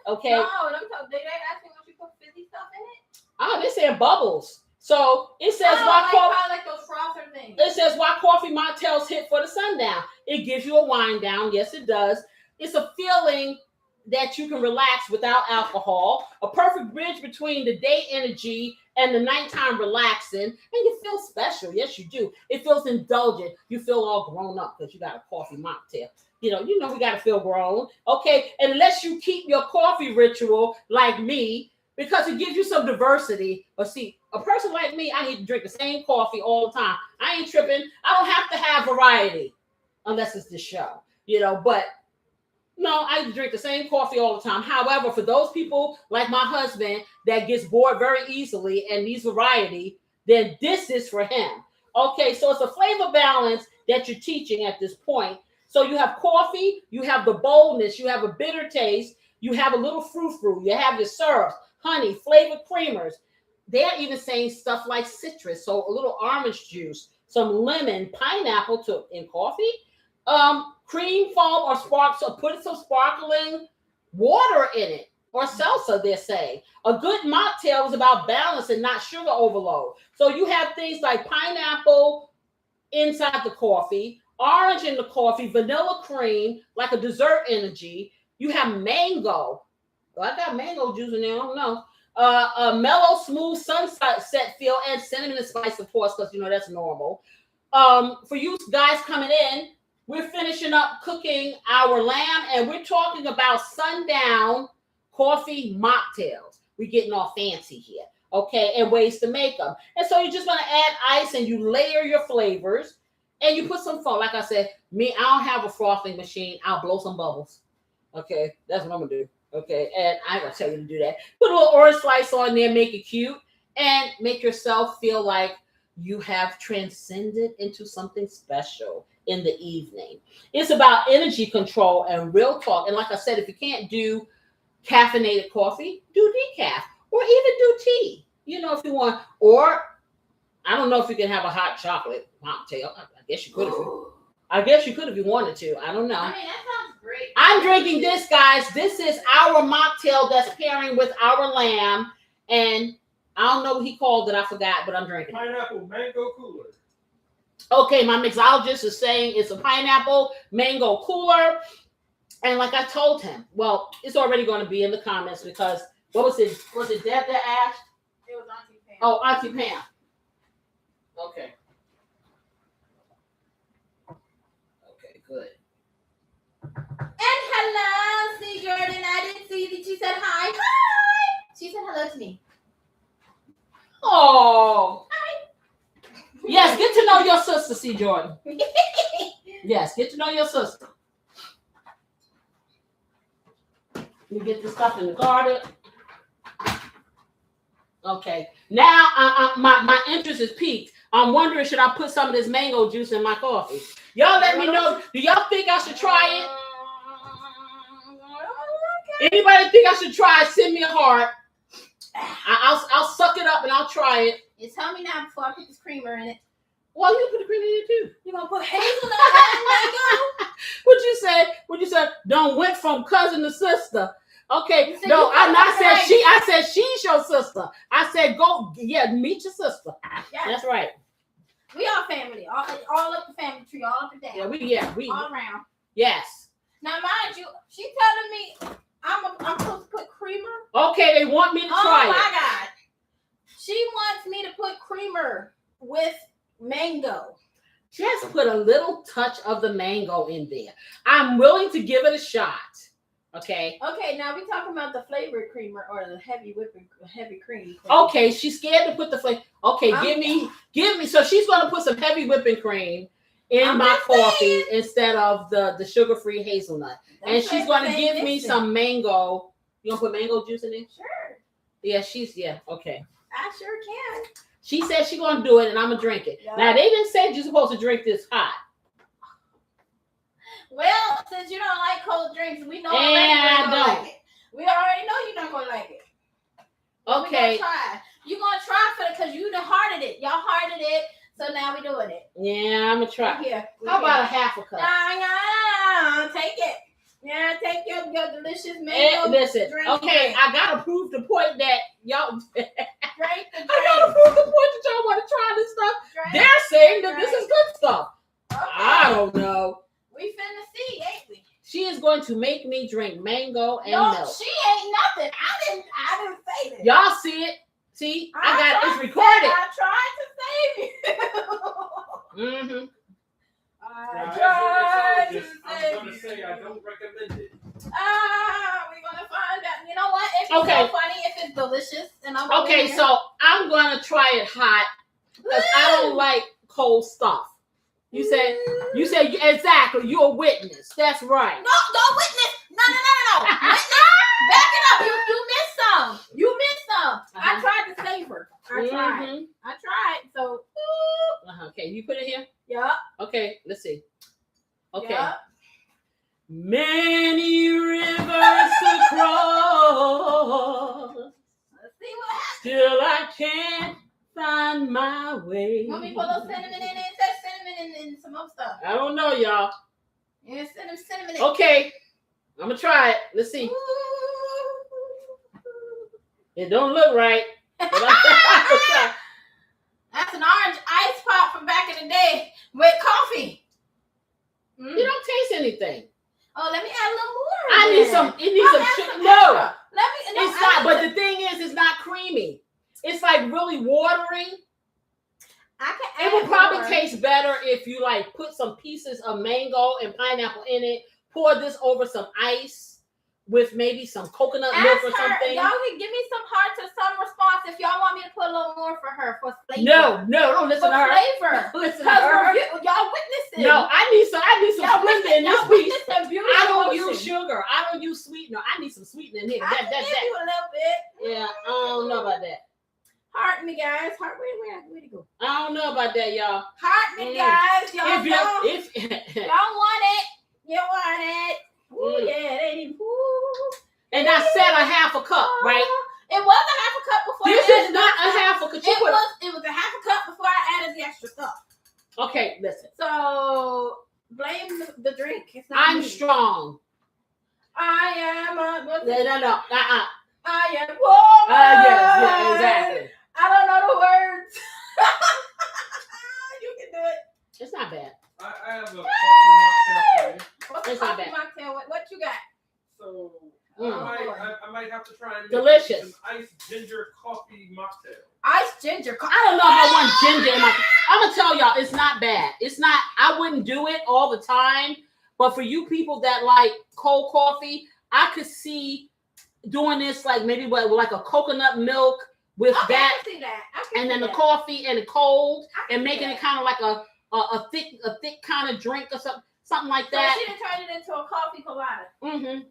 Okay. No, I'm talking. They asking if you put fizzy stuff in it. Oh, they're saying bubbles. So it says like those frother things. It says why coffee mocktails hit for the sundown. It gives you a wind down. Yes, it does. It's a feeling that you can relax without alcohol. A perfect bridge between the day energy and the nighttime relaxing, and you feel special. Yes, you do. It feels indulgent. You feel all grown up because you got a coffee mocktail. You know we got to feel grown. Okay, unless you keep your coffee ritual like me, because it gives you some diversity. But see, a person like me, I need to drink the same coffee all the time. I ain't tripping. I don't have to have variety unless it's the show, but no, I drink the same coffee all the time. However, for those people like my husband that gets bored very easily and needs variety, then this is for him. Okay, so it's a flavor balance that you're teaching at this point. So you have coffee, you have the boldness, you have a bitter taste, you have a little frou-frou, you have your syrups, honey, flavored creamers. They're even saying stuff like citrus, so a little orange juice, some lemon, pineapple in coffee. Cream foam or spark, so put some sparkling water in it or salsa, they're saying. A good mocktail is about balance and not sugar overload. So you have things like pineapple inside the coffee, orange in the coffee, vanilla cream, like a dessert energy. You have mango. Well, I got mango juice in there, I don't know. A mellow, smooth sunset feel and cinnamon and spice, of course, because that's normal. For you guys coming in, we're finishing up cooking our lamb, and we're talking about sundown coffee mocktails. We're getting all fancy here, okay, and ways to make them. And so you're just going to add ice, and you layer your flavors, and you put some foam. Like I said, I don't have a frothing machine. I'll blow some bubbles, okay? That's what I'm going to do, okay? And I ain't going to tell you to do that. Put a little orange slice on there, make it cute, and make yourself feel like you have transcended into something special in the evening. It's about energy control and real talk. And like I said, if you can't do caffeinated coffee, do decaf or even do tea, if you want. Or I don't know if you can have a hot chocolate mocktail. I guess you could if you wanted to. I don't know. I mean, that sounds great. I'm drinking this, guys. This is our mocktail that's pairing with our lamb. And I don't know what he called it. I forgot, but I'm drinking. Pineapple mango cooler. Okay, my mixologist is saying it's a pineapple mango cooler. And like I told him, well, it's already going to be in the comments because, what was it? Was it Deb that asked? It was Auntie Pam. Oh, Auntie Pam. Okay. Okay, good. And hello, see Jordan. I didn't see that you said hi. Hi. She said hello to me. Oh. Yes, get to know your sister, C. Jordan. Yes, get to know your sister. You get this stuff in the garden. Okay. Now, my interest is piqued. I'm wondering, should I put some of this mango juice in my coffee? Y'all let me know. Do y'all think I should try it? Anybody think I should try it? Send me a heart. I'll suck it up and I'll try it. You tell me now before I put this creamer in it. Well, you put the cream in it too. You gonna put hazelnut and mango? What you said? Don't went from cousin to sister. Okay, said no, I said right. she. I said she's your sister. I said go, meet your sister. Yeah. That's right. We all family, all up the family tree, all up and down. We all around. Yes. Now, mind you, she telling me I'm supposed to put creamer. Okay, they want me to try Oh it. my God. She wants me to put creamer with mango. Just put a little touch of the mango in there. I'm willing to give it a shot. Okay. Okay, now we talking about the flavored creamer or the heavy cream. Okay, she's scared to put the flavor. Okay, give me. So she's going to put some heavy whipping cream in my coffee instead of the sugar-free hazelnut. And she's going to give me some mango. You going to put mango juice in there? Sure. Yeah, okay. I sure can. She said she's going to do it, and I'm going to drink it. Yeah. Now, they didn't say you're supposed to drink this hot. Well, since you don't like cold drinks, we know And I don't. like it. We already know you're not going to like it. Okay. You're going to try for it because you done hearted it. Y'all hearted it, so now we're doing it. Yeah, I'm going to try. Here. How about a half a cup? Nah, take it. Yeah, take your delicious mango. Listen, drink. okay, I got to prove the point that y'all... Drink the drink. I got to prove the point that y'all want to try this stuff. Drink. They're saying that this is good stuff. Okay. I don't know. We finna see, ain't we? She is going to make me drink mango and No, milk. she ain't nothing. I didn't say that. Y'all see it? See? I got it's recorded. I tried to save you. Mm-hmm. Now, as Try a to mixologist, I'm save going to say I don't recommend it. we're gonna find out. You know what? If it's Okay. so funny, if it's delicious, and I'm Okay, so I'm gonna try it hot because I don't like cold stuff. You said exactly. You're a witness. That's right. No, witness. No. Witness. Back it up. You missed some. You missed some. I tried to save her. I tried. So. Okay, you put it here. Yeah. Okay, let's see. Okay. Yeah. Many rivers to cross, Let's see what happens. still I can't find my way. Want me to put a little cinnamon in it? It says cinnamon and some other stuff. I don't know, y'all. Yeah, cinnamon in it. Okay, I'm gonna try it. Let's see. It don't look right. But I'm gonna try. That's an orange ice pop from back in the day with coffee. You don't taste anything. Oh, let me add a little more. I need some. It needs some sugar. No, it's not. But the thing is, it's not creamy. It's like really watery. I can. It would probably taste better if you like put some pieces of mango and pineapple in it. Pour this over some ice with maybe some coconut milk or something. Y'all can give me some hearts or some response if y'all want me to put a little more for her for flavor. No, don't listen to her. Flavor. Listen to her. Y'all witnessing. No, I need some sweetener in this piece. I don't use use sugar. I don't use sweetener. I need some sweetener in here. I can give you a little bit. Yeah, I don't know about that. Heart me, guys. Heart, where'd it go? I don't know about that, y'all. Heart me, guys. Y'all If y'all want it. You want it. Ooh, yeah, they need. And I said a half a cup, right? It was a half a cup before. This is not a half a cup. It was a half a cup before I added the extra stuff. Okay, listen. So blame the drink. It's not I'm me. strong. I am a. No. I am woman. Yes, exactly. I don't know the words. You can do it. It's not bad. I have a coffee mocktail for you. What's the It's not coffee bad. mocktail? What you got? So Mm. I might have to try and make Delicious. an iced ginger coffee mocktail. Iced ginger coffee. I don't know if I want ginger in my. I'm gonna tell y'all, it's not bad. It's not. I wouldn't do it all the time, but for you people that like cold coffee, I could see doing this like maybe with like a coconut milk with Okay, that, I can see that. and then the coffee and the cold, I can and see making that. it kind of like a thick kind of drink or something like So that. she done turned it into a coffee colada. Mm-hmm.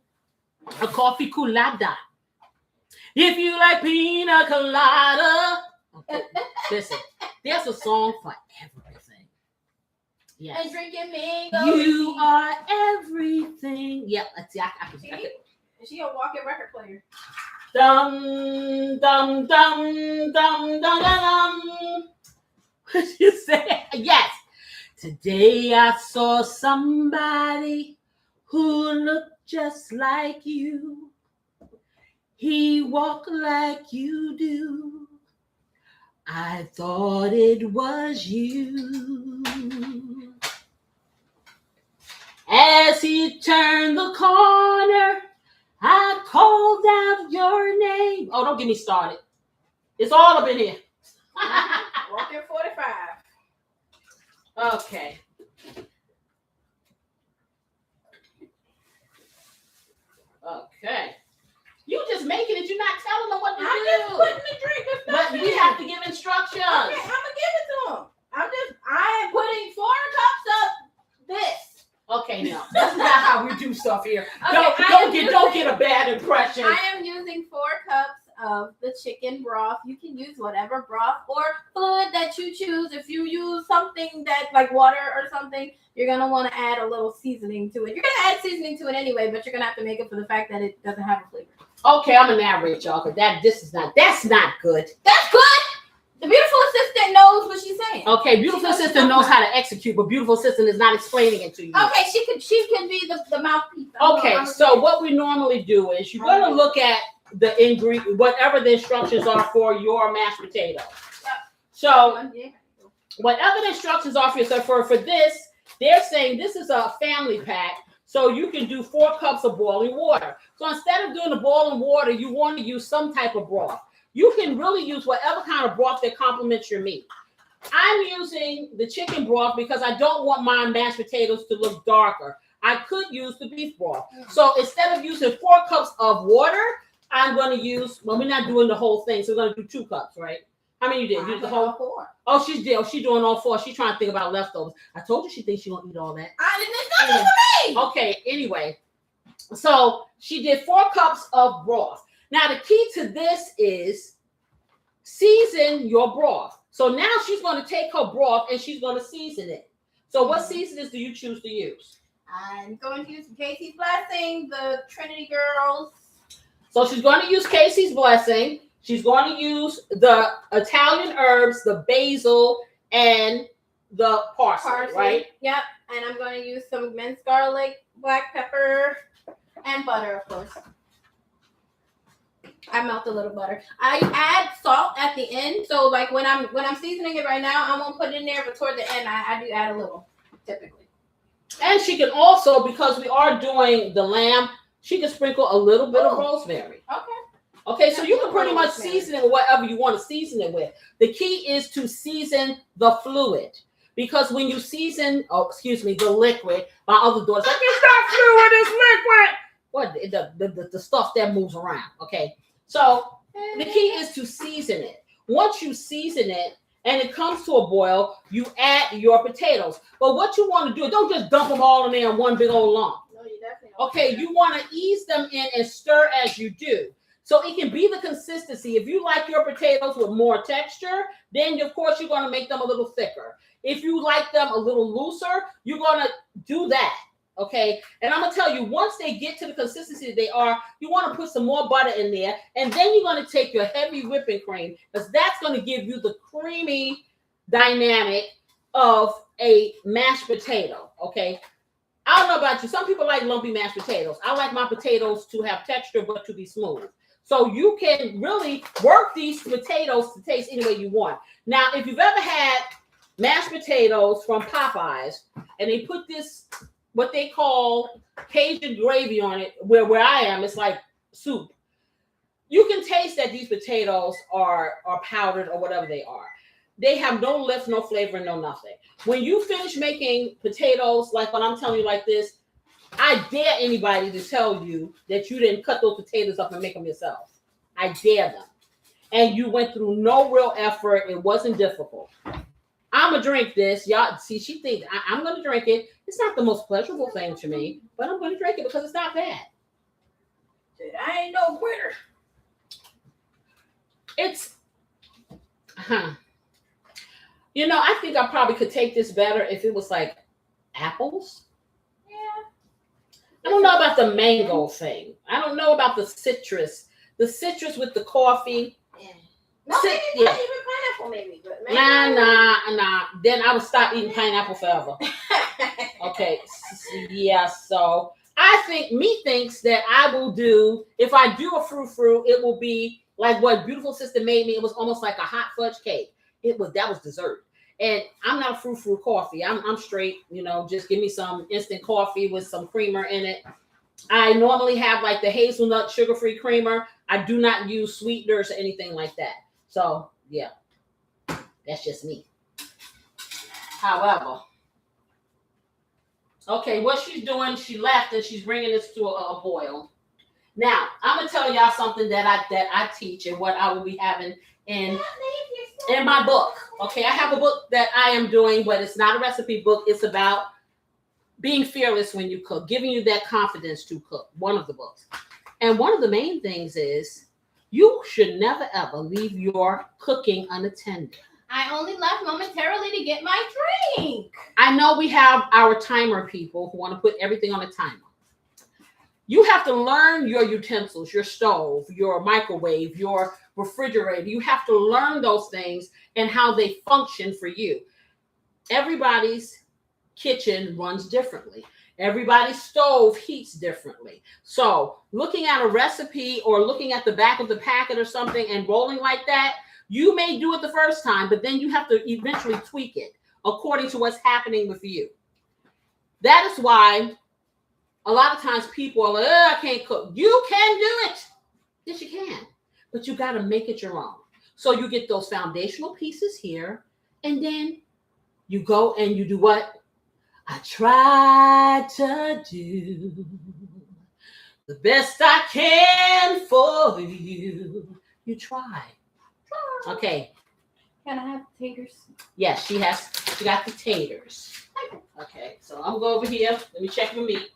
A coffee colada. If you like pina colada. Okay, listen, there's a song for everything. Yes. And drinking mango. You are everything. Yeah, let's see. I can. Is she a walking record player? Dum dum dum dum dum dum. What you say? Yes. Today I saw somebody who looked just like you. He walked like you do. I thought it was you. As he turned the corner, I called out your name. Oh, don't get me started. It's all up in here. Walking 45. Okay. Okay. You just making it. You're not telling them what to I'm do. just putting the drink and stuff But in. we have to give instructions. Okay, I'm gonna give it to him. I am putting 4 cups of this. Okay, no, that's not how we do stuff here. Okay, Don't get a bad impression. I am using 4 cups of the chicken broth. You can use whatever broth or fluid that you choose. If you use something that like water or something, you're gonna want to add a little seasoning to it. You're gonna add seasoning to it anyway, but you're gonna have to make it for the fact that it doesn't have a flavor. Okay, I'm gonna narrate y'all because that's not good. That's good. The beautiful assistant knows what she's saying. Okay, beautiful assistant knows how to execute, but beautiful assistant is not explaining it to you. Okay, she could be the mouthpiece. Okay, so what we normally do is you're gonna look at the ingredient, whatever the instructions are for your mashed potato. So whatever the instructions are for this, they're saying this is a family pack, so you can do 4 cups of boiling water. So instead of doing the boiling water, you want to use some type of broth. You can really use whatever kind of broth that complements your meat. I'm using the chicken broth because I don't want my mashed potatoes to look darker. I could use the beef broth. So instead of using 4 cups of water, I'm going to use, well, we're not doing the whole thing, so we're going to do 2 cups, right? How many you did? You did the whole 4. Oh, she did. Oh, she's doing all 4. She's trying to think about leftovers. I told you she thinks she won't eat all that. I didn't discuss it with me. Okay, anyway. So she did 4 cups of broth. Now, the key to this is season your broth. So now she's going to take her broth and she's going to season it. So what seasonings do you choose to use? I'm going to use Casey's Blessing, the Trinity Girls. So she's going to use Casey's Blessing. She's going to use the Italian herbs, the basil, and the parsley, right? Yep. And I'm going to use some minced garlic, black pepper, and butter, of course. I melt a little butter. I add salt at the end, so like when I'm seasoning it right now, I won't put it in there, but toward the end, I do add a little, typically. And she can also, because we are doing the lamb, she can sprinkle a little bit of rosemary. Okay, so you can pretty much season it with whatever you want to season it with. The key is to season the fluid. Because when you season, the liquid, my other daughter's like, it's not fluid, it's liquid. What? The stuff that moves around. Okay, so the key is to season it. Once you season it and it comes to a boil, you add your potatoes. But what you want to do, don't just dump them all in there in one big old lump. No, you definitely don't. Okay, you want to ease them in and stir as you do. So it can be the consistency. If you like your potatoes with more texture, then of course you're going to make them a little thicker. If you like them a little looser, you're going to do that. Okay. And I'm going to tell you, once they get to the consistency they are, you want to put some more butter in there. And then you're going to take your heavy whipping cream, because that's going to give you the creamy dynamic of a mashed potato. Okay. I don't know about you. Some people like lumpy mashed potatoes. I like my potatoes to have texture, but to be smooth. So you can really work these potatoes to taste any way you want. Now, if you've ever had mashed potatoes from Popeyes and they put this, what they call Cajun gravy on it, where I am, it's like soup. You can taste that these potatoes are powdered or whatever they are. They have no lift, no flavor, no nothing. When you finish making potatoes, like when I'm telling you like this, I dare anybody to tell you that you didn't cut those potatoes up and make them yourself. I dare them. And you went through no real effort. It wasn't difficult. I'm going to drink this. Y'all, see, she thinks I'm going to drink it. It's not the most pleasurable thing to me, but I'm going to drink it because it's not bad. I ain't no quitter. It's, you know, I think I probably could take this better if it was like apples. I don't know about the mango thing. I don't know about the citrus. The citrus with the coffee. Yeah. No, maybe not even pineapple, maybe. But Nah. Then I would stop eating pineapple forever. Okay. Yeah, so I think thinks that I will do, if I do a frou-frou, it will be like what Beautiful Sister made me. It was almost like a hot fudge cake. That was dessert. And I'm not a frou-frou coffee. I'm straight, you know, just give me some instant coffee with some creamer in it. I normally have like the hazelnut sugar-free creamer. I do not use sweeteners or anything like that. So, yeah, that's just me. However, okay, what she's doing, she left and she's bringing this to a boil. Now, I'm going to tell y'all something that I teach and what I will be having in my book. Okay, I have a book that I am doing, but it's not a recipe book. It's about being fearless when you cook, giving you that confidence to cook, one of the books. And one of the main things is you should never, ever leave your cooking unattended. I only left momentarily to get my drink. I know we have our timer people who want to put everything on a timer. You have to learn your utensils, your stove, your microwave, your refrigerator. You have to learn those things and how they function for you. Everybody's kitchen runs differently. Everybody's stove heats differently. So looking at a recipe or looking at the back of the packet or something and rolling like that, you may do it the first time, but then you have to eventually tweak it according to what's happening with you. That is why a lot of times people are like, I can't cook. You can do it. Yes, you can. But you got to make it your own. So you get those foundational pieces here And then you go and you do what? I try to do the best I can for you. You try. Okay. Can I have taters? Yes, she got the taters. Okay, so I'm gonna go over here. Let me check my meat.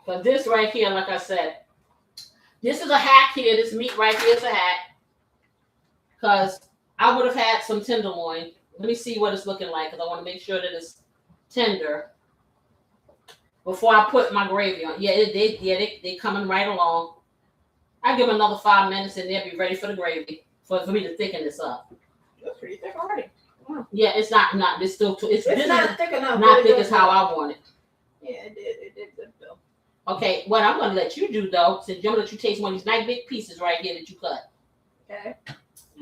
But this right here, like I said, this is a hack here. This meat right here is a hack. Because I would have had some tenderloin. Let me see what it's looking like because I want to make sure that it's tender before I put my gravy on. Yeah, they coming right along. I give them another 5 minutes and they'll be ready for the gravy for me to thicken this up. That's pretty thick already. Wow. Yeah, it's not. It's still too. It's not thick enough. Not thick as how I want it. Yeah, it did good though. Okay, what I'm gonna let you do though, since I'm gonna let you taste one of these nice big pieces right here that you cut. Okay.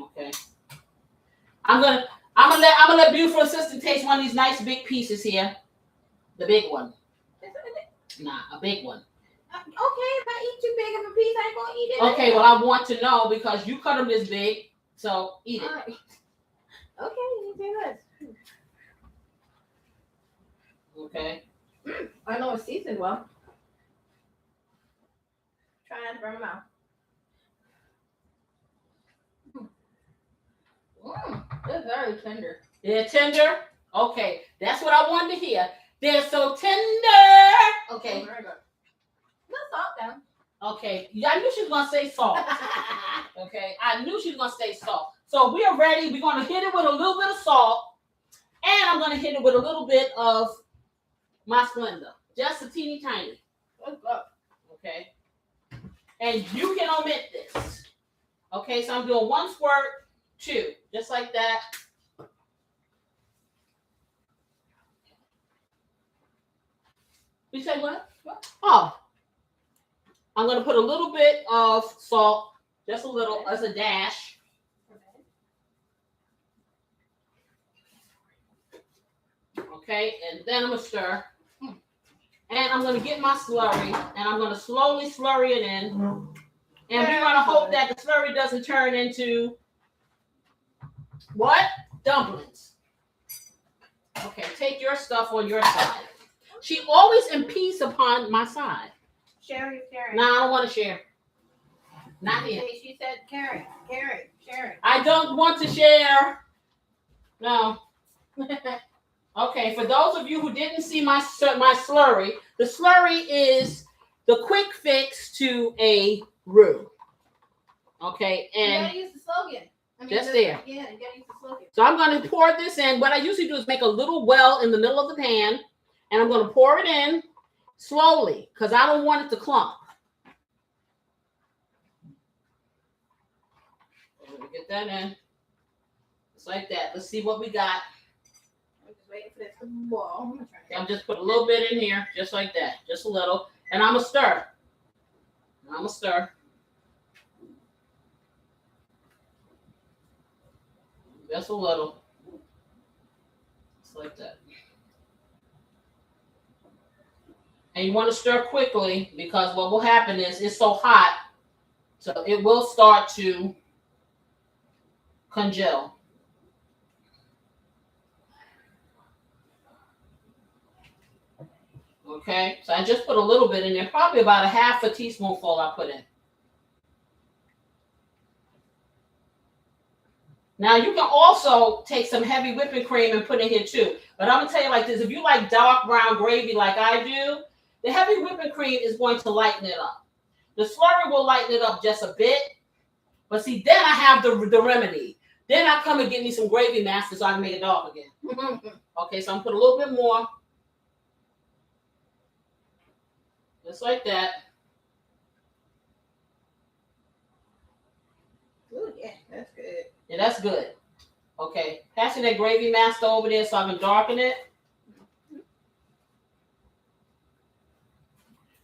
Okay. I'm gonna let beautiful assistant taste one of these nice big pieces here. The big one. Nah, a big one. Okay, if I eat too big of a piece, I ain't gonna eat it. Okay, well I want to know because you cut them this big, so eat it. Right. Okay, you do this. Okay. I know it's seasoned well. Try not to burn my mouth. It's very tender. They're tender. Okay, that's what I wanted to hear. They're so tender. Okay. Very good. Little salt down. Okay. Yeah, I knew she was gonna say salt. Okay, I knew she was gonna say salt. So we are ready. We're gonna hit it with a little bit of salt, and I'm gonna hit it with a little bit of my Splenda, just a teeny tiny. Okay, and you can omit this. Okay, so I'm doing 1 squirt, 2, just like that. You say what? Oh, I'm gonna put a little bit of salt, just a little, as a dash. Okay, and then I'm gonna stir. And I'm gonna get my slurry, and I'm gonna slowly slurry it in. And we're gonna hope that the slurry doesn't turn into what? Dumplings. Okay, take your stuff on your side. She always impedes upon my side. Sharing. No, I don't want to share. Not here. She said sharing. I don't want to share. No. Okay, for those of you who didn't see my slurry, the slurry is the quick fix to a roux. Okay, and you gotta use the slogan. Just there. Yeah, you gotta use the slogan. So I'm going to pour this in. What I usually do is make a little well in the middle of the pan, and I'm going to pour it in slowly because I don't want it to clump. Let me get that in. Just like that. Let's see what we got. I'm just waiting for this to boil. I'm just put a little bit in here, just like that, just a little, and I'm gonna stir. Just a little, just like that. And you want to stir quickly because what will happen is it's so hot, so it will start to congeal. Okay, so I just put a little bit in there, probably about a half a teaspoonful I put in. Now you can also take some heavy whipping cream and put in here too. But I'm gonna tell you like this: if you like dark brown gravy like I do, the heavy whipping cream is going to lighten it up. The slurry will lighten it up just a bit. But see, then I have the remedy. Then I come and get me some gravy master so I can make it dark again. Okay, so I'm gonna put a little bit more. Just like that. Ooh, yeah, that's good. Yeah, that's good. Okay, passing that gravy master over there so I can darken it.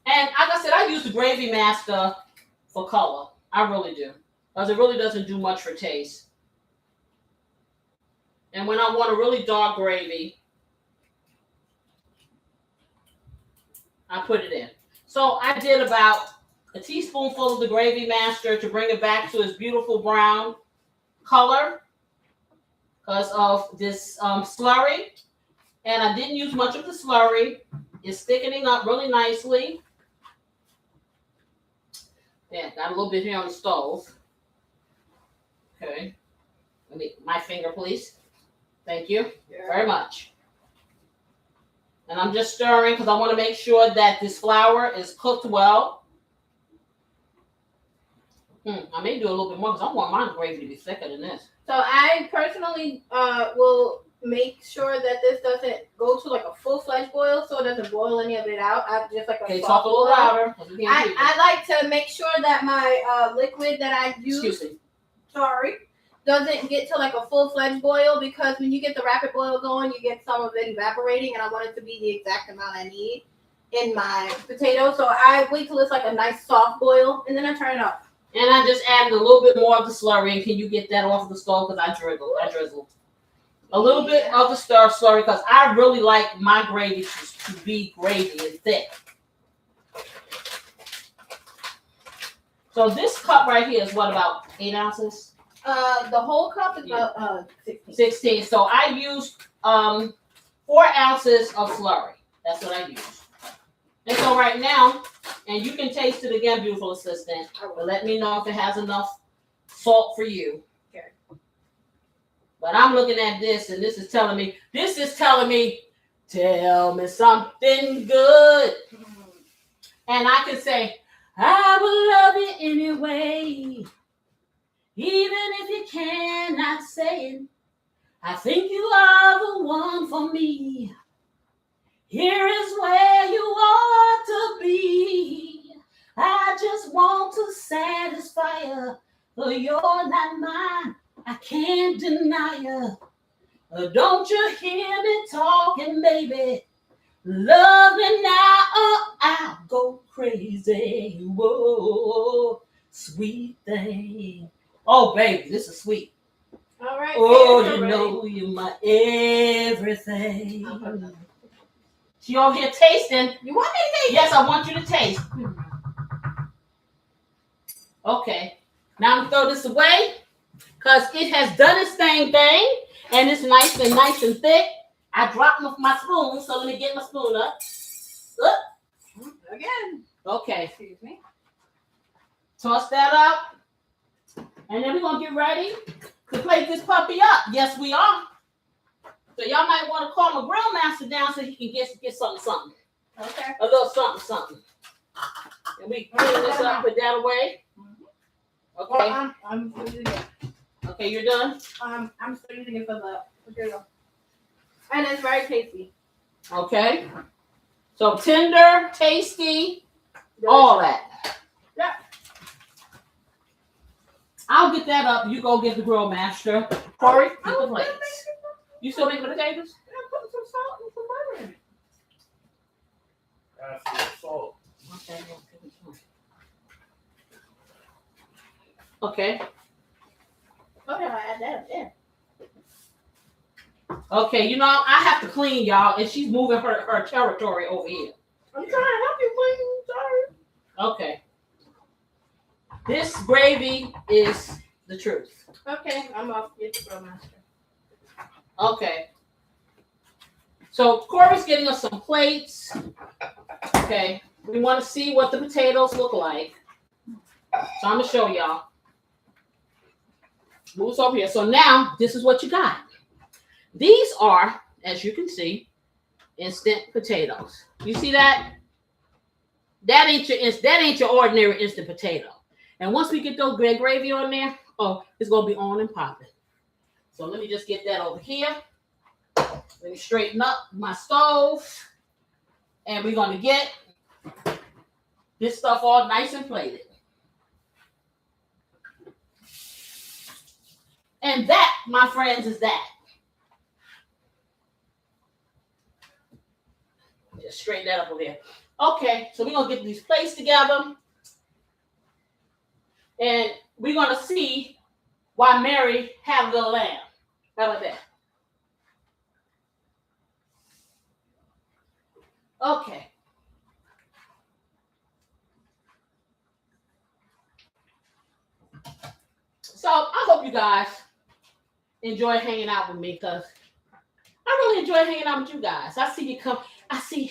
And like I said, I use the gravy master for color. I really do. Because it really doesn't do much for taste. And when I want a really dark gravy, I put it in. So I did about a teaspoonful of the gravy master to bring it back to its beautiful brown color because of this slurry. And I didn't use much of the slurry. It's thickening up really nicely. Yeah, got a little bit here on the stove. Okay. Let me, my finger, please. Thank you very much. And I'm just stirring because I want to make sure that this flour is cooked well. I may do a little bit more because I want my gravy to be thicker than this. So I personally will make sure that this doesn't go to like a full-fledged boil, so it doesn't boil any of it out. I just like a Okay, soft talk a little boil. louder. I like to make sure that my liquid that I use, doesn't get to like a full-fledged boil, because when you get the rapid boil going, you get some of it evaporating, and I want it to be the exact amount I need in my potato. So I wait till it's like a nice soft boil, and then I turn it off. And I just added a little bit more of the slurry. Can you get that off the stove? Because I drizzled. A little bit of the slurry because I really like my gravy to be gravy and thick. So this cup right here is what, about 8 ounces? The whole cup is about 16. 16. So I used 4 ounces of slurry. That's what I used. And so right now, and you can taste it again, beautiful assistant, but let me know if it has enough salt for you. Okay. But I'm looking at this, and this is telling me, tell me something good. And I can say, I will love you anyway. Even if you cannot say it, I think you are the one for me. Here is where you ought to be. I just want to satisfy you, but you're not mine. I can't deny you. Don't you hear me talking, baby? Love me now or I'll go crazy. Whoa, sweet thing. Oh, baby, this is sweet. All right. Oh, you know you're my everything. She over here tasting. You want me to taste? Yes, I want you to taste. Okay. Now I'm gonna throw this away because it has done its thing, and it's nice and thick. I dropped my spoon, so let me get my spoon up. Again. Okay. Excuse me. Toss that up. And then we're going to get ready to plate this puppy up. Yes, we are. So y'all might want to call my grill master down so he can get something. Okay. A little something. And we clean this up, put that away. Okay. Well, I'm still using it. Okay, you're done? I'm still using it for the potato. And it's very tasty. Okay. So tender, tasty, all that. Yeah. I'll get that up. You go get the grill master. Corey, get the plates. You still making potatoes? I'm putting some salt and some butter in it. That's the salt. Okay. Okay, I add that there. Okay, you know, I have to clean, y'all, and she's moving her territory over here. I'm trying to help you clean. Sorry. Okay. This gravy is the truth. Okay, I'm off. Get the grill master. Okay. So Corey's getting us some plates. Okay. We want to see what the potatoes look like. So I'm going to show y'all. Move over here. So now, this is what you got. These are, as you can see, instant potatoes. You see that? That ain't your ordinary instant potato. And once we get those gravy on there, oh, it's gonna be on and popping. So let me just get that over here. Let me straighten up my stove, and we're gonna get this stuff all nice and plated. And that, my friends, is that. Just straighten that up over there. Okay, so we're gonna get these plates together, and we're gonna see why Mary had a little lamb. How about that? Okay. So I hope you guys enjoy hanging out with me because I really enjoy hanging out with you guys. I see you come. I see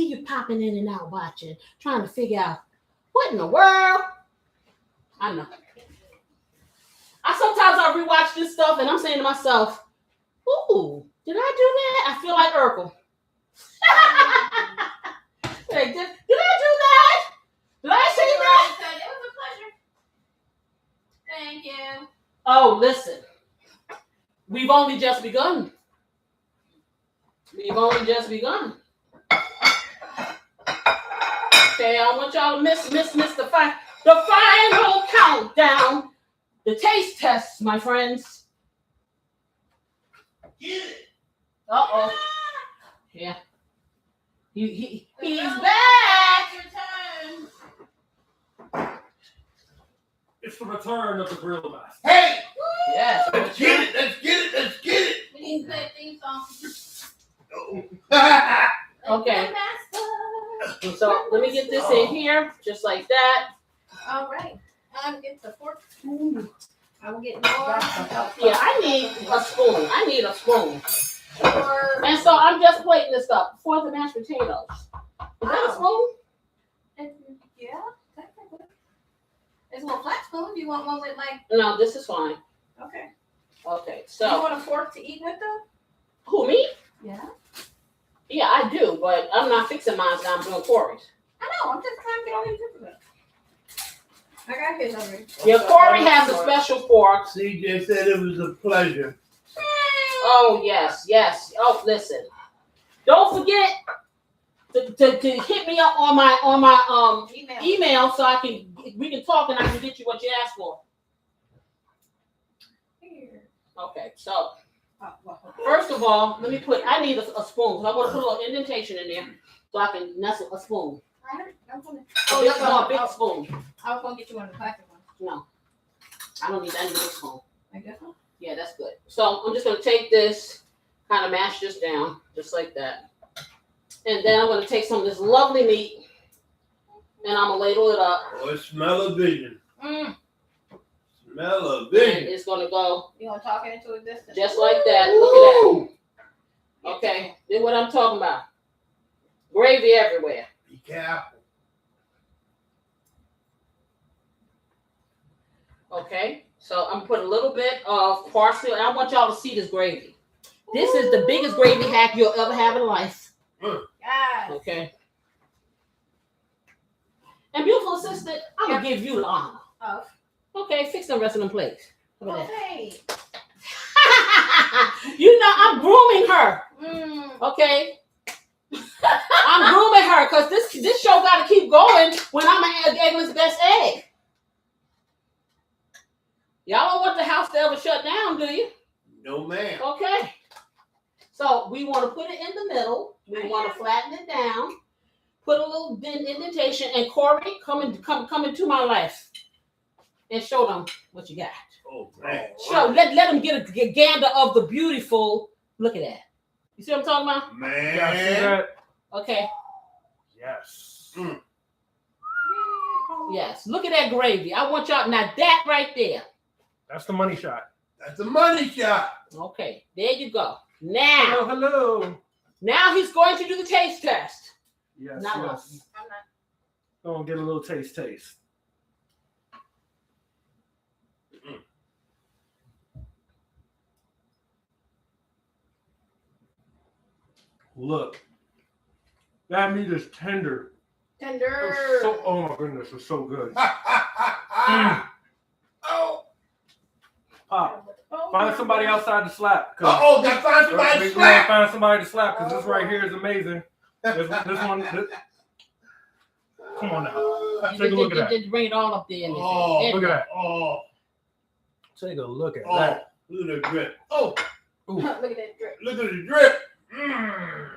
you popping in and out watching, trying to figure out what in the world. I know. Sometimes I rewatch this stuff and I'm saying to myself, ooh, did I do that? I feel like Urkel. Like, did I do that? Did I say that? It was a pleasure. Thank you. Oh, listen. We've only just begun. We've only just begun. Okay, I want y'all to miss the final countdown. The taste tests, my friends. Uh-oh. Yeah. He's back. It's the return of the grill master. Hey! Yes. Let's get it! Let's get it! Let's get it! We need to play a theme song. Okay. Master. So let me get this in here, just like that. All right. I'll get the fork. I will get more. Yeah, I need a spoon. I need a spoon. Or And so I'm just plating this up for the mashed potatoes. Is that a spoon? yeah, technically. It's a little flat spoon. Do you want one with like? No, this is fine. Okay. Okay, You so want a fork to eat with though? who, me? Yeah. Yeah, I do, but I'm not fixing mine now. I'm doing Corey's. I know. I'm just trying to get all these different ones. I got his already. Yeah, Corey has a special fork. CJ said it was a pleasure. Oh yes, yes. Oh, listen. Don't forget to hit me up on my email so we can talk and I can get you what you asked for. Here. Okay, so Oh, well. first of all, I need a spoon. So I'm gonna put a little indentation in there so I can nestle a spoon. I want to. A big spoon. I was going to get you one of the plastic ones. No, I don't need that. I need a big spoon. Like this one? Yeah, that's good. So I'm just gonna take this, kind of mash this down, just like that. And then I'm gonna take some of this lovely meat and I'm gonna ladle it up. Oh, smell of vision. Mm. Smell of And vision. it's gonna go You gonna talk it into existence? just like that. Look at that. Okay, then what I'm talking about. Gravy everywhere. Be careful. Okay, so I'm gonna put a little bit of parsley. And I want y'all to see this gravy. This is the biggest gravy hack you'll ever have in life. Yes. Okay. And beautiful assistant, I'm gonna give you the honor. Oh. Okay, fix the rest of them plates. Look at Okay. that. You know I'm grooming her. Mm. Okay. I'm grooming her because this show gotta keep going when I'm an eggless best egg. Y'all don't want the house to ever shut down, do you? No, ma'am. Okay. So we want to put it in the middle. We want to flatten it down. Put a little indentation. And Corey, come into my life and show them what you got. Oh, man. Show let them get a gander of the beautiful. Look at that. You see what I'm talking about? Man. Yeah, see that? Okay. Yes. Mm. Yes. Look at that gravy. I want y'all now that right there. That's the money shot. That's a money shot. Okay. There you go. Now. Hello. Now he's going to do the taste test. Yes, Not yes. us. I'm not. Gonna get a little taste. Look, that meat is tender. Tender. It's oh my goodness, it's so good. Oh. Pop, find somebody outside to slap. Uh-oh, got to find somebody to We slap. gotta find somebody to slap because this right here is amazing. This one. Come on now. Take a look at that. Just bring it all up there. Oh, Look at that. Oh, Take a look at oh, that. look at the drip. Oh, Ooh. Look at that drip. look at the drip. Mm.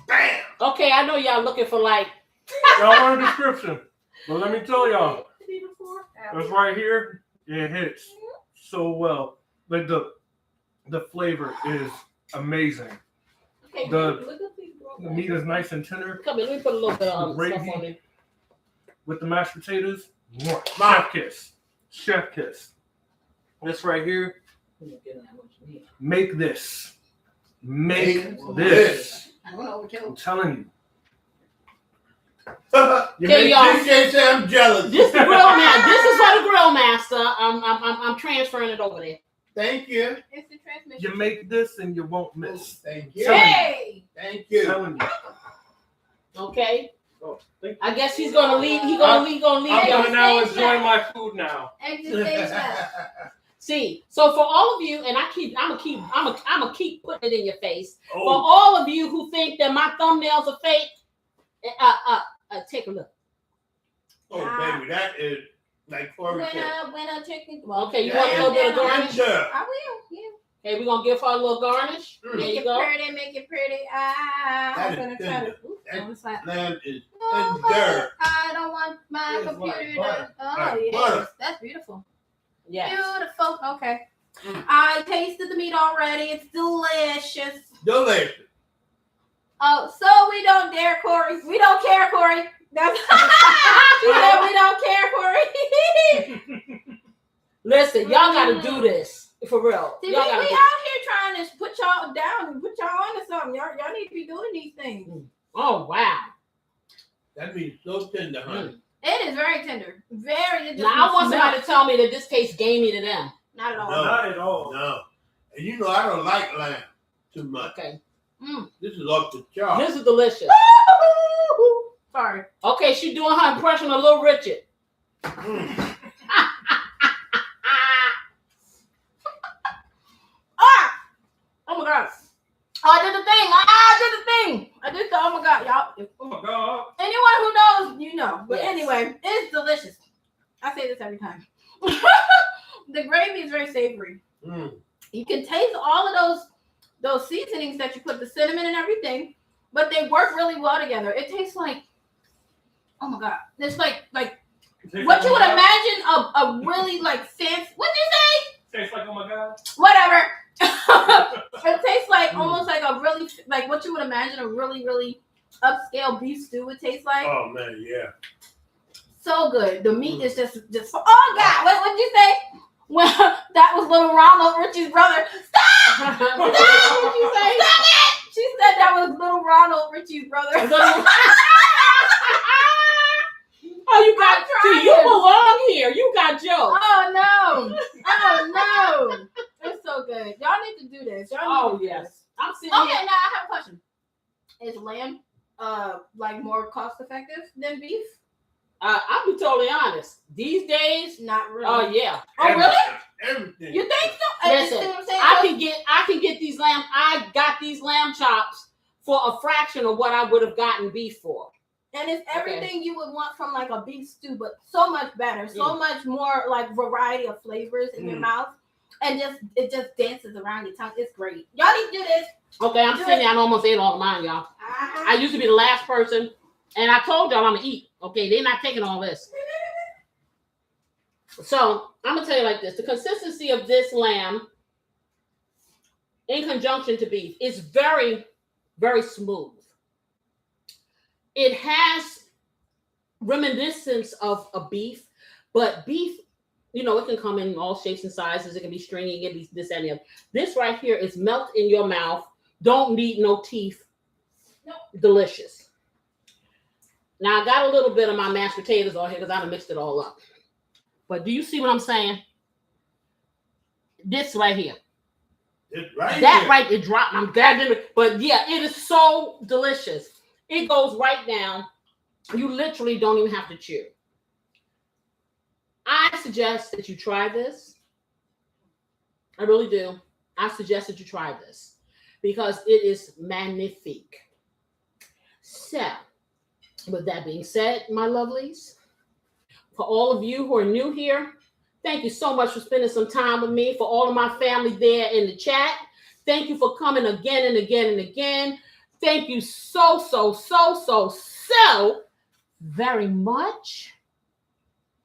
Bam. Okay, I know y'all looking for like. Y'all want a description, but let me tell y'all, this right here, it hits so well. Like the flavor is amazing. Okay, The- look at these. The meat is nice and tender. Come here, let me put a little bit of stuff Gravy. on it. with the mashed potatoes. Chef kiss. Chef kiss. This right here. Make this. Make this. I'm telling you. Okay, y'all. Say I'm jealous. This the grill master. This is for the grill master. I'm transferring it over there. Thank you. It's the transmission. You make this and you won't miss. Thank you. Hey! Thank I'm you. telling you. Okay. Oh, thank you. I guess he's gonna leave. He's gonna leave. I'm gonna now enjoy my food now. Exit stage left. See, so for all of you, and I'm gonna keep putting it in your face. For Oh, all of you who think that my thumbnails are fake, take a look. Oh, baby, that is like foraging. Winner chicken. Okay, you want a little bit of garnish? Yeah. I will. Yeah. Okay, we're gonna give her a little garnish. There Make you it go. pretty. Make it pretty. I'm That gonna is try to. tender. Ooh, That- I'm slap. Lamb is Oh, tender. I don't want my It's like computer butter. to. Oh, Like yes. butter. That's beautiful. Yes. Beautiful. Okay. I tasted the meat already. It's delicious. Delicious. Oh, so we don't dare, Corey. We don't care, Corey. That's she said we don't care, Corey. Listen, y'all gotta do this for real. See, we Y'all out gotta do. here trying to put y'all down and put y'all onto something. Y'all need to be doing these things. Oh wow. That means so tender, honey. It is very tender. Very. It just Now I want somebody smells. to tell me that this tastes gamey to them. Not at all. No. not at all. No. And you know I don't like lamb too much. Okay. This is off the chart. This is delicious. Sorry. Okay, she's doing her impression of Little Richard. Mm. Oh my god. Oh, I did the thing. I did the thing. I did the. Oh my god, y'all. Oh my God. Anyone who knows, you know. But Yes. anyway, it's delicious. I say this every time. The gravy is very savory. Mm. You can taste all of those seasonings that you put, the cinnamon and everything, but they work really well together. It tastes like, oh my god, it's like what you would imagine a really like fancy. What'd you Tastes like, oh my God. say? Whatever. It tastes like almost like a really like what you would imagine a really upscale beef stew would taste like. Oh man, yeah. So good. The meat is just oh god, what'd you say? Well, that was little Ronald Richie's brother. Stop! Stop! What'd you say? Stop it! She said that was little Ronald Richie's brother. Oh, you got I'm trying. see, you belong here. You got jokes. Oh no! Oh no! It's so good. Y'all need to do this. Y'all need Oh to do yes. this. I'm sitting Okay, here. now I have a question. Is lamb like more cost effective than beef? I'll be totally honest. These days, Not really. oh yeah. Oh really? Everything. You think so? Listen, You see what I'm saying? I can get these lamb. I got these lamb chops for a fraction of what I would have gotten beef for. And it's everything you would want from like a beef stew, but so much better, so much more like variety of flavors in your mouth, and it just dances around your tongue. It's great. Y'all need to do this. Okay, I'm sitting there. I almost ate all of mine, y'all. I used to be the last person, and I told y'all I'm gonna eat. Okay, they're not taking all this. So I'm gonna tell you like this: the consistency of this lamb, in conjunction to beef, is very, very smooth. It has reminiscence of a beef, but beef, you know, it can come in all shapes and sizes. It can be stringy, it can be this and the other. This right here is melt in your mouth. Don't need no teeth. Nope. Delicious. Now I got a little bit of my mashed potatoes on here because I done mixed it all up. But do you see what I'm saying? This right here. It's right That here. right, it dropped. I'm glad it didn't. But yeah, it is so delicious. It goes right down. You literally don't even have to chew. I suggest that you try this. I really do. I suggest that you try this because it is magnifique. So, with that being said, my lovelies, for all of you who are new here, thank you so much for spending some time with me. For all of my family there in the chat, thank you for coming again and again and again. Thank you so very much,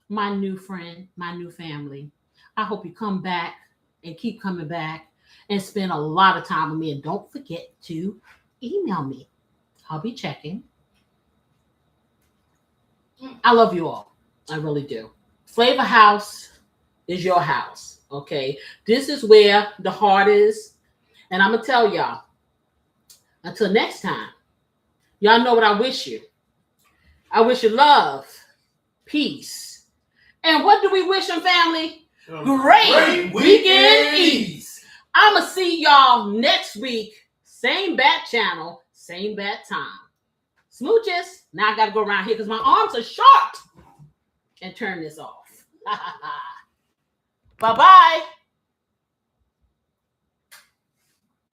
my new friend, my new family. I hope you come back and keep coming back and spend a lot of time with me. And don't forget to email me. I'll be checking. I love you all. I really do. Flavor House is your house. Okay. This is where the heart is. And I'm going to tell y'all, until next time, y'all know what I wish you. I wish you love, peace. And what do we wish them, family? Great weekend ease. I'm going to see y'all next week. Same bat channel, same bat time. Smooches. Now I got to go around here because my arms are short and turn this off. Bye-bye.